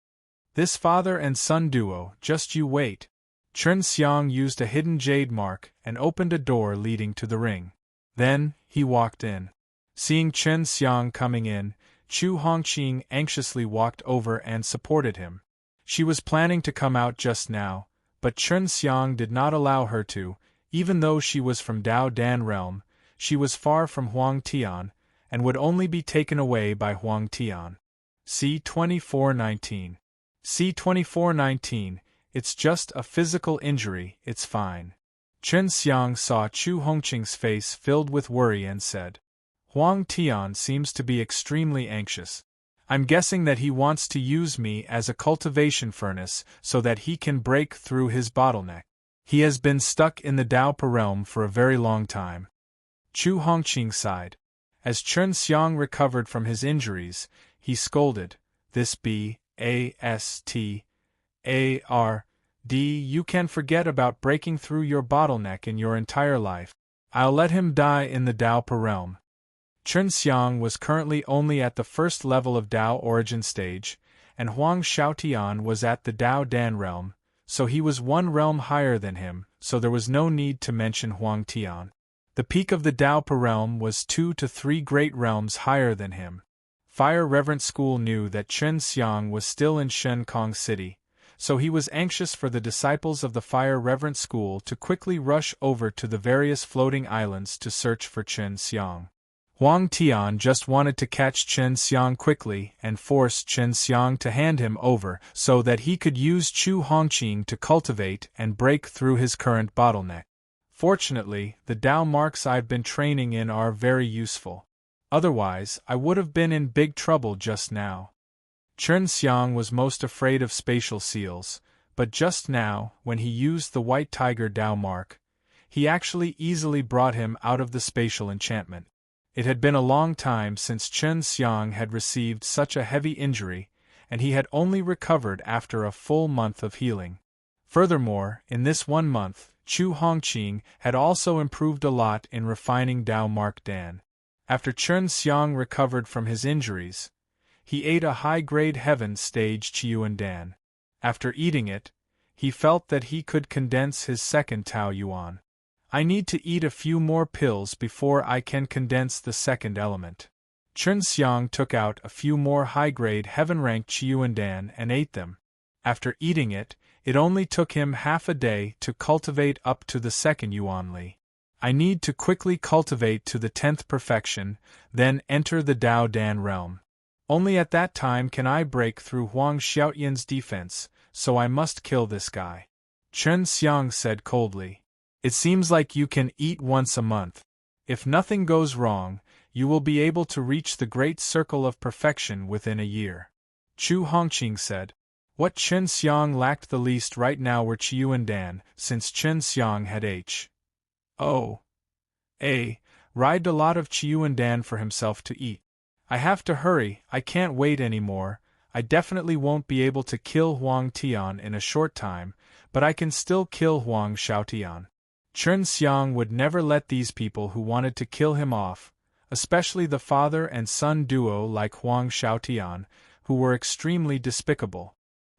This father and son duo, just you wait. Chen Xiang used a hidden jade mark and opened a door leading to the ring. Then, he walked in. Seeing Chen Xiang coming in, Chu Hongqing anxiously walked over and supported him. She was planning to come out just now, but Chen Xiang did not allow her to. Even though she was from Dao Dan realm, she was far from Huang Tian, and would only be taken away by Huang Tian. C-2419. C-2419, it's just a physical injury, it's fine. Chen Xiang saw Chu Hongqing's face filled with worry and said, Huang Tian seems to be extremely anxious. I'm guessing that he wants to use me as a cultivation furnace so that he can break through his bottleneck. He has been stuck in the Daopa realm for a very long time. Chu Hongqing sighed. As Chen Xiang recovered from his injuries, he scolded, This B-A-S-T-A-R-D, you can forget about breaking through your bottleneck in your entire life. I'll let him die in the Daopa realm. Chen Xiang was currently only at the first level of Dao origin stage, and Huang Xiaotian was at the Dao Dan realm, so he was one realm higher than him, so there was no need to mention Huang Tian. The peak of the Daopa realm was 2 to 3 great realms higher than him. Fire Reverent School knew that Chen Xiang was still in Shenkong City, so he was anxious for the disciples of the Fire Reverent School to quickly rush over to the various floating islands to search for Chen Xiang. Huang Tian just wanted to catch Chen Xiang quickly and force Chen Xiang to hand him over so that he could use Chu Hongqing to cultivate and break through his current bottleneck. Fortunately, the Dao marks I've been training in are very useful. Otherwise, I would have been in big trouble just now. Chen Xiang was most afraid of spatial seals, but just now, when he used the White Tiger Dao mark, he actually easily brought him out of the spatial enchantment. It had been a long time since Chen Xiang had received such a heavy injury, and he had only recovered after a full month of healing. Furthermore, in this 1 month, Chu Hongqing had also improved a lot in refining Dao Mark Dan. After Chen Xiang recovered from his injuries, he ate a high-grade Heaven Stage Qiyuan Dan. After eating it, he felt that he could condense his second Tao Yuan. I need to eat a few more pills before I can condense the second element. Chen Xiang took out a few more high-grade heaven-ranked Qiyuan Dan and ate them. After eating it, it only took him half a day to cultivate up to the second Yuan Li. I need to quickly cultivate to the 10th perfection, then enter the Dao Dan realm. Only at that time can I break through Huang Xiaotian's defense, so I must kill this guy. Chen Xiang said coldly. It seems like you can eat once a month. If nothing goes wrong, you will be able to reach the great circle of perfection within a year. Chu Hongqing said. What Chen Xiang lacked the least right now were Qiyuan Dan, since Chen Xiang had ride a lot of Qiyuan Dan for himself to eat. I have to hurry, I can't wait anymore. I definitely won't be able to kill Huang Tian in a short time, but I can still kill Huang Xiaotian. Chen Xiang would never let these people who wanted to kill him off, especially the father and son duo like Huang Xiaotian, who were extremely despicable.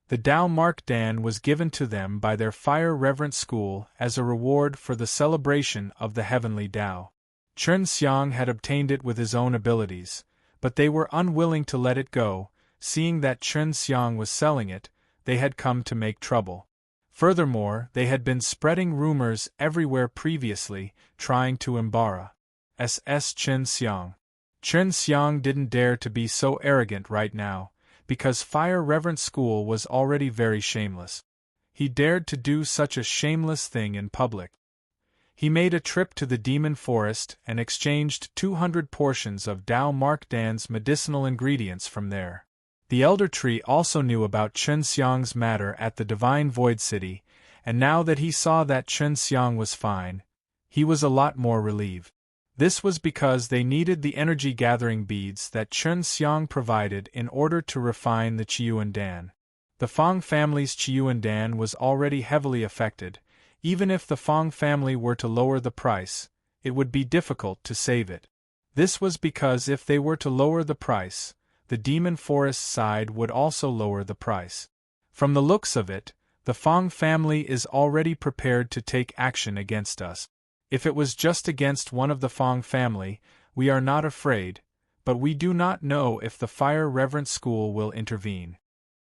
The Dao Mark Dan was given to them by their Fire Reverent School as a reward for the celebration of the heavenly Dao. Chen Xiang had obtained it with his own abilities, but they were unwilling to let it go. Seeing that Chen Xiang was selling it, they had come to make trouble. Furthermore, they had been spreading rumors everywhere previously, trying to embarrass Chen Xiang. Chen Xiang didn't dare to be so arrogant right now, because Fire Reverent School was already very shameless. He dared to do such a shameless thing in public. He made a trip to the Demon Forest and exchanged 200 portions of Dao Mark Dan's medicinal ingredients from there. The Elder Tree also knew about Chen Xiang's matter at the Divine Void City, and now that he saw that Chen Xiang was fine, he was a lot more relieved. This was because they needed the energy-gathering beads that Chen Xiang provided in order to refine the Qiyuan Dan. The Fang family's Qiyuan Dan was already heavily affected. Even if the Fang family were to lower the price, it would be difficult to save it. This was because if they were to lower the price, the Demon Forest side would also lower the price. From the looks of it, The Fang family is already prepared to take action against us. If it was just against one of the Fang family, we are not afraid, but we do not know if the Fire Reverent School will intervene.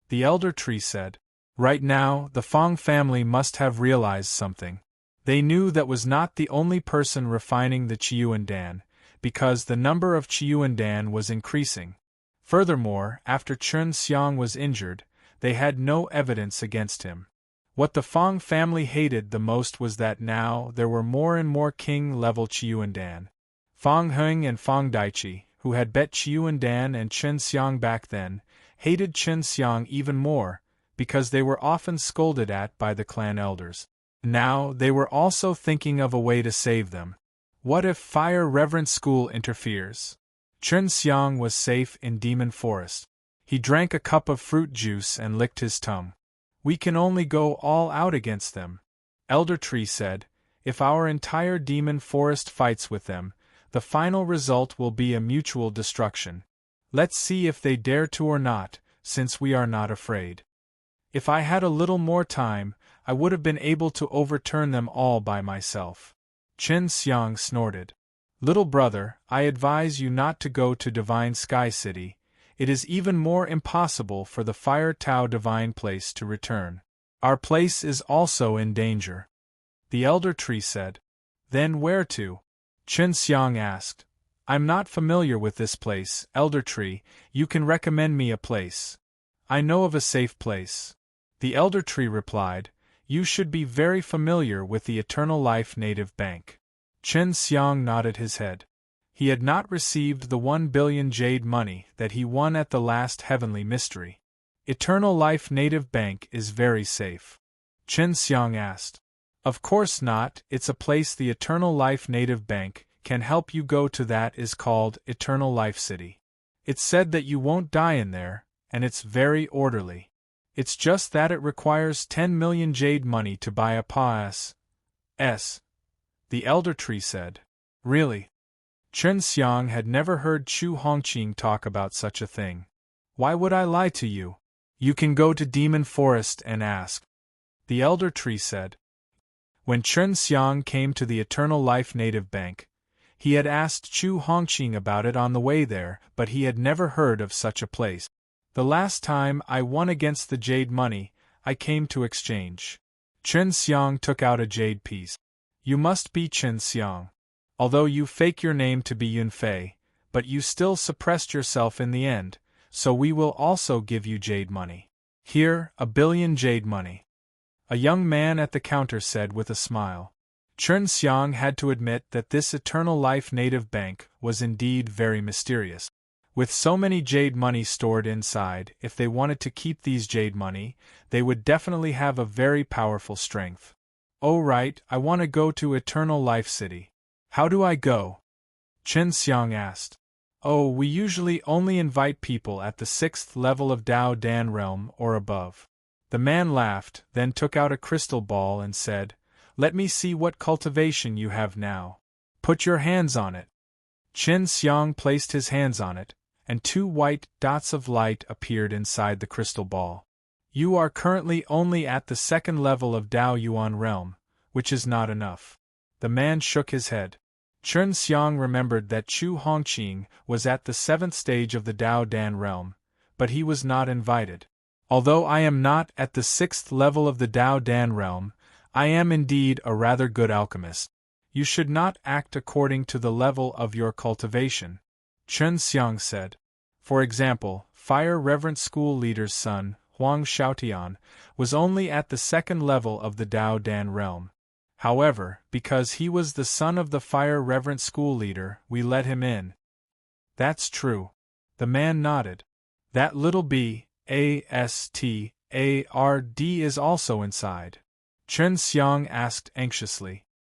The elder tree said. Right now, the Fang family must have realized something. They knew that was not the only person refining the Qiuandan, because the number of Qiuandan was increasing. Furthermore, after Chen Xiang was injured, they had no evidence against him. What the Fang family hated the most was that now there were more and more king-level Qiuandan. Fang Heng and Fang Daiqi, who had bet Qiuandan and Chen Xiang back then, hated Chen Xiang even more, because they were often scolded at by the clan elders. Now they were also thinking of a way to save them. What if Fire Reverent School interferes? Chen Xiang was safe in Demon Forest. He drank a cup of fruit juice and licked his tongue. We can only go all out against them. Elder Tree said, if our entire Demon Forest fights with them, the final result will be a mutual destruction. Let's see if they dare to or not, since we are not afraid. If I had a little more time, I would have been able to overturn them all by myself. Chen Xiang snorted. Little brother, I advise you not to go to Divine Sky City. It is even more impossible for the Fire Tao Divine Place to return. Our place is also in danger. The elder tree said. Then where to? Chen Xiang asked. I'm not familiar with this place, elder tree, you can recommend me a place. I know of a safe place. The elder tree replied, you should be very familiar with the Eternal Life Native Bank. Chen Xiang nodded his head. He had not received the 1 billion jade money that he won at the last Heavenly Mystery. Eternal Life Native Bank is very safe. Chen Xiang asked. Of course not, it's a place the Eternal Life Native Bank can help you go to that is called Eternal Life City. It's said that you won't die in there, and it's very orderly. It's just that it requires 10 million jade money to buy a pass. The elder tree said. Really? Chen Xiang had never heard Chu Hongqing talk about such a thing. Why would I lie to you? You can go to Demon Forest and ask. The elder tree said. When Chen Xiang came to the Eternal Life Native Bank, he had asked Chu Hongqing about it on the way there, but he had never heard of such a place. The last time I won against the jade money, I came to exchange. Chen Xiang took out a jade piece. You must be Chen Xiang. Although you fake your name to be Yunfei, but you still suppressed yourself in the end, so we will also give you jade money. Here, 1 billion jade money. A young man at the counter said with a smile. Chen Xiang had to admit that this Eternal Life Native Bank was indeed very mysterious. With so many jade money stored inside, if they wanted to keep these jade money, they would definitely have a very powerful strength. Oh right, I want to go to Eternal Life City. How do I go? Chen Xiang asked. Oh, we usually only invite people at the 6th level of Dao Dan realm or above. The man laughed, then took out a crystal ball and said, Let me see what cultivation you have now. Put your hands on it. Chen Xiang placed his hands on it, and 2 white dots of light appeared inside the crystal ball. You are currently only at the 2nd level of Dao Yuan realm, which is not enough. The man shook his head. Chen Xiang remembered that Chu Hongqing was at the 7th stage of the Dao Dan realm, but he was not invited. Although I am not at the 6th level of the Dao Dan realm, I am indeed a rather good alchemist. You should not act according to the level of your cultivation, Chen Xiang said. For example, Fire Reverent School Leader's son, Huang Xiaotian, was only at the 2nd level of the Dao Dan realm. However, because he was the son of the Fire Reverent School Leader, we let him in. That's true. The man nodded. That little bastard is also inside. Chen Xiang asked anxiously.